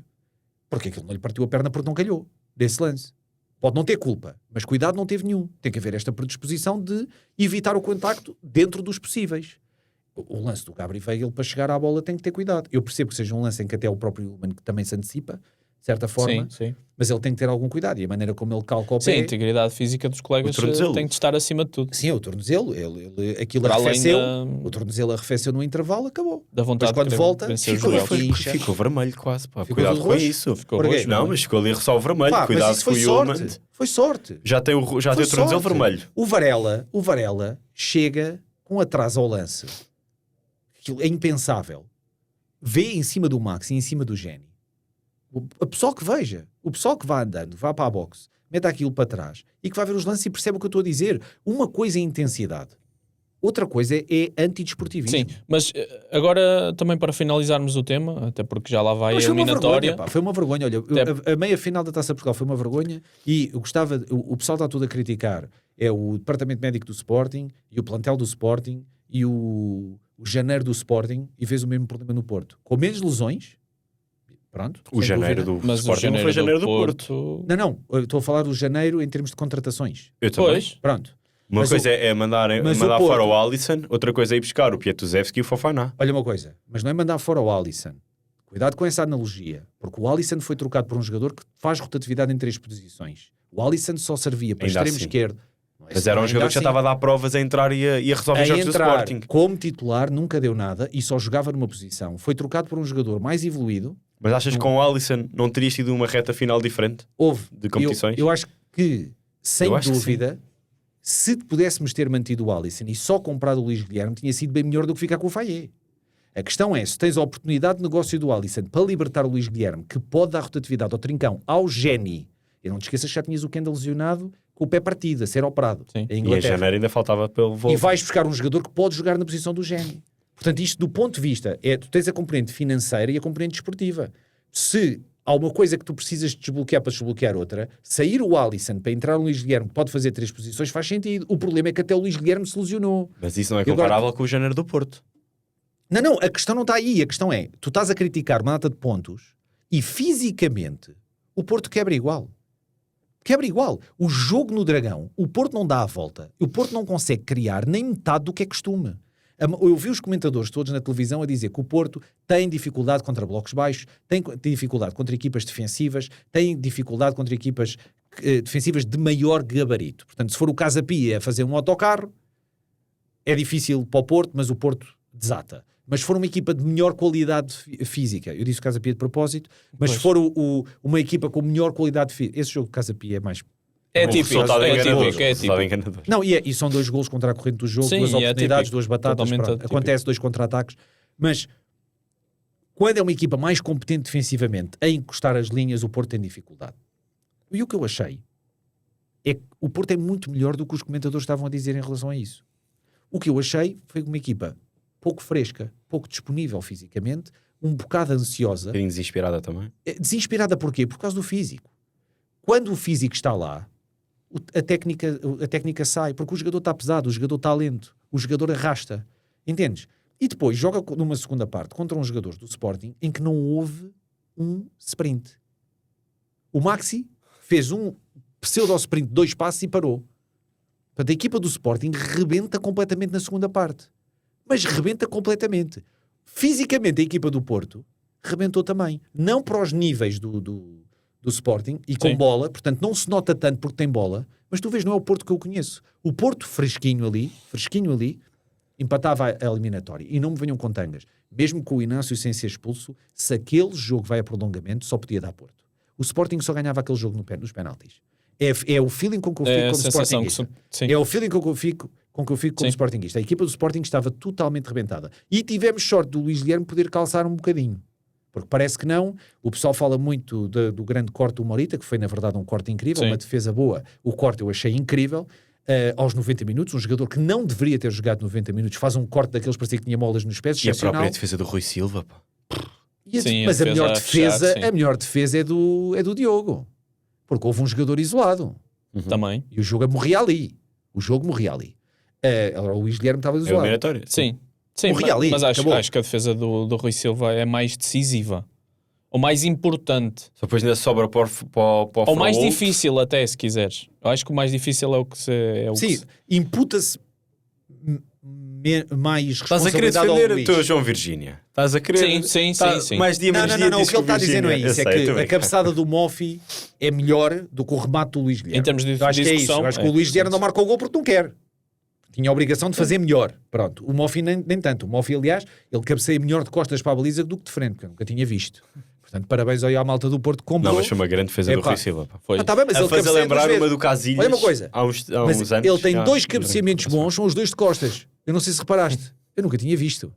Speaker 3: Porque aquilo não lhe partiu a perna porque não calhou desse lance. Pode não ter culpa, mas cuidado não teve nenhum. Tem que haver esta predisposição de evitar o contacto dentro dos possíveis. O lance do Gabriel Veiga, para chegar à bola tem que ter cuidado. Eu percebo que seja um lance em que até o próprio Ilman que também se antecipa, de certa forma,
Speaker 1: sim.
Speaker 3: Mas ele tem que ter algum cuidado, e a maneira como ele calca o pé...
Speaker 1: Sim, a integridade física dos colegas tem que estar acima de tudo.
Speaker 3: Sim, o tornozelo, aquilo arrefeceu, o tornozelo arrefeceu no intervalo, acabou.
Speaker 1: Da vontade
Speaker 3: mas quando volta,
Speaker 2: ficou vermelho quase, pá. Cuidado com isso.
Speaker 1: Ficou roxo,
Speaker 2: não, mas ficou ali só o vermelho,
Speaker 3: pá,
Speaker 2: cuidado
Speaker 3: mas isso foi
Speaker 2: com
Speaker 3: sorte. Foi sorte.
Speaker 2: Já tem o tornozelo vermelho.
Speaker 3: O Varela chega com atraso ao lance. Aquilo é impensável. Vê em cima do Max e em cima do Géni. O pessoal que veja, o pessoal que vá andando, vá para a boxe, meta aquilo para trás e que vai ver os lances e percebe o que eu estou a dizer. Uma coisa é intensidade, outra coisa é antidesportivismo.
Speaker 1: Sim, mas agora também para finalizarmos o tema, até porque já lá vai a eliminatória.
Speaker 3: Foi uma vergonha, olha, a meia final da Taça de Portugal foi uma vergonha e eu gostava, o pessoal está tudo a criticar, é o departamento médico do Sporting e o plantel do Sporting e o janeiro do Sporting, e fez o mesmo problema no Porto, com menos lesões. Pronto,
Speaker 2: o janeiro do Sporting não foi janeiro do Porto.
Speaker 3: Não, eu estou a falar do janeiro em termos de contratações.
Speaker 2: Eu também.
Speaker 1: Pois.
Speaker 3: Pronto.
Speaker 2: Uma coisa é mandar fora o Alisson, outra coisa é ir buscar o Pietuzevski e o Fofana.
Speaker 3: Olha uma coisa, mas não é mandar fora o Alisson. Cuidado com essa analogia, porque o Alisson foi trocado por um jogador que faz rotatividade em 3 posições. O Alisson só servia para extremo esquerdo.
Speaker 2: Mas era um jogador que já estava a dar provas a entrar e a resolver jogos do Sporting.
Speaker 3: Como titular, nunca deu nada e só jogava numa posição. Foi trocado por um jogador mais evoluído.
Speaker 2: Mas achas que com o Alisson não terias tido uma reta final diferente? De competições?
Speaker 3: Eu acho que, sem dúvida, se pudéssemos ter mantido o Alisson e só comprado o Luís Guilherme, tinha sido bem melhor do que ficar com o Fayet. A questão é, se tens a oportunidade de negócio do Alisson para libertar o Luís Guilherme, que pode dar rotatividade ao Trincão, ao Géni, e não te esqueças que já tinhas o Kendall lesionado com o pé partido, a ser operado.
Speaker 1: Sim.
Speaker 2: E em janeiro ainda faltava pelo voo.
Speaker 3: E vais buscar um jogador que pode jogar na posição do Géni. Portanto, isto do ponto de vista, tu tens a componente financeira e a componente desportiva. Se há uma coisa que tu precisas de desbloquear para desbloquear outra, sair o Alisson para entrar o Luís Guilherme, que pode fazer 3 posições, faz sentido. O problema é que até o Luís Guilherme se lesionou.
Speaker 2: Mas isso não é comparável com o janeiro do Porto.
Speaker 3: Não, a questão não está aí. A questão é, tu estás a criticar uma data de pontos e fisicamente o Porto quebra igual. Quebra igual. O jogo no Dragão, o Porto não dá a volta. O Porto não consegue criar nem metade do que é costume. Eu vi os comentadores todos na televisão a dizer que o Porto tem dificuldade contra blocos baixos, tem dificuldade contra equipas defensivas, tem dificuldade contra equipas defensivas de maior gabarito. Portanto, se for o Casa Pia a fazer um autocarro, é difícil para o Porto, mas o Porto desata. Mas se for uma equipa de melhor qualidade física, eu disse o Casa Pia de propósito, mas se for uma equipa com melhor qualidade física, esse jogo de Casa Pia é mais...
Speaker 1: É típico.
Speaker 3: Não, e são 2 golos contra a corrente do jogo, 2 oportunidades, 2 batatas, acontece 2 contra-ataques, mas quando é uma equipa mais competente defensivamente a encostar as linhas, o Porto tem dificuldade. E o que eu achei é que o Porto é muito melhor do que os comentadores estavam a dizer em relação a isso. O que eu achei foi uma equipa pouco fresca, pouco disponível fisicamente, um bocado ansiosa.
Speaker 2: Desinspirada também.
Speaker 3: Desinspirada porquê? Por causa do físico. Quando o físico está lá, a técnica sai, porque o jogador está pesado, o jogador está lento, o jogador arrasta. Entendes? E depois joga numa segunda parte contra um jogador do Sporting em que não houve um sprint. O Maxi fez um pseudo-sprint de 2 passos e parou. Portanto, a equipa do Sporting rebenta completamente na segunda parte. Mas rebenta completamente. Fisicamente, a equipa do Porto rebentou também. Não para os níveis do Sporting e com bola, portanto não se nota tanto porque tem bola, mas tu vês, não é o Porto que eu conheço. O Porto fresquinho ali, empatava a eliminatória. E não me venham com tangas. Mesmo com o Inácio sem ser expulso, se aquele jogo vai a prolongamento, só podia dar Porto. O Sporting só ganhava aquele jogo nos penaltis. É o feeling com que eu fico como Sportingista. É o feeling com que eu fico como Sportingista. A equipa do Sporting estava totalmente rebentada. E tivemos sorte do Luís Guilherme poder calçar um bocadinho. Porque parece que não. O pessoal fala muito do grande corte do Morita, que foi na verdade um corte incrível, uma defesa boa. O corte eu achei incrível. Aos 90 minutos, um jogador que não deveria ter jogado 90 minutos faz um corte daqueles, parecia que tinha molas nos pés.
Speaker 2: E a própria defesa do Rui Silva, pá.
Speaker 3: Mas a melhor defesa é do Diogo. Porque houve um jogador isolado.
Speaker 1: Também.
Speaker 3: E o jogo morria ali. O Luís Guilherme estava isolado.
Speaker 1: Sim, mas acho que a defesa do Rui Silva é mais decisiva. Ou mais importante.
Speaker 2: Só depois ainda sobra para o
Speaker 1: ou mais difícil até, se quiseres. Eu acho que o mais difícil é o que
Speaker 3: Sim, imputa-se mais
Speaker 2: estás a querer
Speaker 3: responsabilidade ao
Speaker 2: defender o
Speaker 3: Luís.
Speaker 2: teu João Virgínia. Estás a querer...
Speaker 1: Sim.
Speaker 2: Mais dia, menos dia.
Speaker 3: Não, o que ele está a dizer não é isso. É que
Speaker 2: sei,
Speaker 3: a cabeçada do Mofi é melhor do que o remate do Luís Guilherme.
Speaker 1: Em termos de
Speaker 3: Eu acho que é isso.
Speaker 1: discussão,
Speaker 3: Eu acho que o Luís Guilherme não marcou o gol porque não quer. Tinha a obrigação de fazer melhor. Pronto. O Mofi nem tanto. O Mofi, aliás, ele cabeceia melhor de costas para a baliza do que de frente, porque eu nunca tinha visto. Portanto, parabéns aí à malta do Porto que comprou.
Speaker 2: Não, mas foi uma grande defesa do Rui Silva. Foi.
Speaker 3: Tá bem, mas ele
Speaker 2: faz a lembrar
Speaker 3: duas
Speaker 2: uma do Casilhas.
Speaker 3: Olha uma coisa.
Speaker 2: Há uns
Speaker 3: mas
Speaker 2: anos.
Speaker 3: ele tem dois cabeceamentos bons, são os dois de costas. Eu não sei se reparaste. Eu nunca tinha visto.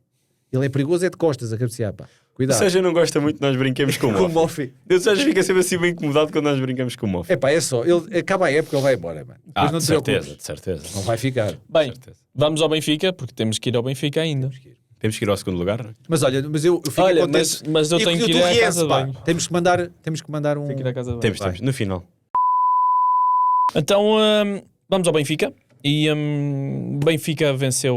Speaker 3: Ele é perigoso, é de costas a cabecear, pá. Cuidado.
Speaker 2: Ou seja, não gosta muito de nós brinquemos com o Mofi. Eu só fica sempre assim bem incomodado quando nós brincamos com o Mofi.
Speaker 3: É pá, é só. Ele acaba a época, ele vai embora, mano. Depois não
Speaker 2: de
Speaker 3: te
Speaker 2: certeza,
Speaker 3: preocupes.
Speaker 2: de certeza.
Speaker 3: Não vai ficar.
Speaker 1: Bem, vamos ao Benfica, porque temos que ir ao Benfica ainda.
Speaker 2: Temos que ir ao segundo lugar, não é?
Speaker 3: Mas olha, eu fico contente.
Speaker 1: Mas eu tenho que ir à casa de banho.
Speaker 3: Temos que mandar um...
Speaker 1: Tenho que ir à casa de banho.
Speaker 2: Temos, no final.
Speaker 1: Então, vamos ao Benfica. E Benfica venceu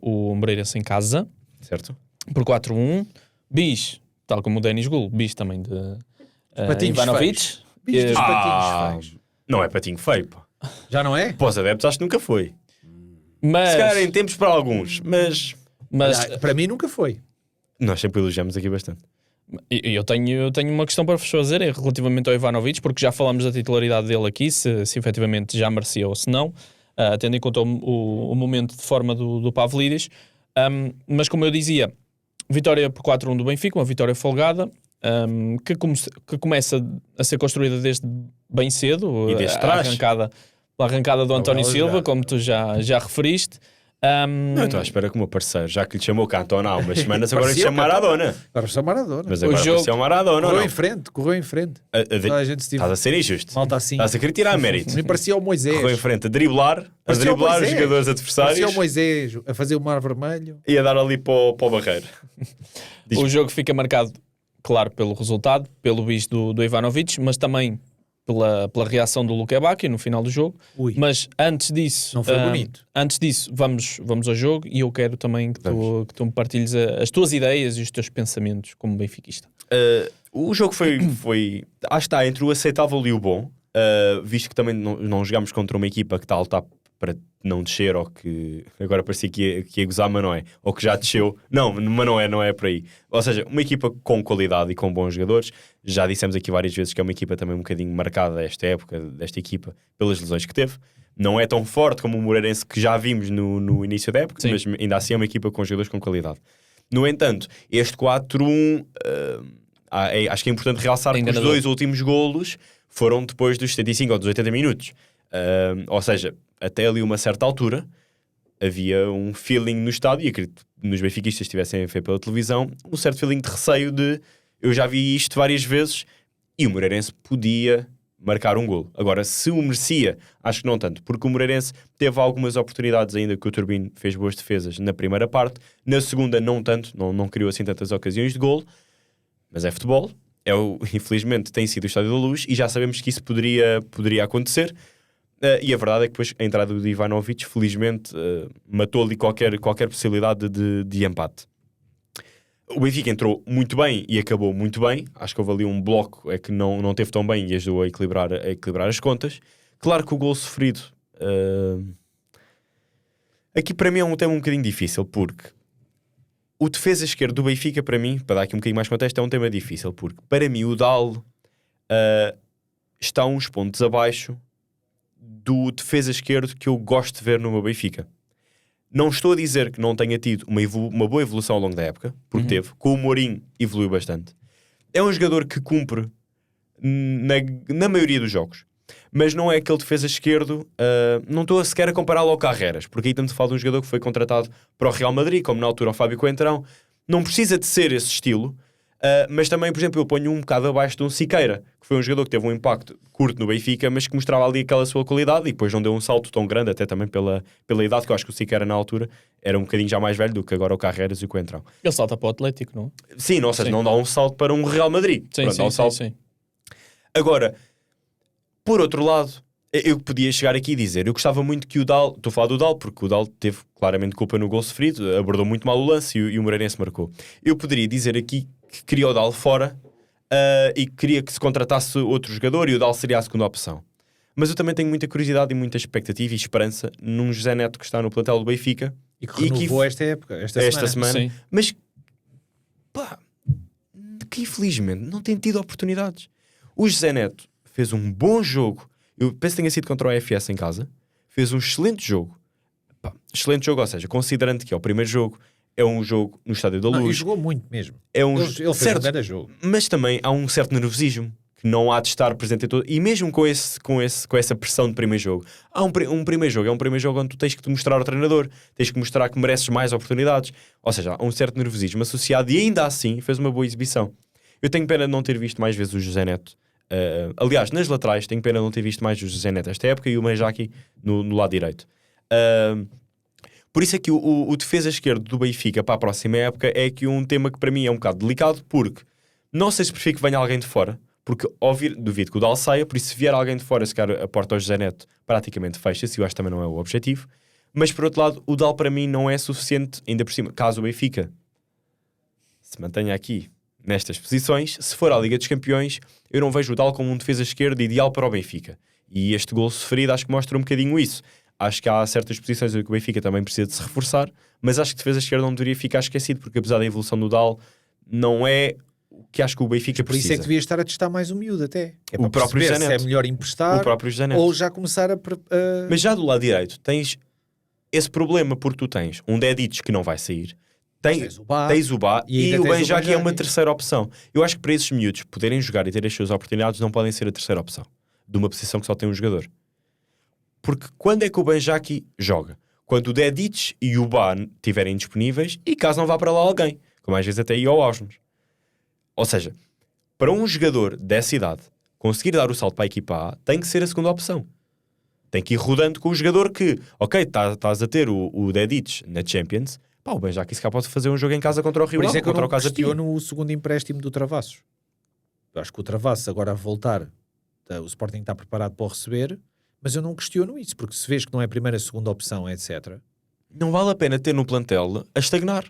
Speaker 1: o Moreirense em casa.
Speaker 2: Certo?
Speaker 1: Por 4-1. Bis, tal como o Denis Gul, bis também de Ivanovic.
Speaker 3: Bis dos patinhos feios.
Speaker 2: Não é patinho feio, pá.
Speaker 3: Já não é?
Speaker 2: Para os adeptos acho que nunca foi.
Speaker 1: Mas,
Speaker 2: se calhar em tempos para alguns, mas
Speaker 3: para mim nunca foi.
Speaker 2: nós sempre elogiamos aqui bastante.
Speaker 1: eu tenho uma questão para vos fazer relativamente ao Ivanovic, porque já falámos da titularidade dele aqui, se efetivamente já merecia ou se não, tendo em conta o momento de forma do Pavlidis. Mas como eu dizia, vitória por 4-1 do Benfica, uma vitória folgada, que começa a ser construída desde bem cedo,
Speaker 2: E desde
Speaker 1: a
Speaker 2: trás.
Speaker 1: arrancada do António Silva, como tu já referiste.
Speaker 2: Não, estou à espera que o meu parceiro, já que lhe chamou Cantona há umas semanas, agora lhe chama Maradona.
Speaker 3: Agora só Maradona.
Speaker 2: Mas agora apareceu Maradona,
Speaker 3: correu
Speaker 2: não?
Speaker 3: correu em frente. Toda a gente
Speaker 2: Estás a ser injusto.
Speaker 3: Malta assim.
Speaker 2: Estás a querer tirar mérito.
Speaker 3: Me parecia o Moisés.
Speaker 2: Correu em frente a driblar os jogadores adversários.
Speaker 3: Parecia o Moisés a fazer o mar vermelho.
Speaker 2: E a dar ali para o barreiro.
Speaker 1: O jogo fica marcado, claro, pelo resultado, pelo bis do Ivanovic, mas também pela reação do Luque Bacchio no final do jogo.
Speaker 3: Ui.
Speaker 1: Mas antes disso,
Speaker 3: não foi bonito.
Speaker 1: Antes disso, vamos ao jogo e eu quero também que tu me partilhes as tuas ideias e os teus pensamentos como benfiquista.
Speaker 2: O jogo foi acho que está entre o aceitável e o bom, visto que também não jogámos contra uma equipa que está a lutar para não descer, ou que agora parecia que ia gozar, mas não é, ou que já desceu. Não, mas não é por aí. Ou seja, uma equipa com qualidade e com bons jogadores. Já dissemos aqui várias vezes que é uma equipa também um bocadinho marcada esta época, desta equipa, pelas lesões que teve. Não é tão forte como o Moreirense que já vimos no início da época, mas ainda assim é uma equipa com jogadores com qualidade. No entanto, este 4-1, acho que é importante realçar que os dois últimos golos foram depois dos 75 ou dos 80 minutos. Ou seja, até ali uma certa altura havia um feeling no estádio, e acredito que nos benfiquistas tivessem feito pela televisão, um certo feeling de receio de eu já vi isto várias vezes e o Moreirense podia marcar um golo. Agora, se o merecia, acho que não tanto, porque o Moreirense teve algumas oportunidades ainda que o Turbino fez boas defesas na primeira parte, na segunda não tanto, não criou assim tantas ocasiões de golo, mas é futebol, infelizmente tem sido o Estádio da Luz e já sabemos que isso poderia acontecer. E a verdade é que depois a entrada do Ivanovic felizmente matou ali qualquer possibilidade de empate. O Benfica entrou muito bem e acabou muito bem. Acho que houve ali um bloco que não teve tão bem e ajudou a equilibrar as contas. Claro que o gol sofrido aqui para mim é um tema um bocadinho difícil, porque o defesa esquerdo do Benfica, para mim, para dar aqui um bocadinho mais contexto, é um tema difícil, porque para mim o Dal está uns pontos abaixo do defesa esquerdo que eu gosto de ver no meu Benfica. Não estou a dizer que não tenha tido uma boa evolução ao longo da época, porque teve. Com o Mourinho evoluiu bastante. É um jogador que cumpre na maioria dos jogos, mas não é aquele defesa esquerdo. Não estou sequer a compará-lo ao Carreras, porque aí estamos a falar de um jogador que foi contratado para o Real Madrid, como na altura o Fábio Coentrão. Não precisa de ser esse estilo. Mas também, por exemplo, eu ponho um bocado abaixo de um Siqueira, que foi um jogador que teve um impacto curto no Benfica, mas que mostrava ali aquela sua qualidade e depois não deu um salto tão grande, até também pela idade, que eu acho que o Siqueira na altura era um bocadinho já mais velho do que agora o Carreras e o Coentrão.
Speaker 1: Ele salta para o Atlético, não?
Speaker 2: Sim, ou seja, não dá um salto para um Real Madrid.
Speaker 1: Sim.
Speaker 2: Agora, por outro lado, eu podia chegar aqui e dizer, eu gostava muito que o Dal, estou a falar do Dal, porque o Dal teve claramente culpa no gol sofrido, abordou muito mal o lance e o Moreirense marcou. Eu poderia dizer aqui que queria o Dal fora e queria que se contratasse outro jogador e o Dal seria a segunda opção. Mas eu também tenho muita curiosidade e muita expectativa e esperança num José Neto que está no plantel do Benfica.
Speaker 3: E que renovou esta semana.
Speaker 2: Mas, pá, que infelizmente não tem tido oportunidades. O José Neto fez um bom jogo. Eu penso que tenha sido contra o AFS em casa. Fez um excelente jogo. Pá, excelente jogo, ou seja, considerando que é o primeiro jogo, é um jogo no Estádio da Luz.
Speaker 3: E jogou muito mesmo.
Speaker 2: Ele
Speaker 3: fez
Speaker 2: certo,
Speaker 3: um grande jogo.
Speaker 2: Mas também há um certo nervosismo que não há de estar presente em todo. E mesmo com essa pressão de primeiro jogo, há um primeiro jogo. É um primeiro jogo onde tu tens que te mostrar ao treinador, tens que mostrar que mereces mais oportunidades. Ou seja, há um certo nervosismo associado e ainda assim fez uma boa exibição. Eu tenho pena de não ter visto mais vezes o José Neto. Aliás, nas laterais, tenho pena de não ter visto mais o José Neto esta época e o Manjaki no lado direito. Por isso é que o defesa esquerdo do Benfica para a próxima época é que um tema que para mim é um bocado delicado, porque não sei se prefiro que venha alguém de fora, porque duvido que o Dal saia, por isso se vier alguém de fora, se calhar a porta ao José Neto praticamente fecha-se, eu acho que também não é o objetivo. Mas por outro lado, o Dal para mim não é suficiente, ainda por cima, caso o Benfica se mantenha aqui nestas posições, se for à Liga dos Campeões, eu não vejo o Dal como um defesa esquerdo ideal para o Benfica. E este gol sofrido acho que mostra um bocadinho isso. Acho que há certas posições em que o Benfica também precisa de se reforçar, mas acho que defesa esquerda não deveria ficar esquecido, porque apesar da evolução do Dal, não é o que acho que o Benfica precisa.
Speaker 3: Por isso é que devia estar a testar mais o miúdo até. É
Speaker 2: o próprio José Neto.
Speaker 3: Se é melhor emprestar ou já começar a...
Speaker 2: Mas já do lado direito tens esse problema, porque tu tens um Dedic que não vai sair, tens o Bá e o Benjaki é uma terceira opção. Eu acho que para esses miúdos poderem jogar e ter as suas oportunidades não podem ser a terceira opção de uma posição que só tem um jogador. Porque quando é que o Benjaki joga? Quando o Dedic e o Bá estiverem disponíveis e caso não vá para lá alguém, como às vezes até ia ao Ausmos. Ou seja, para um jogador dessa idade conseguir dar o salto para a equipa A, tem que ser a segunda opção. Tem que ir rodando com o jogador que, ok, estás a ter o Dedic na Champions, pá, o Benjaki se cá pode fazer um jogo em casa contra o Rio Ave,
Speaker 3: contra o Casa Pia. Por isso é que eu não questiono o segundo empréstimo do Travassos. Eu acho que o Travassos agora a voltar, o Sporting está preparado para o receber, mas eu não questiono isso, porque se vês que não é a primeira, a segunda opção, etc.
Speaker 2: Não vale a pena ter no plantel a estagnar.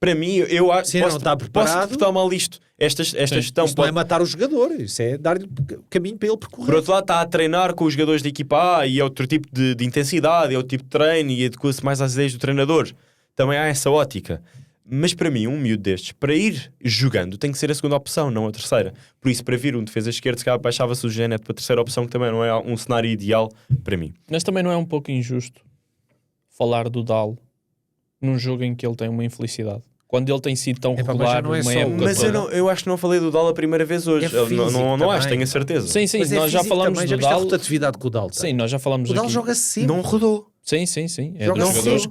Speaker 2: Para mim, eu acho que posso interpretar mal isto. Esta gestão
Speaker 3: não é matar o jogador, isso é dar-lhe caminho para ele percorrer.
Speaker 2: Por outro lado, está a treinar com os jogadores da equipa A e é outro tipo de intensidade, é outro tipo de treino e adequa-se mais às ideias do treinador. Também há essa ótica. Mas para mim, um miúdo destes, para ir jogando, tem que ser a segunda opção, não a terceira. Por isso, para vir um defesa esquerdo, se calhar baixava-se o José Neto para a terceira opção, que também não é um cenário ideal para mim.
Speaker 1: Mas também não é um pouco injusto falar do Dal num jogo em que ele tem uma infelicidade? Quando ele tem sido tão regular
Speaker 3: não é
Speaker 1: numa
Speaker 3: só,
Speaker 1: época
Speaker 2: mas eu acho que não falei do Dal a primeira vez hoje. Não acho, tenho a certeza.
Speaker 1: Sim, nós já falamos
Speaker 3: também,
Speaker 1: do Dal.
Speaker 3: A rotatividade que o Dal tem.
Speaker 1: Sim, nós já falamos
Speaker 3: o Dal
Speaker 1: aqui.
Speaker 3: joga sempre.
Speaker 2: Não rodou.
Speaker 1: Sim. É dos jogadores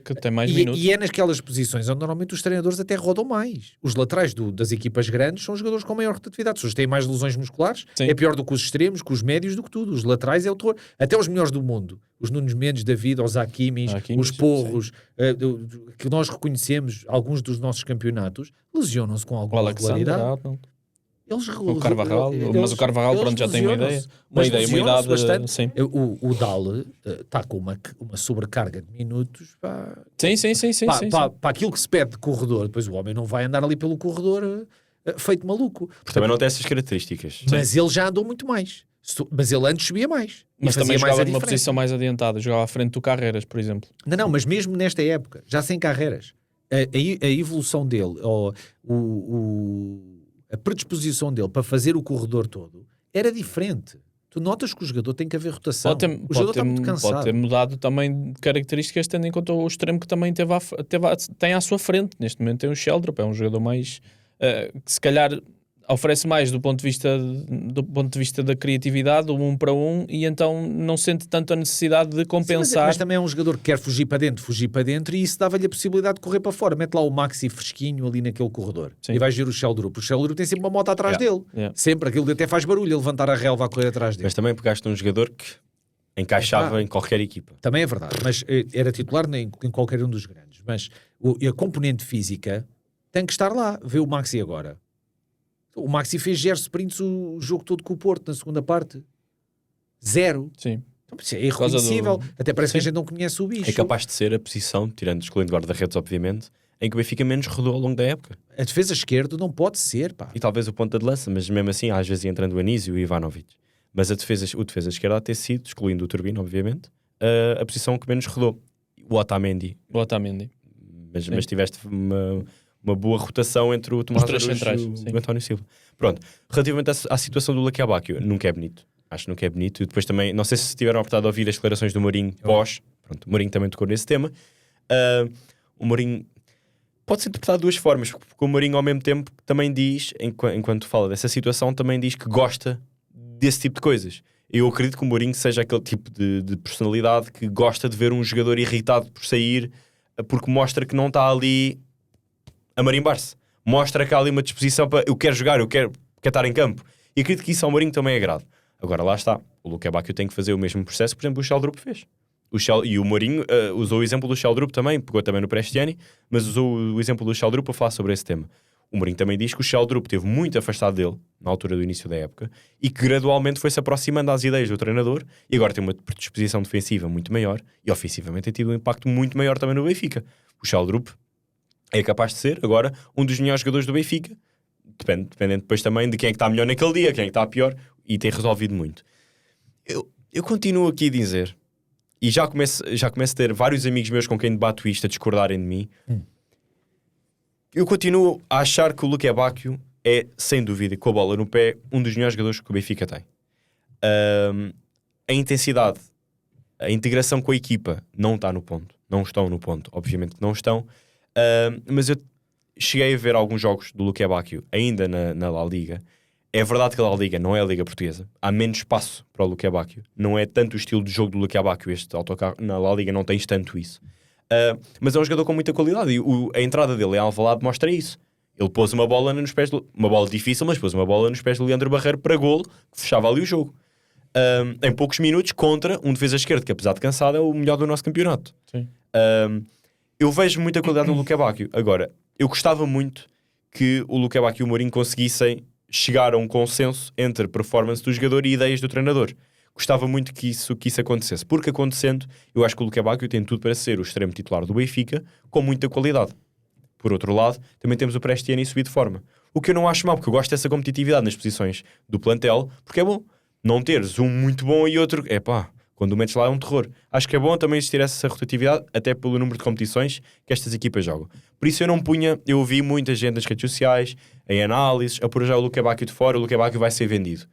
Speaker 1: que tem mais minutos.
Speaker 3: E é naquelas posições onde normalmente os treinadores até rodam mais. Os laterais das equipas grandes são os jogadores com maior rotatividade. Se eles têm mais lesões musculares, é pior do que os extremos, que os médios, do que tudo. Os laterais é o terror. Até os melhores do mundo. Os Nunes Mendes da vida, os Hakimis, os Porros, que nós reconhecemos, alguns dos nossos campeonatos, lesionam-se com alguma regularidade.
Speaker 1: O Carvajal, mas o Carvajal pronto, já tem uma idade
Speaker 3: bastante.
Speaker 1: Sim.
Speaker 3: O Dal está com uma sobrecarga de minutos para aquilo que se pede de corredor. Depois o homem não vai andar ali pelo corredor feito maluco.
Speaker 2: Porque também não tem essas características.
Speaker 3: Mas ele já andou muito mais. Mas ele antes subia mais.
Speaker 1: Mas também jogava numa posição mais adiantada. Jogava à frente do Carreras, por exemplo.
Speaker 3: Não, mas mesmo nesta época, já sem Carreras, a evolução dele, a predisposição dele para fazer o corredor todo era diferente. Tu notas que o jogador tem que haver rotação. O jogador está muito cansado.
Speaker 1: Pode ter mudado também de características, tendo em conta o extremo que também tem à sua frente. Neste momento tem o Sheldrop, é um jogador mais que se calhar oferece mais do ponto de vista da criatividade, do 1 para 1, e então não sente tanto a necessidade de compensar.
Speaker 3: Sim, mas também é um jogador que quer fugir para dentro, e isso dava-lhe a possibilidade de correr para fora. Mete lá o Maxi fresquinho ali naquele corredor. Sim. E vais ver o Sheldrop. O Sheldrop tem sempre uma moto atrás dele. Sempre, aquilo até faz barulho, levantar a relva a correr atrás dele.
Speaker 2: Mas também pegaste um jogador que encaixava em qualquer equipa.
Speaker 3: Também é verdade, mas era titular em qualquer um dos grandes. Mas a componente física tem que estar lá. Vê o Maxi agora. O Maxi fez 0 sprints o jogo todo com o Porto na segunda parte. 0.
Speaker 1: Sim.
Speaker 3: Então, isso é irreconhecível. Até parece que a gente não conhece o bicho.
Speaker 2: É capaz de ser a posição, excluindo guarda-redes, obviamente, em que o Benfica menos rodou ao longo da época.
Speaker 3: A defesa esquerda não pode ser, pá.
Speaker 2: E talvez o ponta de lança, mas mesmo assim, às vezes entrando o Anísio e o Ivanovic. Mas o defesa de esquerda a ter sido, excluindo o Turbino, obviamente, a posição que menos rodou. O Otamendi. Mas tiveste uma boa rotação entre o Tomás Araújo e o António Silva. Pronto. Relativamente à situação do Luque Bacchio, nunca é bonito. Acho que nunca é bonito. E depois também, não sei se tiveram a oportunidade de ouvir as declarações do Mourinho pós. Pronto, o Mourinho também tocou nesse tema. O Mourinho pode ser interpretado de duas formas, porque o Mourinho ao mesmo tempo também diz, enquanto fala dessa situação, também diz que gosta desse tipo de coisas. Eu acredito que o Mourinho seja aquele tipo de personalidade que gosta de ver um jogador irritado por sair, porque mostra que não está ali a marimbar-se. Mostra que há ali uma disposição para eu quero jogar, eu quero estar em campo. E acredito que isso ao Mourinho também agrada. Agora lá está, o Luque Bacchio tem que fazer o mesmo processo que, por exemplo, o Sheldrup fez. E o Mourinho usou o exemplo do Sheldrup também, pegou também no Prestiani, mas usou o exemplo do Sheldrup para falar sobre esse tema. O Mourinho também diz que o Sheldrup esteve muito afastado dele, na altura do início da época, e que gradualmente foi-se aproximando às ideias do treinador, e agora tem uma predisposição defensiva muito maior, e ofensivamente tem tido um impacto muito maior também no Benfica. O Sheldrup é capaz de ser, agora, um dos melhores jogadores do Benfica, dependendo depois também de quem é que está melhor naquele dia, quem é que está pior, e tem resolvido muito. Eu continuo aqui a dizer, e já começo a ter vários amigos meus com quem debato isto a discordarem de mim, eu continuo a achar que o Luque Bacchio é, sem dúvida, com a bola no pé, um dos melhores jogadores que o Benfica tem. A intensidade, a integração com a equipa não está no ponto. Não estão no ponto, obviamente que não estão. Mas eu cheguei a ver alguns jogos do Luque Bacchio ainda na La Liga. É verdade que a La Liga não é a Liga Portuguesa. Há menos espaço para o Luque Bacchio. Não é tanto o estilo de jogo do Luque Bacchio, este autocarro. Na La Liga não tens tanto isso. Mas é um jogador com muita qualidade. E a entrada dele em Alvalade mostra isso. Ele pôs uma bola nos pés... Uma bola difícil, mas pôs uma bola nos pés do Leandro Barreiro para golo, que fechava ali o jogo. Em poucos minutos, contra um defesa esquerdo, que apesar de cansado, é o melhor do nosso campeonato.
Speaker 1: Sim.
Speaker 2: Eu vejo muita qualidade no Luque Bacchio. Agora, eu gostava muito que o Luque Bacchio e o Mourinho conseguissem chegar a um consenso entre performance do jogador e ideias do treinador. Gostava muito que isso acontecesse, porque acontecendo, eu acho que o Luque Bacchio tem tudo para ser o extremo titular do Benfica, com muita qualidade. Por outro lado, também temos o Prestiani subir de forma. O que eu não acho mal, porque eu gosto dessa competitividade nas posições do plantel, porque é bom não teres um muito bom e outro... Quando o metes lá é um terror. Acho que é bom também existir essa rotatividade, até pelo número de competições que estas equipas jogam. Por isso eu ouvi muita gente nas redes sociais, em análises, a pôr já o Luque Bacchio de fora, o Luque Bacchio vai ser vendido.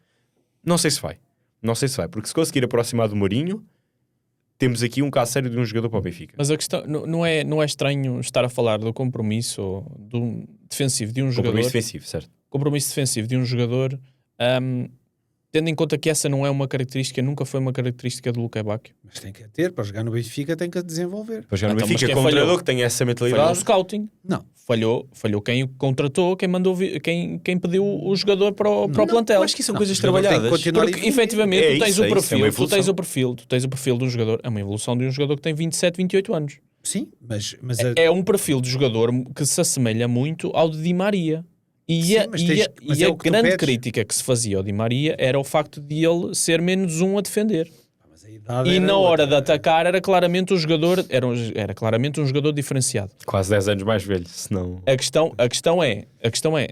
Speaker 2: Não sei se vai, porque se conseguir aproximar do Mourinho, temos aqui um caso sério de um jogador para o Benfica.
Speaker 1: Mas a questão não é estranho estar a falar do compromisso ou do defensivo de um jogador.
Speaker 2: Compromisso defensivo, certo.
Speaker 1: Compromisso defensivo de um jogador, tendo em conta que essa não é uma característica, nunca foi uma característica do Luque Bacchio.
Speaker 3: Mas tem que ter, para jogar no Benfica tem que desenvolver.
Speaker 2: Para jogar no Benfica, com um treinador que tem essa mentalidade.
Speaker 1: Falhou o scouting.
Speaker 3: Não.
Speaker 1: Falhou quem o contratou, quem pediu o jogador para o plantel.
Speaker 2: Acho que são coisas trabalhadas.
Speaker 1: Porque efetivamente tu tens o perfil de um jogador. É uma evolução de um jogador que tem 27, 28 anos.
Speaker 3: Sim, mas
Speaker 1: é um perfil de jogador que se assemelha muito ao de Di Maria. E a grande crítica que se fazia ao Di Maria era o facto de ele ser menos um a defender. E na hora de atacar era claramente um jogador diferenciado.
Speaker 2: Quase 10 anos mais velho, senão...
Speaker 1: A questão é,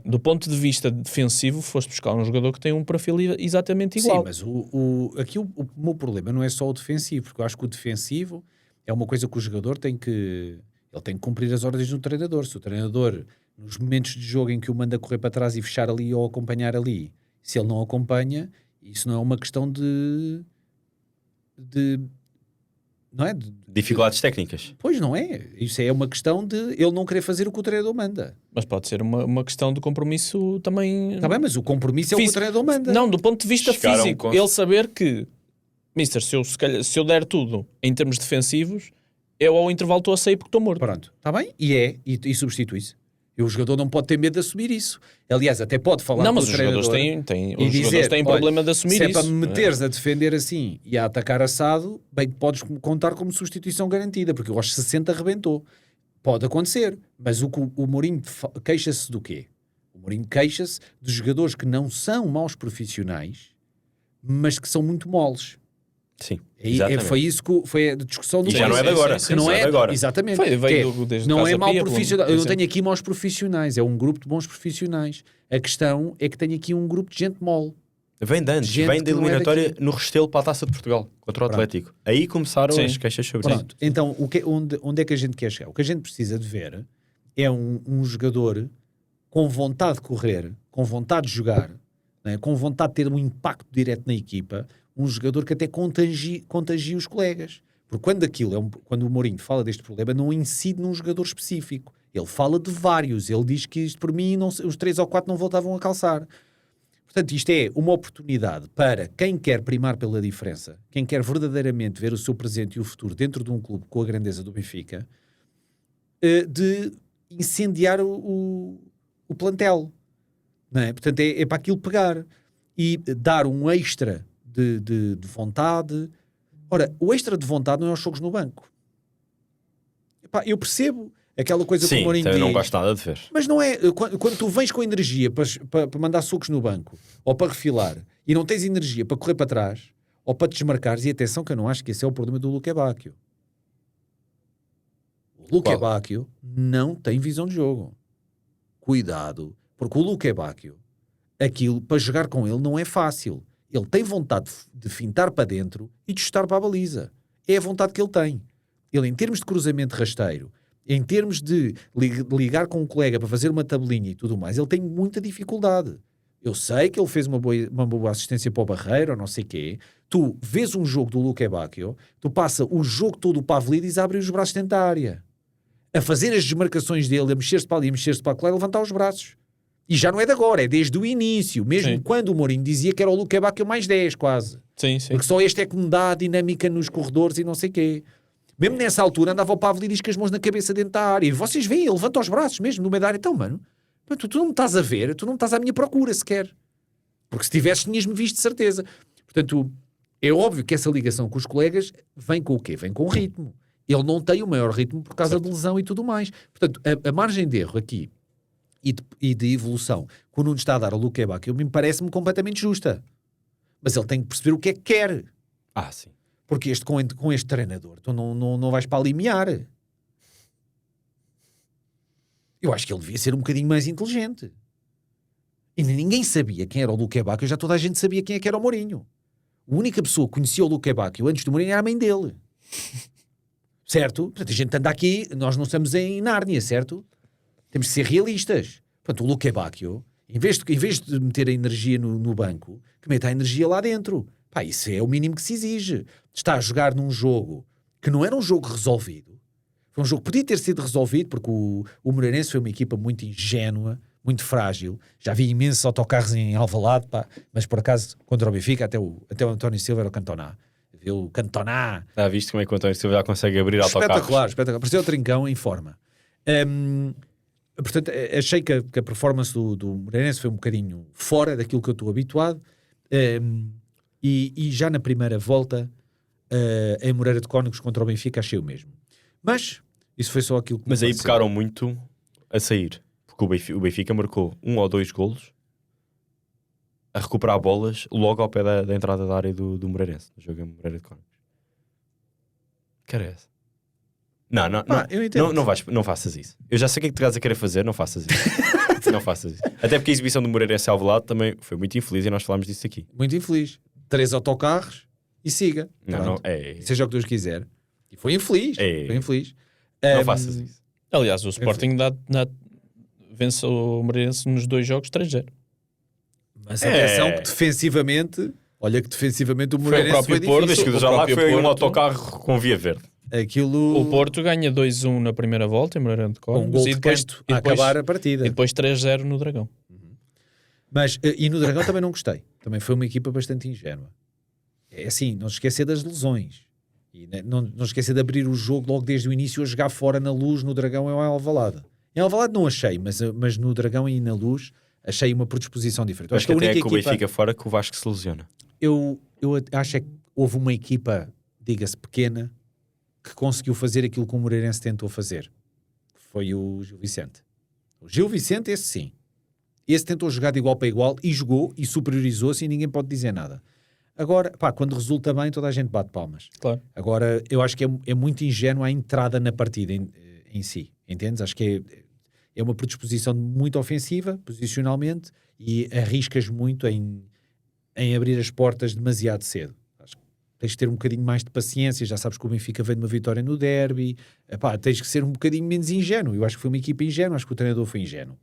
Speaker 1: do ponto de vista defensivo, foste buscar um jogador que tem um perfil exatamente igual.
Speaker 3: Sim, mas aqui o meu problema não é só o defensivo, porque eu acho que o defensivo é uma coisa que o jogador tem que cumprir as ordens do treinador. Se o treinador, nos momentos de jogo em que o manda correr para trás e fechar ali ou acompanhar ali, se ele não acompanha, isso não é uma questão não é?
Speaker 2: Dificuldades técnicas.
Speaker 3: Pois não é. Isso é uma questão de ele não querer fazer o que o treinador manda.
Speaker 1: Mas pode ser uma questão de compromisso também...
Speaker 3: Está bem, mas o compromisso é o que o treinador manda.
Speaker 1: Não, do ponto de vista físico. Ele saber que, mister, se eu der tudo em termos defensivos, eu ao intervalo estou a sair porque estou morto.
Speaker 3: Pronto, está bem? E substitui-se. E o jogador não pode ter medo de assumir isso. Aliás, até pode falar com o treinador.
Speaker 1: Os jogadores têm problema de assumir isso.
Speaker 3: Se é para me meteres a defender assim e a atacar assado, bem, podes contar como substituição garantida, porque aos 60 arrebentou. Pode acontecer. Mas o Mourinho queixa-se do quê? O Mourinho queixa-se de jogadores que não são maus profissionais, mas que são muito moles.
Speaker 2: Sim,
Speaker 3: foi isso que foi a discussão do...
Speaker 2: Já não é de agora.
Speaker 3: Que não é de agora. Exatamente. Não é mau profissional. Eu não tenho aqui maus profissionais. É um grupo de bons profissionais. A questão é que tenho aqui um grupo de gente mole.
Speaker 2: Vem de antes, vem da eliminatória no Restelo para a Taça de Portugal, contra o Atlético. Aí começaram as queixas sobre isso.
Speaker 3: Então, onde é que a gente quer chegar? O que a gente precisa de ver é um jogador com vontade de correr, com vontade de jogar, né? Com vontade de ter um impacto direto na equipa, um jogador que até contagie os colegas. Porque quando o Mourinho fala deste problema, não incide num jogador específico. Ele fala de vários. Ele diz que isto, por mim, os 3 ou 4 não voltavam a calçar. Portanto, isto é uma oportunidade para quem quer primar pela diferença, quem quer verdadeiramente ver o seu presente e o futuro dentro de um clube com a grandeza do Benfica, de incendiar o plantel. Não é? Portanto, é para aquilo pegar e dar um extra de vontade. Ora, o extra de vontade não é os jogos no banco. Epá, eu percebo aquela coisa que o Mourinho diz.
Speaker 2: Sim, eu não gosto nada de ver.
Speaker 3: Mas não é... Quando tu vens com energia para mandar socos no banco, ou para refilar, e não tens energia para correr para trás, ou para te desmarcares, e atenção que eu não acho que esse é o problema do Luque Bacchio. O Luque Bacchio não tem visão de jogo. Cuidado, porque o Luque Bacchio, aquilo, para jogar com ele, não é fácil. Ele tem vontade de fintar para dentro e de chutar para a baliza. É a vontade que ele tem. Ele, em termos de cruzamento rasteiro, em termos de ligar com um colega para fazer uma tabelinha e tudo mais, ele tem muita dificuldade. Eu sei que ele fez uma boa assistência para o Barreiro, ou não sei o quê. Tu vês um jogo do Luque Bacchio, tu passa o jogo todo para a Pavlidis a abrir os braços dentro da área. A fazer as desmarcações dele, a mexer-se para ali, a mexer-se para lá, a levantar os braços. E já não é de agora, é desde o início. Mesmo quando o Mourinho dizia que era o Luque Bacchio mais 10, quase.
Speaker 1: Sim.
Speaker 3: Porque só este é que me dá a dinâmica nos corredores e não sei o quê. Mesmo nessa altura andava o Pavlidis com as mãos na cabeça dentro da área. E vocês veem, ele levanta os braços mesmo no meio da área. Então, mano, tu não me estás a ver, tu não me estás à minha procura sequer. Porque se tivesses, tinhas-me visto de certeza. Portanto, é óbvio que essa ligação com os colegas vem com o quê? Vem com o ritmo. Ele não tem o maior ritmo por causa de lesão e tudo mais. Portanto, a margem de erro aqui e de evolução que o Nuno está a dar ao Luque Bacchio me parece-me completamente justa. Mas ele tem que perceber o que é que quer.
Speaker 2: Sim.
Speaker 3: Porque com este treinador tu não vais para limiar. Eu acho que ele devia ser um bocadinho mais inteligente. Ainda ninguém sabia quem era o Luque Bacchio, já toda a gente sabia quem é que era o Mourinho. A única pessoa que conhecia o Luque Bacchio antes do Mourinho era a mãe dele. Certo? Portanto, a gente anda aqui, nós não estamos em Nárnia, certo? Temos de ser realistas. Portanto, o Luque Bacchio, em vez de meter a energia no banco, que meta a energia lá dentro. Pá, isso é o mínimo que se exige. Está a jogar num jogo que não era um jogo resolvido. Foi um jogo que podia ter sido resolvido, porque o Moreirense foi uma equipa muito ingênua, muito frágil. Já vi imensos autocarros em Alvalade, pá, mas por acaso, contra o Benfica, até o António Silva era o Cantona. Viu o Cantona.
Speaker 2: Visto como é que o António Silva já consegue abrir autocarros?
Speaker 3: Espetacular. Parecia o Trincão em forma. Portanto, achei que a performance do Moreirense foi um bocadinho fora daquilo que eu estou habituado. E já na primeira volta, em Moreira de Cónegos contra o Benfica, achei o mesmo. Mas isso foi só aquilo que...
Speaker 2: Mas aí pecaram muito a sair. Porque o Benfica marcou 1 ou 2 golos a recuperar bolas logo ao pé da entrada da área do Moreirense, no jogo em Moreira de Cónegos. Que era essa? Não faças isso. Eu já sei o que é que tu estás a querer fazer, não faças isso. Não faças isso. Até porque a exibição do Moreirense ao Alvalade também foi muito infeliz e nós falámos disso aqui.
Speaker 3: Muito infeliz. 3 autocarros e siga. Seja o que Deus quiser. E foi infeliz. Foi infeliz.
Speaker 2: Não faças isso.
Speaker 1: Aliás, o Sporting vence o Moreirense nos 2 jogos 3-0.
Speaker 3: Mas atenção que defensivamente... Olha que defensivamente o Moreirense foi
Speaker 2: Porto,
Speaker 3: difícil.
Speaker 2: Desde que já lá foi um autocarro com via verde.
Speaker 1: O Porto ganha 2-1 na primeira volta em Moreira de Cónegos.
Speaker 3: Com um gol de Canto a acabar a partida.
Speaker 1: E depois 3-0 no Dragão.
Speaker 3: Mas, e no Dragão também não gostei. Também foi uma equipa bastante ingênua. É assim, não se esquecer das lesões. E não se esquecer de abrir o jogo logo desde o início a jogar fora na Luz, no Dragão ou em Alvalade. Em Alvalade não achei, mas no Dragão e na Luz achei uma predisposição diferente.
Speaker 2: Acho que até é que o Benfica fora que o Vasco se lesiona.
Speaker 3: Eu acho que houve uma equipa, diga-se, pequena, que conseguiu fazer aquilo que o Moreirense tentou fazer. Foi o Gil Vicente. O Gil Vicente, esse sim. Esse tentou jogar de igual para igual e jogou e superiorizou-se e ninguém pode dizer nada. Agora, quando resulta bem, toda a gente bate palmas.
Speaker 1: Claro.
Speaker 3: Agora, eu acho que é muito ingênua a entrada na partida em si. Entendes? Acho que é uma predisposição muito ofensiva, posicionalmente, e arriscas muito em em abrir as portas demasiado cedo. Acho que tens de ter um bocadinho mais de paciência. Já sabes que o Benfica veio de uma vitória no derby. Epá, tens que ser um bocadinho menos ingênuo. Eu acho que foi uma equipa ingênua, acho que o treinador foi ingênuo.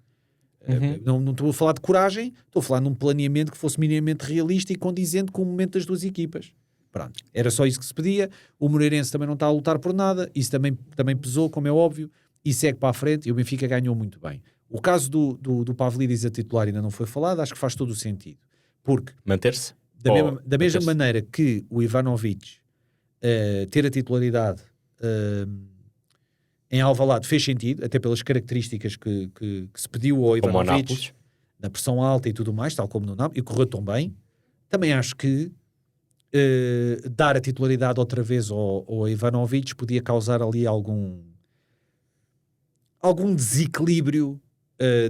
Speaker 3: Não estou a falar de coragem, estou a falar num planeamento que fosse minimamente realista e condizente com o momento das duas equipas. Pronto, era só isso que se pedia. O Moreirense também não está a lutar por nada, isso também pesou, como é óbvio, e segue para a frente, e o Benfica ganhou muito bem. O caso do Pavlidis a titular ainda não foi falado, acho que faz todo o sentido, porque
Speaker 2: manter-se?
Speaker 3: Da mesma maneira que o Ivanovic ter a titularidade em Alvalade fez sentido, até pelas características que se pediu ao Ivanovic, na pressão alta e tudo mais, tal como no Nápoles, e correu tão bem. Também acho que dar a titularidade outra vez ao Ivanovic podia causar ali algum desequilíbrio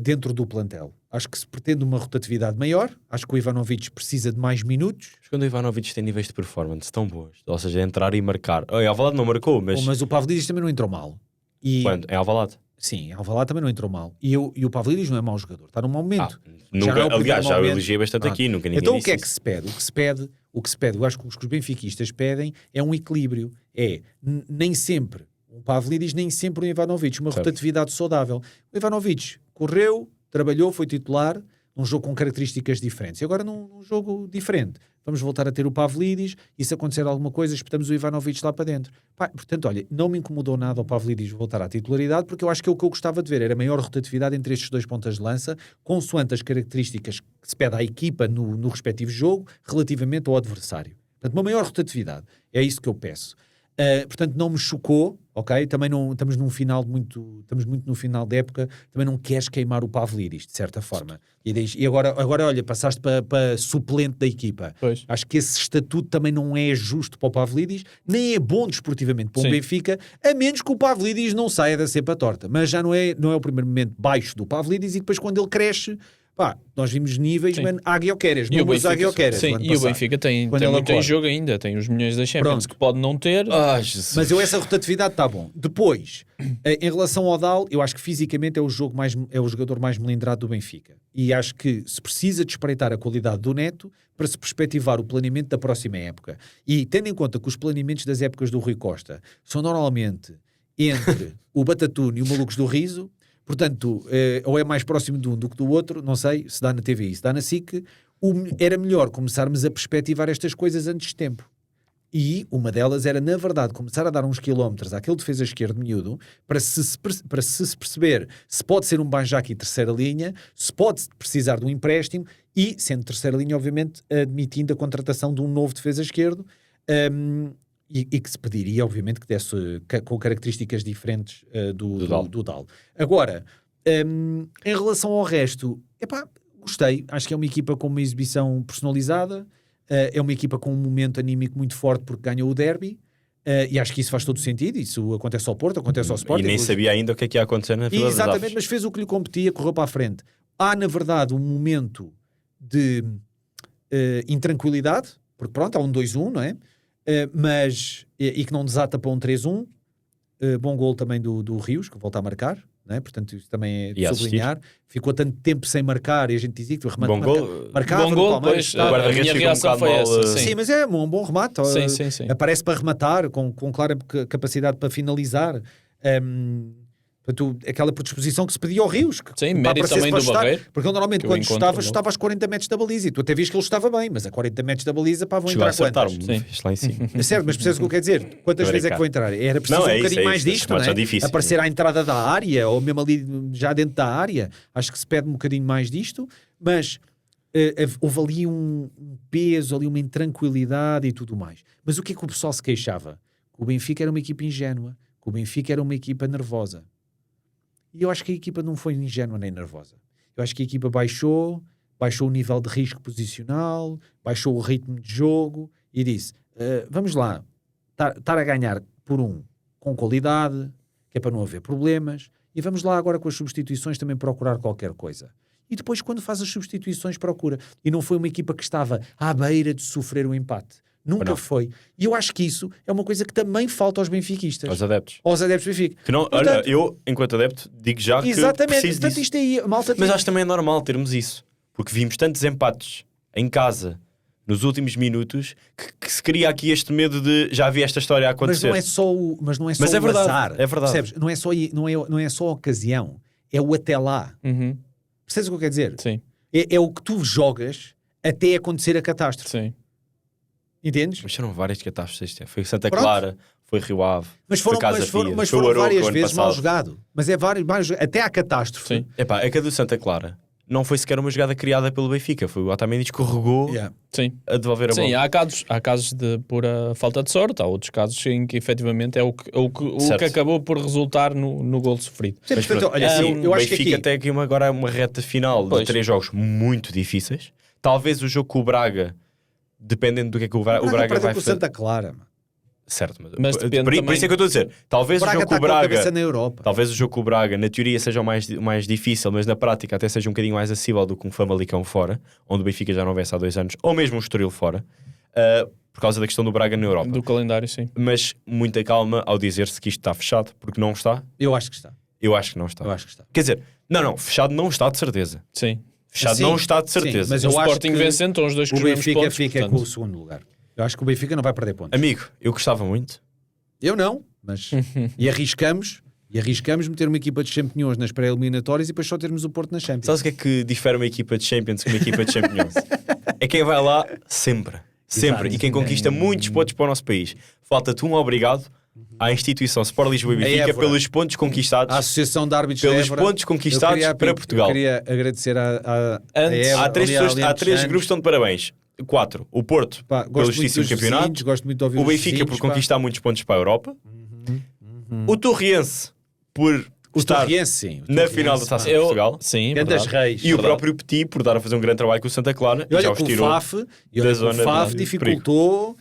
Speaker 3: dentro do plantel. Acho que se pretende uma rotatividade maior, acho que o Ivanovic precisa de mais minutos.
Speaker 2: Mas quando o Ivanovic tem níveis de performance tão bons, ou seja, entrar e marcar, Alvalade não marcou, mas
Speaker 3: o Pavlidis também não entrou mal.
Speaker 2: Quando? Em Alvalade?
Speaker 3: Sim, em Alvalade também não entrou mal. E o Pavlidis não é mau jogador, está num mau momento.
Speaker 2: Aliás, já o elogiei bastante aqui, nunca ninguém
Speaker 3: então
Speaker 2: disse
Speaker 3: o que é que se pede? O que se pede, eu acho que os benfiquistas pedem é um equilíbrio. Nem sempre o Pavlidis, nem sempre o Ivanovic, uma rotatividade saudável. O Ivanovic correu, trabalhou, foi titular, num jogo com características diferentes. E agora num jogo diferente. Vamos voltar a ter o Pavlidis, e se acontecer alguma coisa, espetamos o Ivanovic lá para dentro. Portanto, olha, não me incomodou nada o Pavlidis voltar à titularidade, porque eu acho que é o que eu gostava de ver, era maior rotatividade entre estes dois pontas de lança, consoante as características que se pede à equipa no respectivo jogo, relativamente ao adversário. Portanto, uma maior rotatividade. É isso que eu peço. Portanto, não me chocou, ok? Também não estamos estamos muito no final da época, também não queres queimar o Pavlidis, de certa forma. E agora olha, passaste para suplente da equipa.
Speaker 1: Pois.
Speaker 3: Acho que esse estatuto também não é justo para o Pavlidis, nem é bom desportivamente para o Benfica, a menos que o Pavlidis não saia da cepa torta. Mas já não é o primeiro momento baixo do Pavlidis, e depois quando ele cresce, nós vimos níveis, mano, Águia-Queres, números Águia-Queres.
Speaker 1: Sim, e o Benfica tem muito em jogo ainda, tem os milhões da Champions, que pode não ter.
Speaker 3: Mas essa rotatividade está bom. Depois, em relação ao Dal, eu acho que fisicamente é o jogador mais melindrado do Benfica. E acho que se precisa de espreitar a qualidade do Neto para se perspectivar o planeamento da próxima época. E tendo em conta que os planeamentos das épocas do Rui Costa são normalmente entre o Batatune e o Malucos do Riso, portanto, ou é mais próximo de um do que do outro, não sei se dá na TVI, se dá na SIC, era melhor começarmos a perspectivar estas coisas antes de tempo. E uma delas era, na verdade, começar a dar uns quilómetros àquele defesa esquerdo miúdo para se perceber se pode ser um Banjaki terceira linha, se pode precisar de um empréstimo e, sendo terceira linha, obviamente, admitindo a contratação de um novo defesa esquerdo, e que se pediria, obviamente, que desse com características diferentes do Dal. Agora, em relação ao resto, gostei. Acho que é uma equipa com uma exibição personalizada, é uma equipa com um momento anímico muito forte porque ganhou o derby, e acho que isso faz todo sentido. Isso acontece ao Porto, acontece ao Sporting.
Speaker 2: E nem sabia ainda o que é que ia acontecer na Vila das Aves.
Speaker 3: Exatamente, mas fez o que lhe competia, correu para a frente. Há, na verdade, um momento de intranquilidade, porque pronto, há um 2-1, não é? E que não desata para um 3-1. Bom gol também do Rios, que volta a marcar, não é? Portanto, isso também é de sublinhar. Ficou tanto tempo sem marcar e a gente dizia que marcava
Speaker 1: bom gol, pois, a minha reação foi essa.
Speaker 3: Sim, mas é um bom remate.
Speaker 1: Sim.
Speaker 3: Aparece para rematar, com clara capacidade para finalizar. Aquela predisposição que se pedia ao Rios,
Speaker 1: sim, mérito também do Barreiro,
Speaker 3: porque ele normalmente quando chutava aos 40 metros da baliza, e tu até vias que ele estava bem, mas a 40 metros da baliza vão entrar quantas?
Speaker 2: Lá em cima.
Speaker 3: É certo, mas percebes o que eu quero dizer? Quantas vezes é que vou entrar? Era preciso um bocadinho mais disto, não é?
Speaker 2: Difícil,
Speaker 3: aparecer à entrada da área, ou mesmo ali já dentro da área, acho que se pede um bocadinho mais disto, mas houve ali um peso, ali uma intranquilidade e tudo mais. Mas o que é que o pessoal se queixava? Que o Benfica era uma equipa ingênua, que o Benfica era uma equipa nervosa. E eu acho que a equipa não foi ingênua nem nervosa. Eu acho que a equipa baixou o nível de risco posicional, baixou o ritmo de jogo e disse, vamos lá, estar a ganhar por com qualidade, que é para não haver problemas, e vamos lá agora com as substituições também procurar qualquer coisa. E depois quando faz as substituições procura. E não foi uma equipa que estava à beira de sofrer o empate. Nunca foi. E eu acho que isso é uma coisa que também falta aos benfiquistas.
Speaker 2: Aos adeptos
Speaker 3: do Benfica.
Speaker 2: Que não, portanto, olha, eu, enquanto adepto, digo já que preciso disso.
Speaker 3: Isto aí, malta,
Speaker 2: mas acho também é normal termos isso. Porque vimos tantos empates em casa nos últimos minutos, que se cria aqui este medo de já vi esta história a acontecer.
Speaker 3: Mas não é só
Speaker 2: Mas é
Speaker 3: o
Speaker 2: verdade,
Speaker 3: azar.
Speaker 2: é verdade.
Speaker 3: Percebes? Não é só a ocasião, é o até lá. Percebes o que eu quero dizer?
Speaker 1: Sim.
Speaker 3: É o que tu jogas até acontecer a catástrofe.
Speaker 1: Sim.
Speaker 3: Entendes?
Speaker 2: Mas foram várias catástrofes. Foi Santa Clara, foi Rio Ave,
Speaker 3: Mas foram,
Speaker 2: foi Casa
Speaker 3: mas foram,
Speaker 2: Pia,
Speaker 3: mas
Speaker 2: foi
Speaker 3: foram
Speaker 2: o Aroca,
Speaker 3: várias
Speaker 2: o ano
Speaker 3: vezes mal
Speaker 2: passado.
Speaker 3: jogado. Mas é vários até à catástrofe.
Speaker 1: Sim.
Speaker 2: Epá, é que a do Santa Clara não foi sequer uma jogada criada pelo Benfica. Foi o Otamendi que escorregou
Speaker 1: Sim.
Speaker 2: a devolver a bola.
Speaker 1: Sim, há casos de pura falta de sorte, há outros casos em que efetivamente é o que acabou por resultar no gol sofrido.
Speaker 3: Sim,
Speaker 2: Mas
Speaker 3: portanto,
Speaker 2: pronto,
Speaker 3: olha, eu acho que
Speaker 2: Benfica
Speaker 3: aqui...
Speaker 2: tem aqui agora uma reta final de 3 jogos muito difíceis. Talvez o jogo com o Braga, dependendo do que é que o Braga vai
Speaker 3: com o
Speaker 2: fazer.
Speaker 3: Santa Clara, mano.
Speaker 2: Certo,
Speaker 1: Mas depende
Speaker 2: por
Speaker 1: também...
Speaker 2: isso é que eu estou a dizer. Talvez o jogo com o
Speaker 3: está com a
Speaker 2: Braga,
Speaker 3: cabeça na Europa.
Speaker 2: talvez o jogo com o Braga, na teoria, seja o mais difícil, mas na prática até seja um bocadinho mais acessível do que um Famalicão fora, onde o Benfica já não vence há 2 anos, ou mesmo um Estoril fora, por causa da questão do Braga na Europa.
Speaker 1: Do calendário, sim.
Speaker 2: Mas muita calma ao dizer-se que isto está fechado, porque não está.
Speaker 3: Eu acho que está.
Speaker 2: Eu acho que não está.
Speaker 3: Eu acho que está.
Speaker 2: Quer dizer, não, fechado não está de certeza.
Speaker 1: Sim.
Speaker 2: Fechado
Speaker 3: Sim,
Speaker 2: não está de
Speaker 3: sim,
Speaker 2: certeza.
Speaker 3: mas
Speaker 1: O
Speaker 3: eu acho
Speaker 1: Sporting
Speaker 3: que
Speaker 1: vencendo, estão os dois com
Speaker 3: o
Speaker 1: os mesmos
Speaker 3: Benfica
Speaker 1: pontos,
Speaker 3: fica
Speaker 1: portanto.
Speaker 3: com o segundo lugar. Eu acho que o Benfica não vai perder pontos.
Speaker 2: Amigo, eu gostava muito.
Speaker 3: Eu não, mas... e arriscamos meter uma equipa de Champions nas pré-eliminatórias e depois só termos o Porto nas Champions.
Speaker 2: Sabes o que é que difere uma equipa de Champions com uma equipa de Champions? É quem vai lá sempre. Sempre.
Speaker 3: Exato.
Speaker 2: E quem conquista muitos pontos para o nosso país. Falta-te um obrigado à instituição Sport Lisboa e Benfica
Speaker 3: Évora.
Speaker 2: pelos pontos conquistados.
Speaker 3: A Associação de Árbitros
Speaker 2: Pelos
Speaker 3: de Évora,
Speaker 2: pontos conquistados para Portugal.
Speaker 3: Eu queria agradecer a
Speaker 1: Antes-
Speaker 3: Évora,
Speaker 2: Há 3
Speaker 3: ali à
Speaker 2: pessoas, há
Speaker 3: Aliança
Speaker 2: 3
Speaker 3: Santos.
Speaker 2: grupos que estão de parabéns. 4. O Porto,
Speaker 3: Pá,
Speaker 2: pelo
Speaker 3: gosto muito
Speaker 2: justíssimo
Speaker 3: dos
Speaker 2: campeonato.
Speaker 3: vizinhos, gosto muito de ouvir
Speaker 2: O
Speaker 3: os
Speaker 2: Benfica
Speaker 3: vizinhos,
Speaker 2: por
Speaker 3: pá.
Speaker 2: conquistar muitos pontos para a Europa. O Torriense por
Speaker 3: O
Speaker 2: estar
Speaker 3: Torriense, sim. O
Speaker 2: na
Speaker 3: Torriense,
Speaker 2: final da Taça de
Speaker 1: Eu,
Speaker 2: Portugal.
Speaker 1: sim,
Speaker 3: Grandes
Speaker 1: verdade.
Speaker 3: reis.
Speaker 2: E o
Speaker 1: Verdade.
Speaker 2: próprio Petit por dar a fazer um grande trabalho com o Santa Clara.
Speaker 3: E olha
Speaker 2: já
Speaker 3: que
Speaker 2: os tirou.
Speaker 3: o FAF dificultou,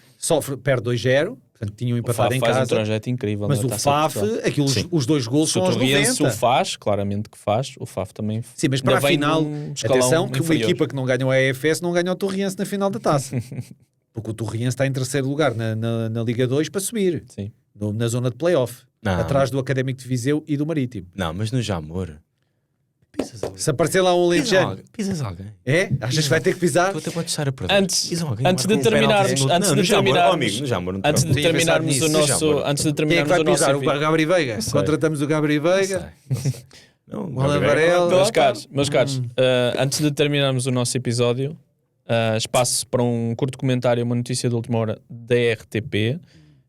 Speaker 3: perde 2-0, portanto tinham
Speaker 1: O
Speaker 3: empatado
Speaker 1: FAF
Speaker 3: em
Speaker 1: faz um
Speaker 3: casa.
Speaker 1: trajeto incrível.
Speaker 3: Mas
Speaker 1: na
Speaker 3: o
Speaker 1: Taça de
Speaker 3: FAF,
Speaker 1: Portugal.
Speaker 3: os 2 gols
Speaker 1: Se
Speaker 3: são
Speaker 1: o
Speaker 3: aos
Speaker 1: Torriense
Speaker 3: 90.
Speaker 1: o faz, claramente que faz, o FAF também.
Speaker 3: Sim, mas para a
Speaker 1: ainda vem
Speaker 3: final,
Speaker 1: num escalão
Speaker 3: atenção que uma
Speaker 1: inferior.
Speaker 3: equipa que não ganhou a EFS não ganhou o Torriense na final da taça. Porque o Torriense está em terceiro lugar na Liga 2 para subir,
Speaker 1: Sim.
Speaker 3: na zona de play-off,
Speaker 2: Não.
Speaker 3: atrás do Académico de Viseu e do Marítimo.
Speaker 2: Não, mas no Jamor. Pisas alguém.
Speaker 3: Se aparecer lá um Lentejano,
Speaker 2: Pisas alguém.
Speaker 3: é? Achas que vai ter que pisar?
Speaker 2: Tu até podes estar a perder.
Speaker 1: Antes
Speaker 2: Pisas alguém,
Speaker 1: de
Speaker 2: marca um
Speaker 1: terminarmos,
Speaker 2: penalti.
Speaker 1: antes
Speaker 2: Não,
Speaker 1: de
Speaker 2: no Jamor,
Speaker 1: terminarmos,
Speaker 2: amigo, no Jamor, não te
Speaker 1: antes de
Speaker 2: preocupes.
Speaker 1: terminarmos
Speaker 3: pensar
Speaker 1: o
Speaker 3: nisso,
Speaker 1: nosso,
Speaker 2: Jamor.
Speaker 1: antes de
Speaker 3: Quem é que
Speaker 1: terminarmos
Speaker 3: vai
Speaker 1: o nosso
Speaker 3: pisar? O
Speaker 1: episódio.
Speaker 3: Gabri Veiga?
Speaker 2: sei.
Speaker 3: Contratamos o Gabri Veiga?
Speaker 2: Não sei. Não,
Speaker 3: O Alan Varela.
Speaker 1: Meus caros, antes de terminarmos o nosso episódio, espaço para um curto comentário, uma notícia de última hora da RTP,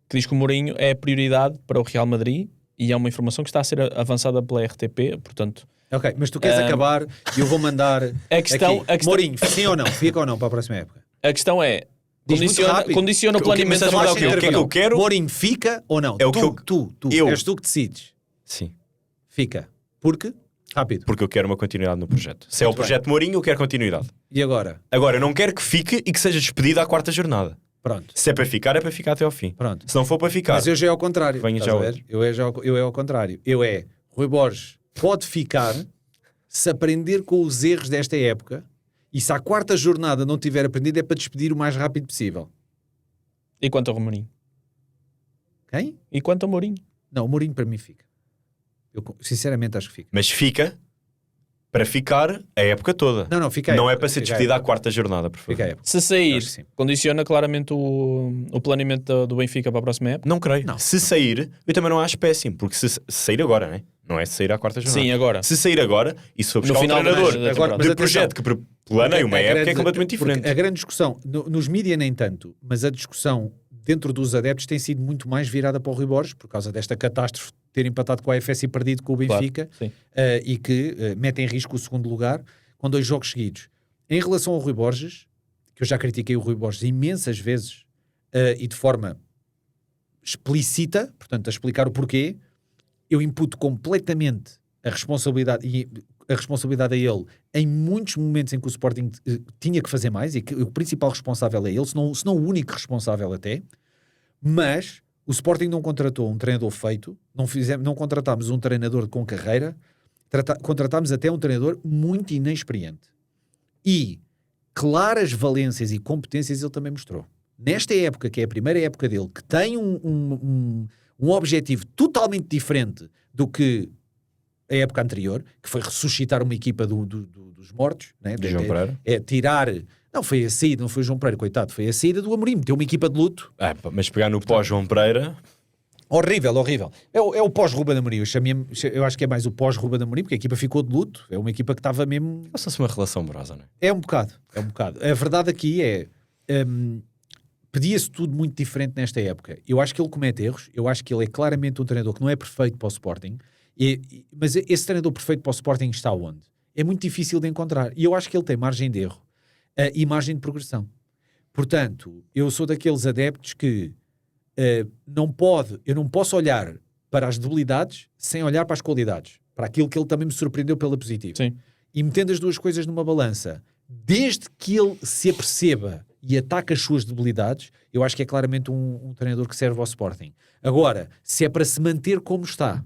Speaker 1: que diz que o Mourinho é a prioridade para o Real Madrid e é uma informação que está a ser avançada pela RTP, portanto...
Speaker 3: Ok, mas tu queres acabar e eu vou mandar
Speaker 1: A questão-
Speaker 3: Mourinho, sim ou não? Fica ou não para a próxima época?
Speaker 1: A questão é,
Speaker 3: Diz muito rápido.
Speaker 1: condiciona o planeamento
Speaker 2: mas
Speaker 1: da
Speaker 2: sabes o que é o que eu quero?
Speaker 3: Mourinho, fica ou não?
Speaker 2: É o que
Speaker 3: tu.
Speaker 2: eu-
Speaker 3: És tu que decides.
Speaker 2: Sim,
Speaker 3: Fica. Porque? Rápido.
Speaker 2: porque eu quero uma continuidade no projeto. Se é o
Speaker 3: Muito bem.
Speaker 2: projeto Mourinho, eu quero continuidade.
Speaker 3: E agora?
Speaker 2: Agora, eu não quero que fique e que seja despedido à 4ª jornada.
Speaker 3: Pronto.
Speaker 2: Se é para ficar até ao fim.
Speaker 3: Pronto.
Speaker 2: Se não for para ficar,
Speaker 3: Mas eu já é ao contrário.
Speaker 2: Venha
Speaker 3: estás
Speaker 2: já
Speaker 3: a ver?
Speaker 2: outro.
Speaker 3: Eu é ao contrário. Rui Borges pode ficar se aprender com os erros desta época e se a 4ª jornada não tiver aprendido é para despedir o mais rápido possível.
Speaker 1: E quanto ao Mourinho?
Speaker 3: Quem?
Speaker 1: E quanto ao Mourinho?
Speaker 3: Não, o Mourinho para mim fica. Eu sinceramente acho que fica.
Speaker 2: mas fica para ficar a época toda.
Speaker 3: Não, fica a
Speaker 2: Não é
Speaker 3: época,
Speaker 2: para ser
Speaker 3: fica a
Speaker 2: despedido à
Speaker 3: época.
Speaker 2: 4ª jornada, por favor.
Speaker 3: Fica a época.
Speaker 1: Se sair,
Speaker 3: Acho que sim.
Speaker 1: condiciona claramente o planeamento do Benfica para a próxima época?
Speaker 2: Não creio.
Speaker 3: Não.
Speaker 2: Se sair, eu também não acho péssimo, porque se sair agora, né? Não é se sair à 4ª jornada.
Speaker 1: Sim, agora.
Speaker 2: Se sair agora, e se for buscar
Speaker 1: No
Speaker 2: um
Speaker 1: final da
Speaker 2: treinador
Speaker 1: temporada.
Speaker 3: Agora, mas
Speaker 2: de
Speaker 3: atenção,
Speaker 2: projeto que planeia uma
Speaker 3: a
Speaker 2: época, é
Speaker 3: grande-
Speaker 2: completamente
Speaker 3: porque
Speaker 2: diferente.
Speaker 3: A grande discussão, nos mídias nem tanto, mas a discussão dentro dos adeptos tem sido muito mais virada para o Rui Borges, por causa desta catástrofe de ter empatado com a AFS e perdido com o Benfica,
Speaker 1: Sim.
Speaker 3: e que mete em risco o segundo lugar com 2 jogos seguidos. Em relação ao Rui Borges, que eu já critiquei o Rui Borges imensas vezes e de forma explícita, portanto a explicar o porquê, eu imputo completamente a responsabilidade a ele em muitos momentos em que o Sporting tinha que fazer mais e que o principal responsável é ele, se não o único responsável até, mas o Sporting não contratou um treinador feito, não contratámos um treinador com carreira, contratámos até um treinador muito inexperiente. E claras valências e competências ele também mostrou. Nesta época, que é a primeira época dele, que tem um objetivo totalmente diferente do que a época anterior, que foi ressuscitar uma equipa dos mortos, né?
Speaker 2: De João Pereira.
Speaker 3: É tirar Não, foi a saída, não foi o João Pereira, coitado. Foi a saída do Amorim. Meteu uma equipa de luto.
Speaker 2: Mas pegar no pós-João Pereira...
Speaker 3: Horrível, horrível. É o pós-Ruben Amorim. Eu acho que é mais o pós-Ruben Amorim, porque a equipa ficou de luto. É uma equipa que estava mesmo...
Speaker 2: Fosse uma relação amorosa, não é?
Speaker 3: É um bocado. A verdade aqui é... pedia-se tudo muito diferente nesta época. Eu acho que ele comete erros. Eu acho que ele é claramente um treinador que não é perfeito para o Sporting. Mas esse treinador perfeito para o Sporting está onde? É muito difícil de encontrar. E eu acho que ele tem margem de erro e margem de progressão. Portanto, eu sou daqueles adeptos que eu não posso olhar para as debilidades sem olhar para as qualidades, para aquilo que ele também me surpreendeu pela positiva.
Speaker 1: Sim.
Speaker 3: E metendo as duas coisas numa balança, desde que ele se aperceba e ataque as suas debilidades, eu acho que é claramente um treinador que serve ao Sporting. Agora, se é para se manter como está,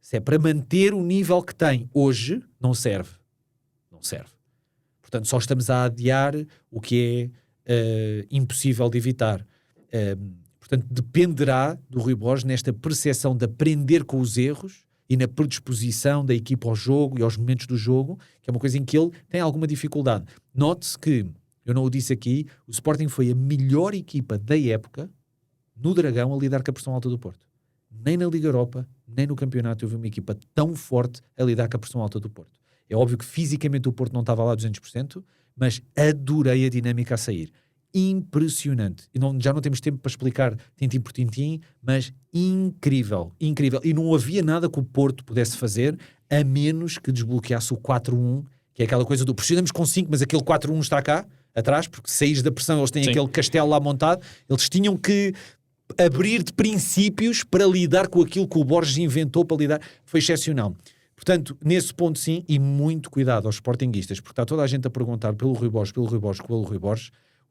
Speaker 3: se é para manter o nível que tem hoje, não serve. Não serve. Portanto, só estamos a adiar o que é impossível de evitar. Portanto, dependerá do Rui Borges nesta percepção de aprender com os erros e na predisposição da equipa ao jogo e aos momentos do jogo, que é uma coisa em que ele tem alguma dificuldade. Note-se que, eu não o disse aqui, o Sporting foi a melhor equipa da época no Dragão a lidar com a pressão alta do Porto. Nem na Liga Europa, nem no campeonato eu vi uma equipa tão forte a lidar com a pressão alta do Porto. É óbvio que fisicamente o Porto não estava lá a 200%, mas adorei a dinâmica a sair. Impressionante. Já não temos tempo para explicar tintim por tintim, mas incrível, incrível. E não havia nada que o Porto pudesse fazer a menos que desbloqueasse o 4-1, que é aquela coisa do pressionamos com 5, mas aquele 4-1 está cá, atrás, porque se saís da pressão eles têm aquele castelo lá montado, eles tinham que abrir de princípios para lidar com aquilo que o Borges inventou para lidar. Foi excepcional. Portanto, nesse ponto sim, e muito cuidado aos sportinguistas, porque está toda a gente a perguntar pelo Rui Borges.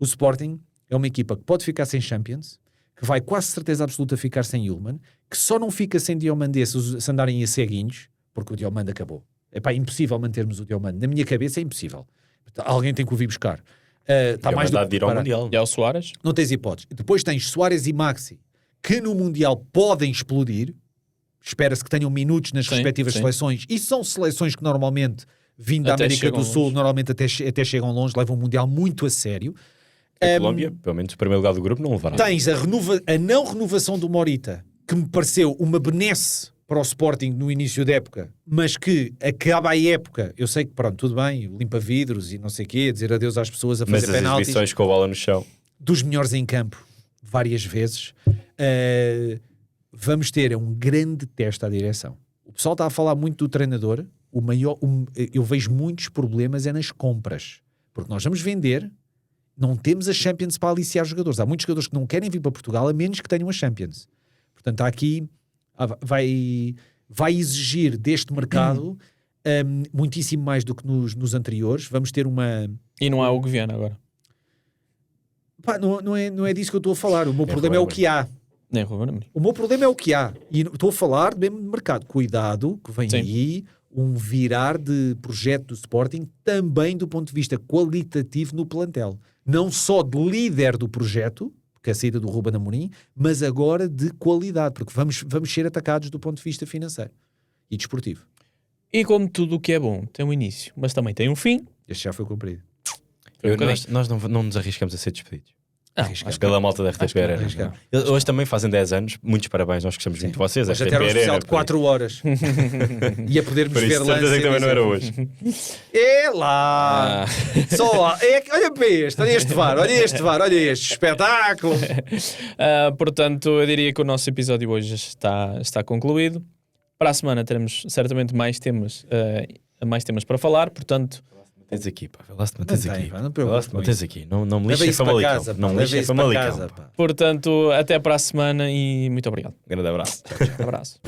Speaker 3: O Sporting é uma equipa que pode ficar sem Champions, que vai quase certeza absoluta ficar sem Yulman, que só não fica sem Diomandé se andarem a ceguinhos, porque o Diomande acabou. É impossível mantermos o Diomande. Na minha cabeça é impossível. Alguém tem que o vir buscar. Está mais do que
Speaker 2: ir ao Mundial.
Speaker 1: E ao Soares?
Speaker 3: Não tens hipótese. Depois tens Soares e Maxi, que no Mundial podem explodir. Espera-se que tenham minutos nas respectivas seleções. E são seleções que normalmente, vindo da América do Sul, normalmente até chegam longe, levam o Mundial muito a sério.
Speaker 2: A Colômbia, pelo menos o primeiro lugar do grupo, não levará.
Speaker 3: Tens a não renovação do Morita, que me pareceu uma benesse para o Sporting no início da época, mas que acaba a época, eu sei que pronto, tudo bem, limpa vidros e não sei o quê, dizer adeus às pessoas a fazer penaltis.
Speaker 2: Mas as exibições com a bola no chão.
Speaker 3: Dos melhores em campo, várias vezes. Vamos ter um grande teste à direção. O pessoal está a falar muito do treinador, eu vejo muitos problemas nas compras, porque nós vamos vender, não temos a Champions para aliciar os jogadores. Há muitos jogadores que não querem vir para Portugal a menos que tenham a Champions. Portanto, aqui vai exigir deste mercado muitíssimo mais do que nos anteriores. Vamos ter uma...
Speaker 1: E não há o Viana agora.
Speaker 3: Não é disso que eu estou a falar. O meu problema é o que há. O meu problema é o que há. E estou a falar mesmo de mercado. Cuidado, que vem aí um virar de projeto do Sporting também do ponto de vista qualitativo no plantel. Não só de líder do projeto, que é a saída do Ruben Amorim, mas agora de qualidade, porque vamos ser atacados do ponto de vista financeiro e desportivo.
Speaker 1: E como tudo o que é bom tem um início, mas também tem um fim.
Speaker 3: Este já foi cumprido.
Speaker 2: Nós não nos arriscamos a ser despedidos. Pela malta da RTP Arena. Hoje também fazem 10 anos. Muitos parabéns, nós gostamos muito de vocês.
Speaker 3: Hoje até era um especial de 4 horas. E a podermos ver lá.
Speaker 2: Certeza que também não era hoje.
Speaker 3: É lá! Só lá. Olha para este, olha este espetáculo.
Speaker 1: Portanto, eu diria que o nosso episódio hoje está concluído. Para a semana teremos certamente mais temas para falar, portanto...
Speaker 2: Tens aqui, pá. Tens aqui. Não me lixes a Famalicão. Não me lixes a Famalicão.
Speaker 1: Portanto, até para a semana e muito obrigado.
Speaker 2: Grande abraço.
Speaker 1: Abraço.